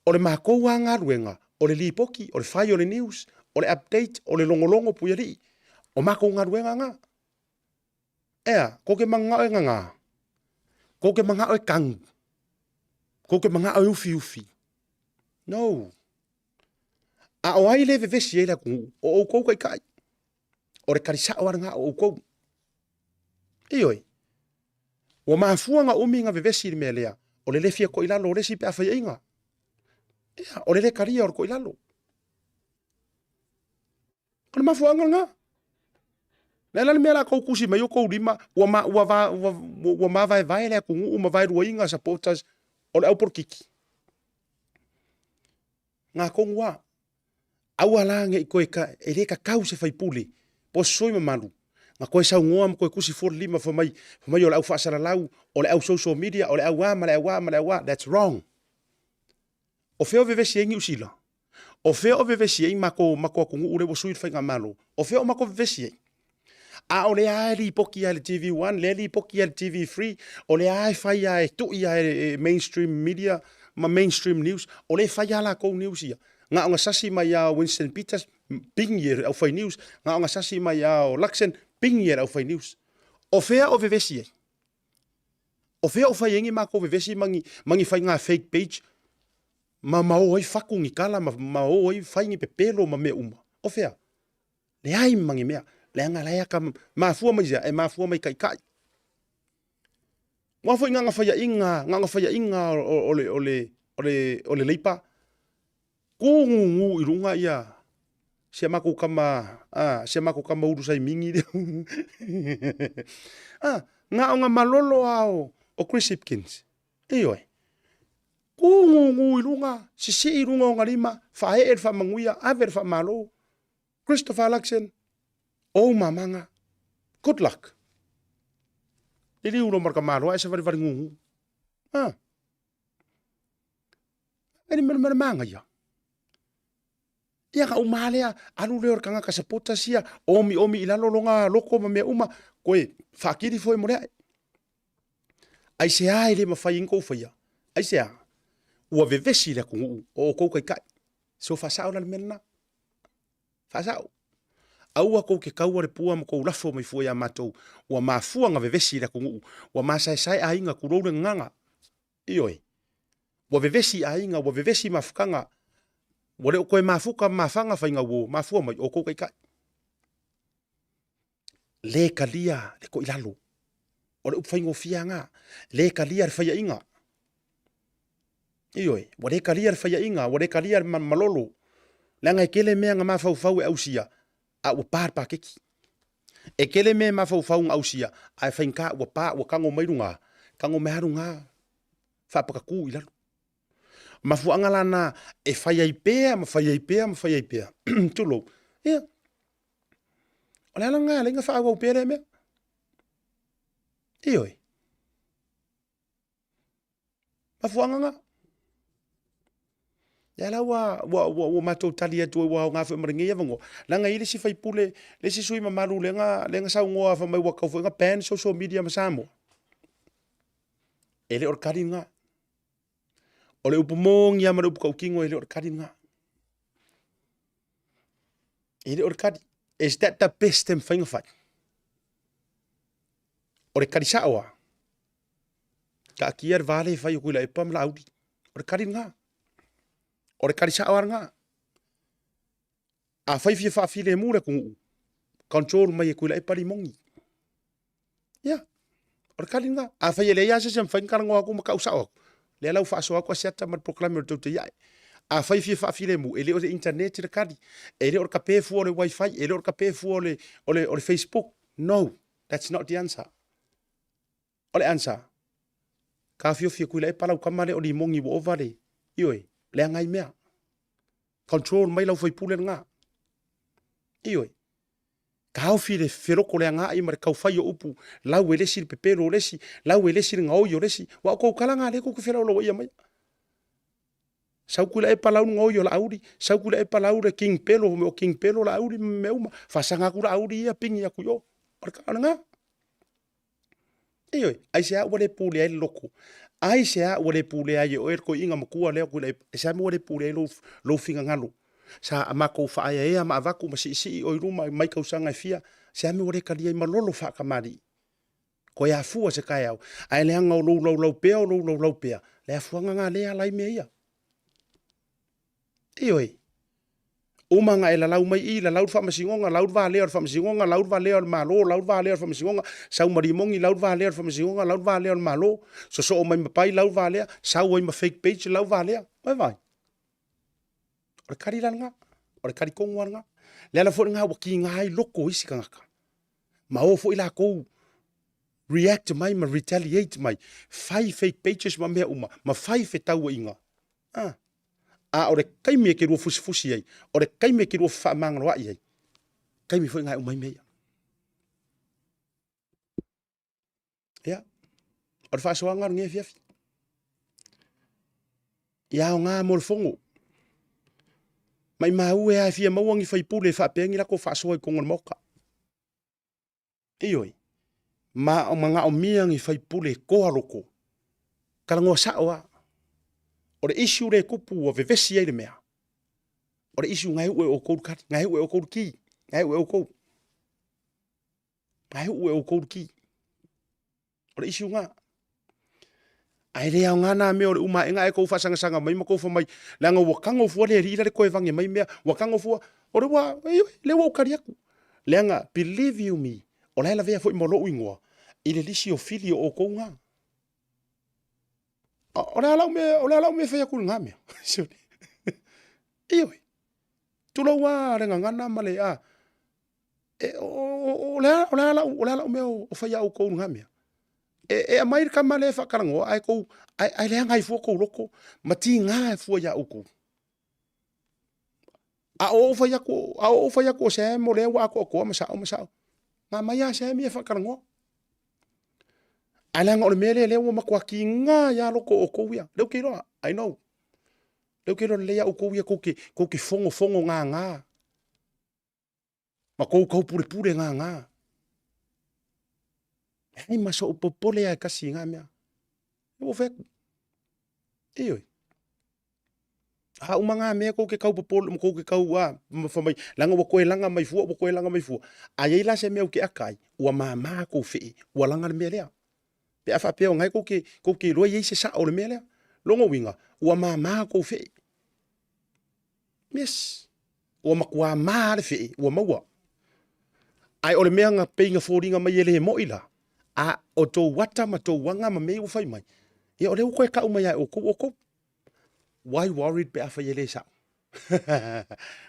S1: O le mākou anga ruenga, o le lipoki, o le whai o le news, o le update, o le longolongo puiari. O mākou ngā ruenga ngā. Ea, ko ke manga o ngā. Ko ke manga o kangu. Ko ke manga o ufi. No. A o ai le vevesi e la kungu, o kou kai. O le karisa o nga o kou. Ioi. O mafua nga umi nga vevesi le mea lea. O le lefia ko ilalo, o le si pe awhai inga. Ia, o le karia o ko ilalo. Kona mafua nga. Nela le mea la kou kusi mai o kou lima, ua ma vai lea kungu, uma vai rua inga supporters, o le au porkiki. Ngā kongua. Au ala nge koe ka e le ka kau se fai pule po soi mamalu nga koe sau ngoa mo koe kusi for lima fa mai o le au whaasara lau o le au social media o le au ma le au that's wrong. O feo vevesi ingi usila o feo vevesi ingi mako kungu ure wo sui fai nga malo o feo mako vevesi ingi a o le ai li poki ai le TV1 le li poki ai le TV3 o le ai fai ai tu ai mainstream media ma mainstream news o le fai ala ko news ia nga nga sasi mai a Winston Peters ping hier au fai news nga sasi mai a Luxen ping hier au fai news o fea o vevesi o fea o fai ingi mako vevesi mangi fai nga fake page ma oi fakungi kala ma oi fai ngi pepelo ma me uma o fea le ai mangi mea le nga la ka ma fua mai ja e ma fua mai kai wa fo nga fai inga o le leipa kungu irunga ia se mako kama uru sai mingi nga malolo ao o Chris Hipkins ioi kungu irunga si irunga o ngalima fa fa manguia aver fa malo Christopher Luxen o mamanga good luck ili ulo marka malo ai se vari ngungu ele mer manga ia ia ka umalea alu le or kanga ka sapota sia omi ilalo longa loko ma me uma koe fakiri foi mo ai se ai le mafai inko faia ai se ua vevesi le kungu o ko kai so fasao la menna fasao au ko ke kaua le pua mo ko lafo mai foi a matou ua mafua nga vevesi le kungu ua masai ainga kurore nganga ioi ua vevesi ainga ua vevesi mafukanga wale koe mafuka mafanga fainga wo mafua mai o ko kai le kalia le ko ilalo o le ufaingo fianga le kalia le faya inga ioi wale kalia le faya inga wale kalia malolo langa kele me nga mafau e ausia a o par pakeki e kele me mafau ausia a fainka o pa o kango mairunga kango meharunga fa pakaku ilalo mafuanga lana e fai aipea tulo ia ole langa lenga fa go pere me ioi mafuanga nga ya la wa mato talia tu wa nga fa mringi ya vango langa ile si fai pule le si sui mamalu lenga sa ngoa fa mai wa ka nga pen social media masamo ele orkari nga ole upumong ya maru ko kingo ele orkadi nga ele orkadi is that the best thing thing of it ole karisawa ka kier vale fai ku la ipam la audi orkadi nga ole karisawa nga a fai fa file mure ku control mai ku la ipari mongi ya orkadi nga a fai le ya se sem fai kan ngo ku ma kausa le lau fa so ko seta mar proclamer to ya a fai fa file mu ele o internet le kadi ele o kape fu o wifi ele o kape fu o Facebook no that's not the answer ole answer ka fio ku le pa lau kamale o li mongi wo vale ioi le ngai mea control mai lau fai pule nga ioi ka file fero ko le nga i mar ka fai o upu lau ele sil pepero lesi lau ele sil nga o yo lesi wa ko kala nga le ko fero lo ia mai Sau kula e palau ngoi o la auri, sau kula e palau le king pelo o king pelo la auri me uma, fa sanga kula auri ia pingi aku yo. Orka nga. Iyo, ai se a wale pule ai loko. Ai se a wale pule ai o ko inga makua leo kula e se a wale pule ai lo finga ngalo. Sa amako fa ai e ama avaku ma si o ruma mai ka usanga fia, se a me wale kali ai malolo fa kamari. Ko ia fua se kai au. Ai le anga o lo pea. Le afuanga nga le alai me ia. Iyo e. Umanga e la lau mai I, la lau fa masingonga, lau va leo fa masingonga, lau va leo malo, lau va leo fa masingonga, sau marimongi lau va leo fa masingonga, lau va leo malo, so o mai mapai lau va leo, sau oi ma fake page lau va leo. Vai. Ore kari langa, ore kari kongo nga. Le ala fo nga waki nga ai loko isi kangaka. Ma o fo ila ko react mai, ma retaliate mai. Fai fake pages ma mea uma, ma fai fe tau inga. Ore kai me ke ro fusi ai, ore kai me ke ro fa mangro ai. Kai me fo nga umai me. Ya. Ore fa so nga nge fiafi. Ya nga mo fongo. Mai mau e a fia mauangi fai pule fa pengi la ko fa so ko ngol moka. Iyo. Ma o manga o miangi fai pule ko haloko. Kala ngo sa o. Ore issue re kupu o vevesi ai le mea. Ore issue ngai ue o code cut, ngai ue o code key, ngai ue o code. Ngai ue o code key. Ore issue nga. Ai le nga na me ore uma enga e ko fa sanga mai ma ko fa mai. La nga wakango fu le ri le ko evange mai mea, wakango fu ore wa le wa kariaku. Le nga believe you me. Ola la vea fo mo lo uingoa. Ile lisi o filio o ko nga. Ola la me fa ku nga me. Iyo. Tulo wa renga ngana male a. Ola me o fa ya o ko nga me. A mai ka male fa karango ai ko ai le ngai fu ko loko. Mati nga fu ya o ko. A o fa ya ko se mo le wa ko ma sa. Nga mai ya se mi fa karango. Ala ngol mele le wo makwa ki nga ya loko o ko ya. Le ke ro I know. Le ke ro le ya o ko ya ko ke fongo nga. Ma ko pure nga. Ai maso o popole ai kasi nga mea. O fe. Iyo. Ha umanga me ko ke kau popole ko ke kau wa fa mai langa wo ko langa mai fu. Ai la se me o ke akai. Wa mama ko fe. Wa langa me le. Pe afa pe ngai ko ke lo ye se sa o le me le. Longo winga. Wa mama ko fe. Yes. Wa makwa ma le fe. Wa mawa. Ai o le mea nga pe nga foringa mai ele mo ila. A o to wata ma to wanga ma me ufai mai. E o le ko ka uma ya o ko. Why worried pe afa yele sa.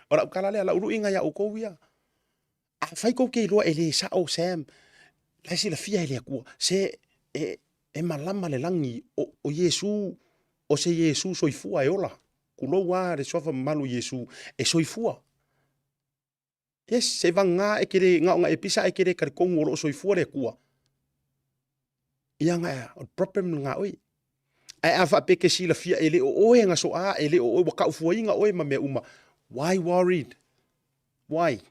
S1: Ora kala le la uru inga ya o ko ya. A fai ko ke lo ele sa o sam. La si la fia ele ko se e malama le langi o Yesu o se Yesu soifua e ola. Kulo wa re sofa malu Yesu e soifua. Yes, se vanga e kere nga e pisa e kere kar kongo lo soifua le kua. Ia nga o problem nga oi. Ai afa peke si la fia ele o nga so a ele o waka ufua inga oi ma me uma. Why worried? Why?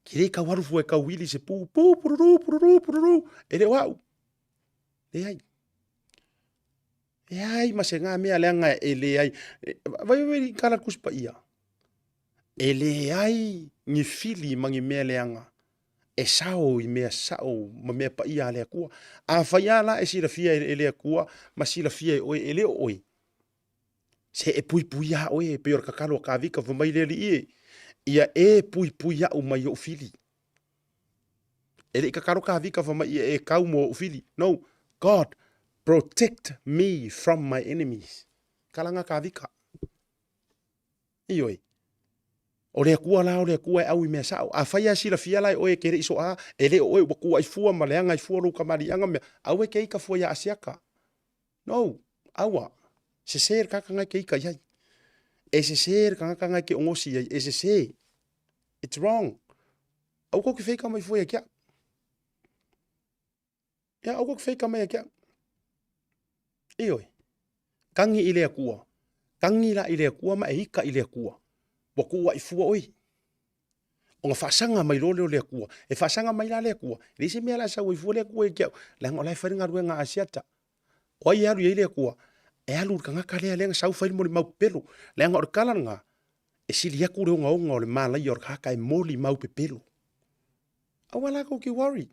S1: Kire ka waru fu e ka wili se pururu. Ele wau. E ai ma se nga mea leanga ele ai. Vai kala kuspa ia. Ele ai ngi fili mangi mea leanga. E sao I mea sao ma mea pa ia lea kua. A whaiala e sira fia e lea kua, ma sira fia e oe e leo oe. Se e pui a oe, pe ora kakalo ka vika vamai leli ie. Ia e pui a o mai o fili. E le kakalo ka vika vamai e kau mo o fili. No, God, protect me from my enemies. Kalanga ka vika. Ioi. O le kua la o le kua e au I mea sao. A whaia sila fia lai oe kere iso a. E le oe wakua I fua ma leanga I fua lo kamari anga mea. Au e keika fua ya asiaka. No. Awa. Se ser kakangai keika yai. E se ser kakangai ke ongosi yai. E se se. It's wrong. Au ko ke feika mai fua ya kia. Ya au ko ke feika mai ya kia. Ioi. Kangi I le kua. Tangila i le kua ma e hika i le kua. Wa kua i fua oi. O nga whaasanga mai lole o le kua. E whaasanga mai la le kua. Risi mea la sa ui fua le kua i kia. La ngolai wharinga ruenga asiata. O ai alu i le kua. E alu ka ngaka lea lenga sau whairi mo le mau pelo. Le ngor kalanga. E sili aku reo ngaonga o le mala i or kaka e moli mau pe pelo. Awala ko ki worry.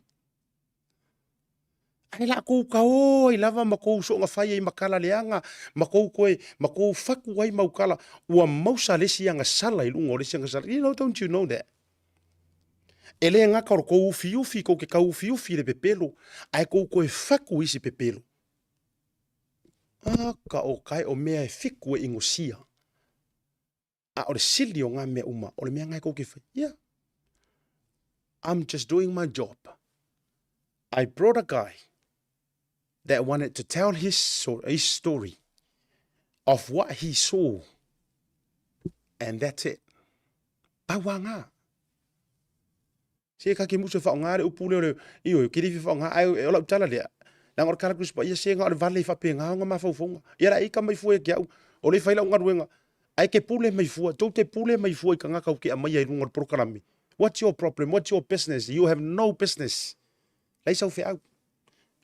S1: Ai la ko ka o i lava ma ko so nga fai i makala leanga ma ko faku ai mau kala ua mausa lesi anga sala i lungo lesi anga sala. You know, don't you know that? Ele nga ka ko ufi ko ke ka ufi le pepelo ai ko e faku isi pepelo. Ka o kai o mea e fiku e ingosia. A o le sili o ngā mea uma o le mea ngai ko ke fai. Yeah. I'm just doing my job. I brought a guy that wanted to tell his story of what he saw. And that's it. Pawanga. Se ka ke muso fa ngare upule le io ke rifi fa nga ai o la tala le. Na ngor kala kus pa ia se nga le vale fa pe nga nga ma fa fonga. Ia ra ika mai fu e ke au. O le fa la nga ruenga. Ai ke pule mai fu, to te pule mai fu ka nga ka ke mai ai ngor programi. What's your problem? What's your business? You have no business. Lai sau fe au.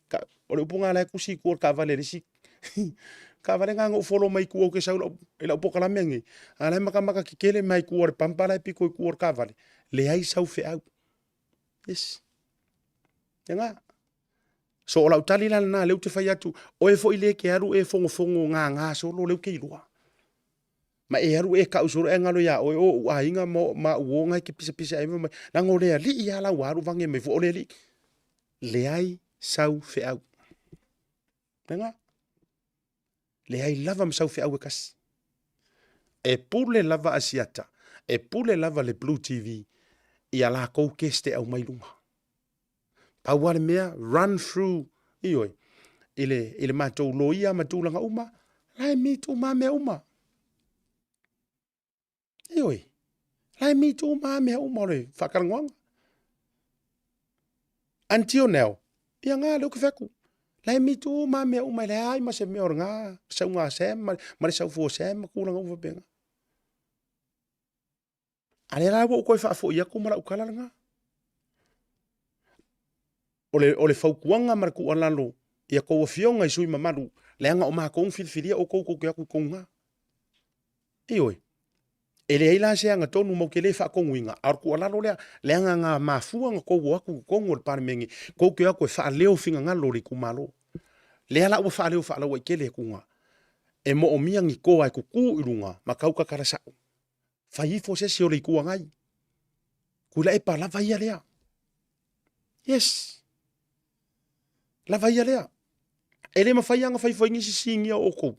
S1: Ka o le upunga la kusi ko ka vale risi. Ka vale nga ngo follow mai ku o ke sau ela upokala mengi. Ala maka ki kele mai ku o pampala piko ku o ka vale. Le ai sau fe au. Yes. Nga. So o la utali la na leu te fai atu. O e fo ile ke aru e fongo nga so lo leu ke ilua. Ma e aru e ka usoro e ngalo ya o ainga mo ma uonga ke pisa e ma na ngole ali ia la waru vange me fo ole li. Le ai sau fe au. Nga. Le ai lava ma sau fe au e kas. E pule lava asiata. E pule lava le Blue TV. Ia la kou keste au mai lunga. Pawale mea, run through, ioi, ile mātou loia, mātou langa uma, lai mitu mā mea uma. Ioi, lai mitu mā mea uma ole, whakarangoanga. Until now, ia ngā leo ke whaku. Lai mitu mā mea uma, le ai ma se mea ora ngā, sau ngā sem, ma le sau fua sem, ma kūranga uwa benga. Ale la wo koe whaafo ia kumara ukala ngā. Ole faukuanga mara ku alalo ia ko fionga i sui mamaru le anga o ma ko filfilia o ko ke aku konga ioi ele ila se anga tonu mo ke le fa ko winga ar ku alalo le anga nga mafuanga ko aku kongo le parmengi ko ke aku fa leo finga nga lori ku malo le ala o fa leo fa lo ke le kunga e mo o miangi ko ai ku ku irunga makau ka karasa fa ifo se se ole ku ngai ku la e pa la va ia lea yes. La vai alea. Ele ma fai anga fai foi ngisi singia o kou.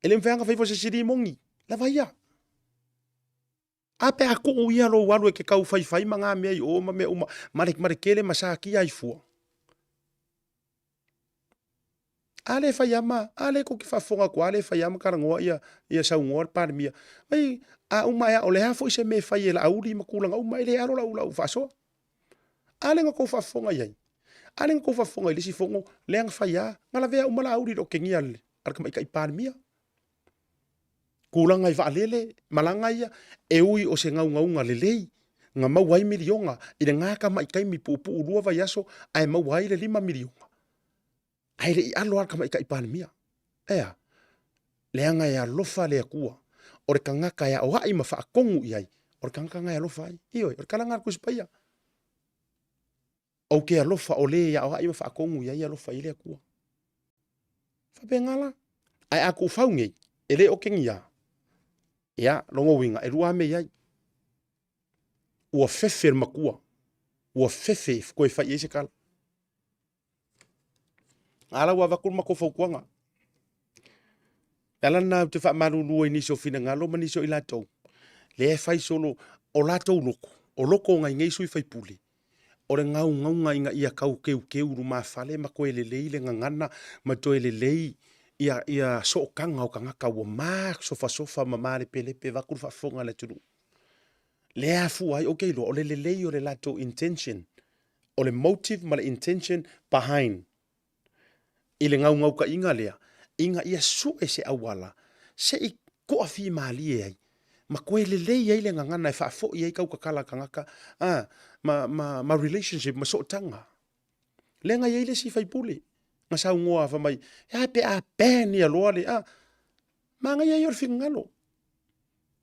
S1: Ele ma fai anga fai foi se siri mongi. La vai a. Ape a kou ia lo walu e ke kau fai manga mea i o ma mea uma. Mare kele masaki ai fua. Ale fai ama. Ale ko ki fafonga ko ale fai ama karangoa ia sau ngoa pare mia. Ai a uma ea ole ha foi se me fai e la auri makulanga uma ele aro la faso. Ale nga ko fafonga iai. Aleng ko fafonga ilisi fongo leang faya ngala vea umala auri do kengia le arka mai kai parmia kulanga i valele malanga ia e ui o se ngau lelei nga mau ai milionga ina ngaka mai kai mi pupu ulua vai aso ai mau ai le 5 milionga ai le alo arka mai kai parmia ea leanga ia lofa le akua ore kangaka ia o ai mafa kongu iai ore kangaka ia lofa ai io ore kalanga ku spaya o ke alofa o le ya o ai fa kongu ya alofa ile ku fa bengala ai aku faungi ele o kengia ya longo winga e rua me ya o fefe makua o fefe ko fa yese kala ala wa vakul mako fokuanga ala na te fa malu lu ni so fina ngalo mani so ilato le fai solo o lato loko o loko ngai ngai sui fai puli ore ngau nga ia kau keu ruma fale ma ko elelei le ngana ma to elelei ia so kanga o kanga ka o ma sofa ma mare pele pe va kur fa fonga le tulu le afu ai okay lo ole lelei o le lato intention o le motive ma le intention behind ile ngau ka inga ia su ese awala se I ko afi mali ai ma koe le ai le ngangana e whaafo I ai kau kakala kangaka ma relationship ma so tanga lenga i le si faipule nga sa ngoa fa mai ya pe a pen ya loa le ma nga ia ngalo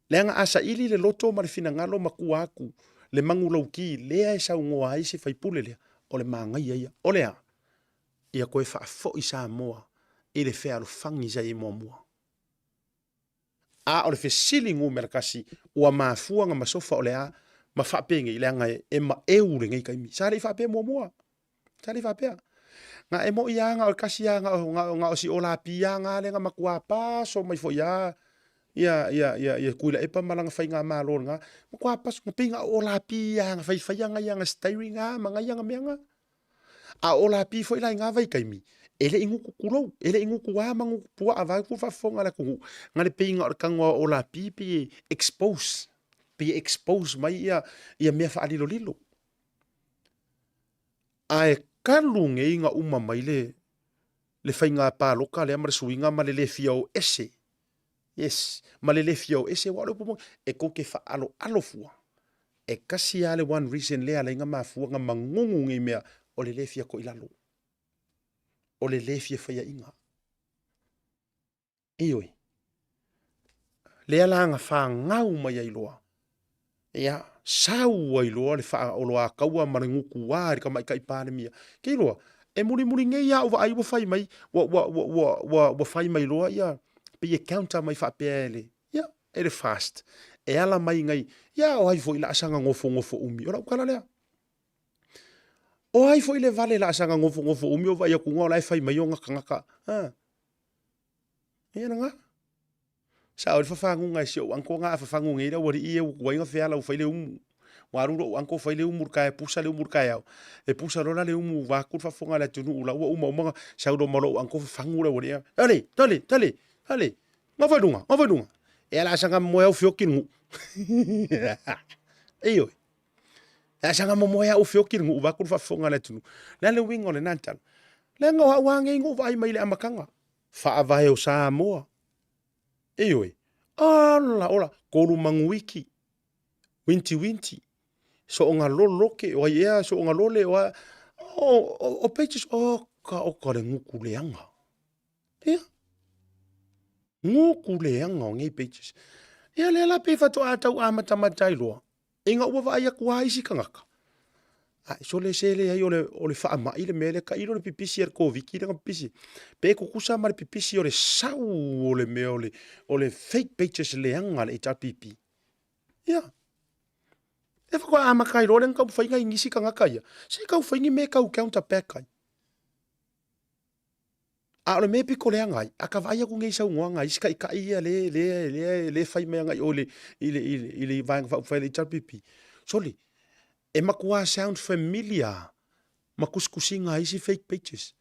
S1: lenga asa ili le loto ma le fina ngalo ma kuaku le mangulau ki le ai sa ngoa ai si faipule le o le manga ia o le ia koe whaafo I Samoa I le whea lo fangi sa I mua o le fesili ngu mera kasi ua mafua nga masofa o le ma whapenge I le anga e ma le ngai kaimi sa le whape mua sa le whapea nga e mo ia nga o kasi ia nga o si o la pia nga le nga makua pa so mai fo ia kuila e pa malanga whai nga malo nga makua pa so pinga o la pia nga whai nga ia nga styring nga mga ia nga mea nga o la pi fo ila nga vai kaimi ele ingu kukulou ele ingu kuwa mangu pua avai ku fa fonga la ku ngale pinga o kangwa o la pi expose mai ia mea fa alilo lilo ai kalung e inga uma mai le whainga pā loka le amare suinga ma le fiao ese yes ma le fiao ese wale pumo e ko ke fa alo fua e kasi ale one reason le ala inga mafua nga mangungu ngi mea o le fia ko ilalo o le fia whaia inga ioi le ala nga wha ngau mai ai loa ia sau ai loa le wha o loa kaua marenguku wari ka mai kai pāne mia ke loa e muri nge ia o ai wa fai mai wa fai mai loa ia pe e counter mai fa pele ia e fast e ala mai ngai ia o ai fo ila sanga ngofo umi ora kala lea o ai fo ile vale la sanga ngofo umi o vai ku ngola fai mai o ngaka ia nga sa o fa ngai sio anko nga fa ngai ira wori ia ku nga fe ala fai le waruro anko fai le kai pusa le kai e pusa rola le va ku fa fonga la tunu la uma sa do malo anko fa ngura wori ale nga fa dunga e ala sanga mo e fiokin iyo e sanga mo e fiokin va ku fa fonga la tunu la le wingo le nantal le nga wa ngai ngo vai mai le amakanga fa vai o Samoa iyo ola koru manguiki winti so nga loloke o ia so nga lole o pages o ka le nguku leanga ia nguku leanga ngai pages ia le la pe fa to atau amata matai loa inga ua vai ku ai si kangaka so le sele ai o le fa ma ile mele ka ilo le pipisi er ko viki le pipisi pe ku kusa ma le pipisi o le sau o le me o le fake pages leanga le pipi ia e fa ko ama kai lo len ka fa inga ingisi kangaka ia se ka fa ingi me ka counter pack kai le me pi ko le ngai aka vai ku ngai sa ngwa ngai ska ka ia le fa me ngai o ile vai fa le pipi so le e makua sound familiar makuskusinga isi fake pages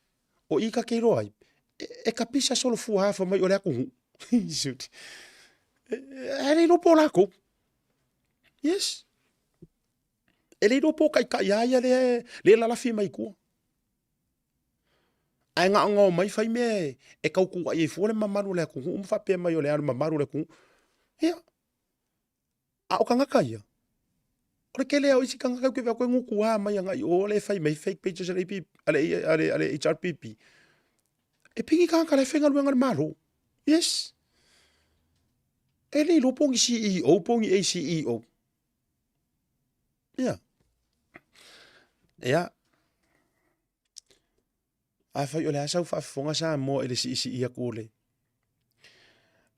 S1: o ika ke roi e kapisa solo fu hafa mai ole aku shoot ele no pola ko yes ele no po kai kai ya le la fi mai ku ai nga ngo mai fai me e kau ku ai fu le mamaru le ku fa pe mai ole mamaru le ku ya o kanga kai ora ke leo isi kanga ke ko nguku mai nga o le fai mai fake pages ale HRPP e pingi kanga le fenga luenga malo yes ele lo pongi CEO pongi CEO ya a fai ole asa fa fonga sa mo ele si ia kole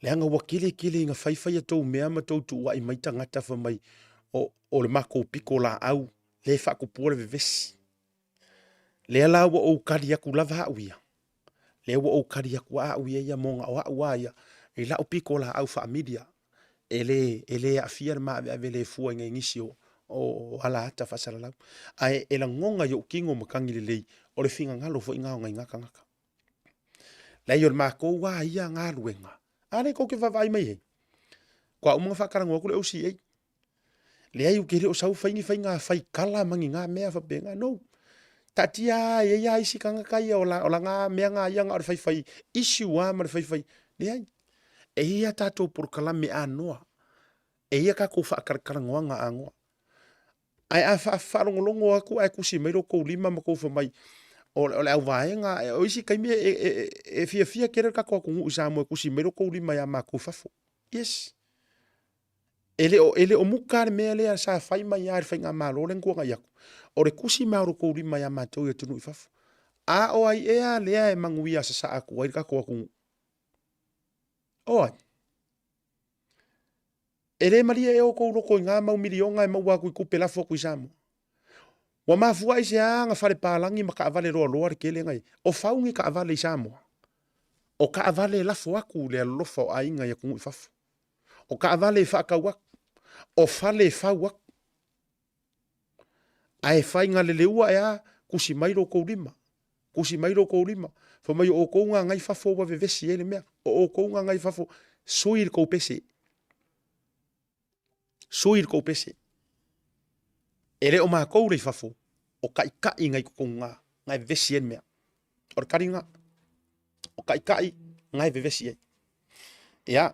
S1: le anga wakili nga fai to mea ma to tu ai mai tangata fa mai o le mako piko la au le fa ko pole vesi le ala o kali aku lava uia le o kali aku uia ia monga o ia e la o piko la au fa media ele afirma ave le fu nga inisio o ala ata fa sala ai ela ngonga yo kingo makangi le o le finga ngalo fo inga nga ngaka la yo mako wa ia nga luenga ale ko ke va vai mai kwa uma fa karango ko le OCA le ai u kere o sau fainga fai kala mangi nga mea fa benga no tatia ia isi kanga kai o la nga mea nga ia nga fai issue wa ma fai le ai E ia tātou por kalame anoa. E ia ka kou whaakarangoanga angoa. Ai a whaarongolongo aku ai kusi mai roko lima ma kou whamai. O le au vaenga, o isi kaimi e fia kere ka kou kungu Samoa kusi mai roko lima ya ma kou fafo. Yes. Ele o mukare mea lea sa whai mai a whai ngā malo len kua ngai aku. O re kusi mai roko lima ya ma tau ia tunu i fafo. A o ai ea lea e manguia sa sa aku ai ka kou kungu. O ai. Ele maria e o kou roko ngā mau milionga e mau waku i kupe lafo kui Samoa. Wa mafua i se anga whare pālangi ma ka avale roa roa re kele ngai. O whaungi ka avale i Samoa. O ka avale lafo aku le alofa o ainga ia kungu i fafu. O ka avale i whaakau aku. O fale whau aku. Ai whai ngā leleua ea kusi mairo kou lima. Kusi mairo kou lima. Whamai o kou ngā ngai fafo wa vevesi ele mea. O kou ngā ngai fafo sui kou pese. Sui kou pese. Ele o maa kou rei fafo. O kai ngai kou ngā. Ngai vevesi ele mea. O re kari ngā. O kai ngai vevesi ele. Ia.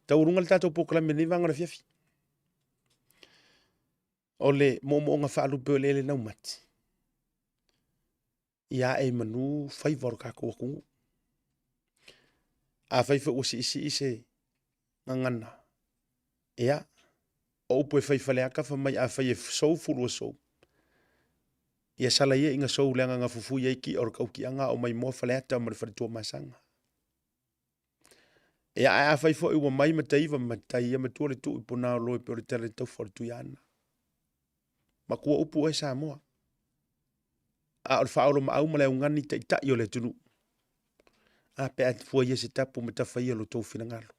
S1: Taurunga le tātou pōkala me ni vanga na fiafi. O le mo ngā whaalu peo lele nau mati. Ia e manu whai waru kā kua kungu. A whai wha usi isi ngangana. Ia. O upo e whai whale aka whamai a whai e sou furu o sou. Ia sala ia inga sou leanga ngā fufu ia iki or kau ki anga o mai mua whale ata o mare whare tua masanga. Ia a whai fo iwa mai mataiva matai ia matua le tu ipona o loe peo le tele tau whare tu iana. Ma kua upu e Samoa. A or whaoro ma au ma leo ngani ta ita i o le tunu. A pe at fua ia se tapu me ta whai alo tau whina ngalo.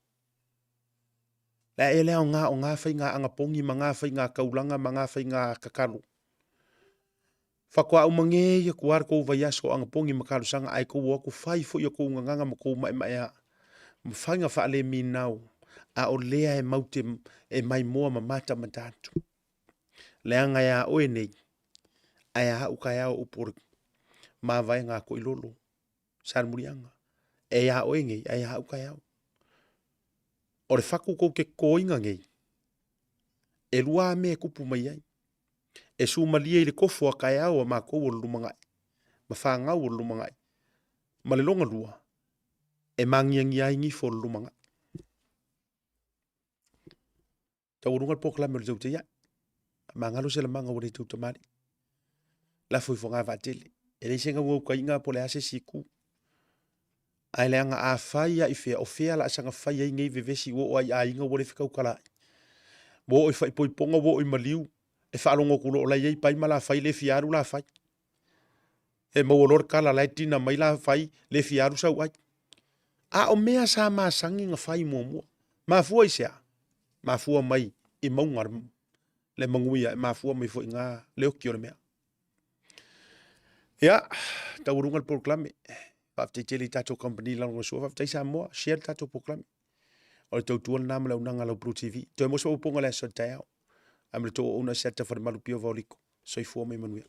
S1: La e leo ngā o ngā whai ngā angapongi ma ngā whai ngā kaulanga ma ngā whai ngā kakaro. Whakua au mange ia kuar kou vai aso angapongi ma karusanga ai kou waku whai fo ia kou nganganga ma kou mai mai a. Ma whai ngā whaale mi nau. A o lea e maute e mai moa ma mata ma tātu. Lea ngai a oe nei. Ai a ukai au upor. Ma vai ngā ko ilolo. Sarmurianga. E a oe ngei. Ai a ukai au. O re whaku kou ke koinga ngei. E lua me kupu mai ai. E su malia i le kofo a kai au a ma kou o lumangai. Ma whangau o lumangai. Ma le longa lua. E mangiangi ai ngifo o lumangai. Tau urunga pokla me le tau te ia. Ma ngalo se la manga o le tau tamari. La foi fonga vatele. E le senga wau kainga po le ase siku. Ai le anga a whai a i whea o whea la asanga whai ai ngei vevesi wo ai a inga wo le whikau kalai. Wo i whai poiponga wo i maliu. E whaalongo kulo o lai ei pai ma la whai le fiaru la whai. E mawolor kala lai tina mai la whai le fiaru sau ai. A o mea sa maa sangi nga whai mua mua. Ma fua i sea. Ma fua mai i maungar le manguia. Ma fua mai fo i ngā leo ki o le mea. Ia, tau urunga le proklame. Whafte tele tato company lango sua. Whafte Samoa, share tato proklame. O le tau tuan nama lau nanga lau Blue TV. Toi mo sa uponga le sa tayao. Am le tō ona seta whare malupio vauliko. Soi fua mai manuia.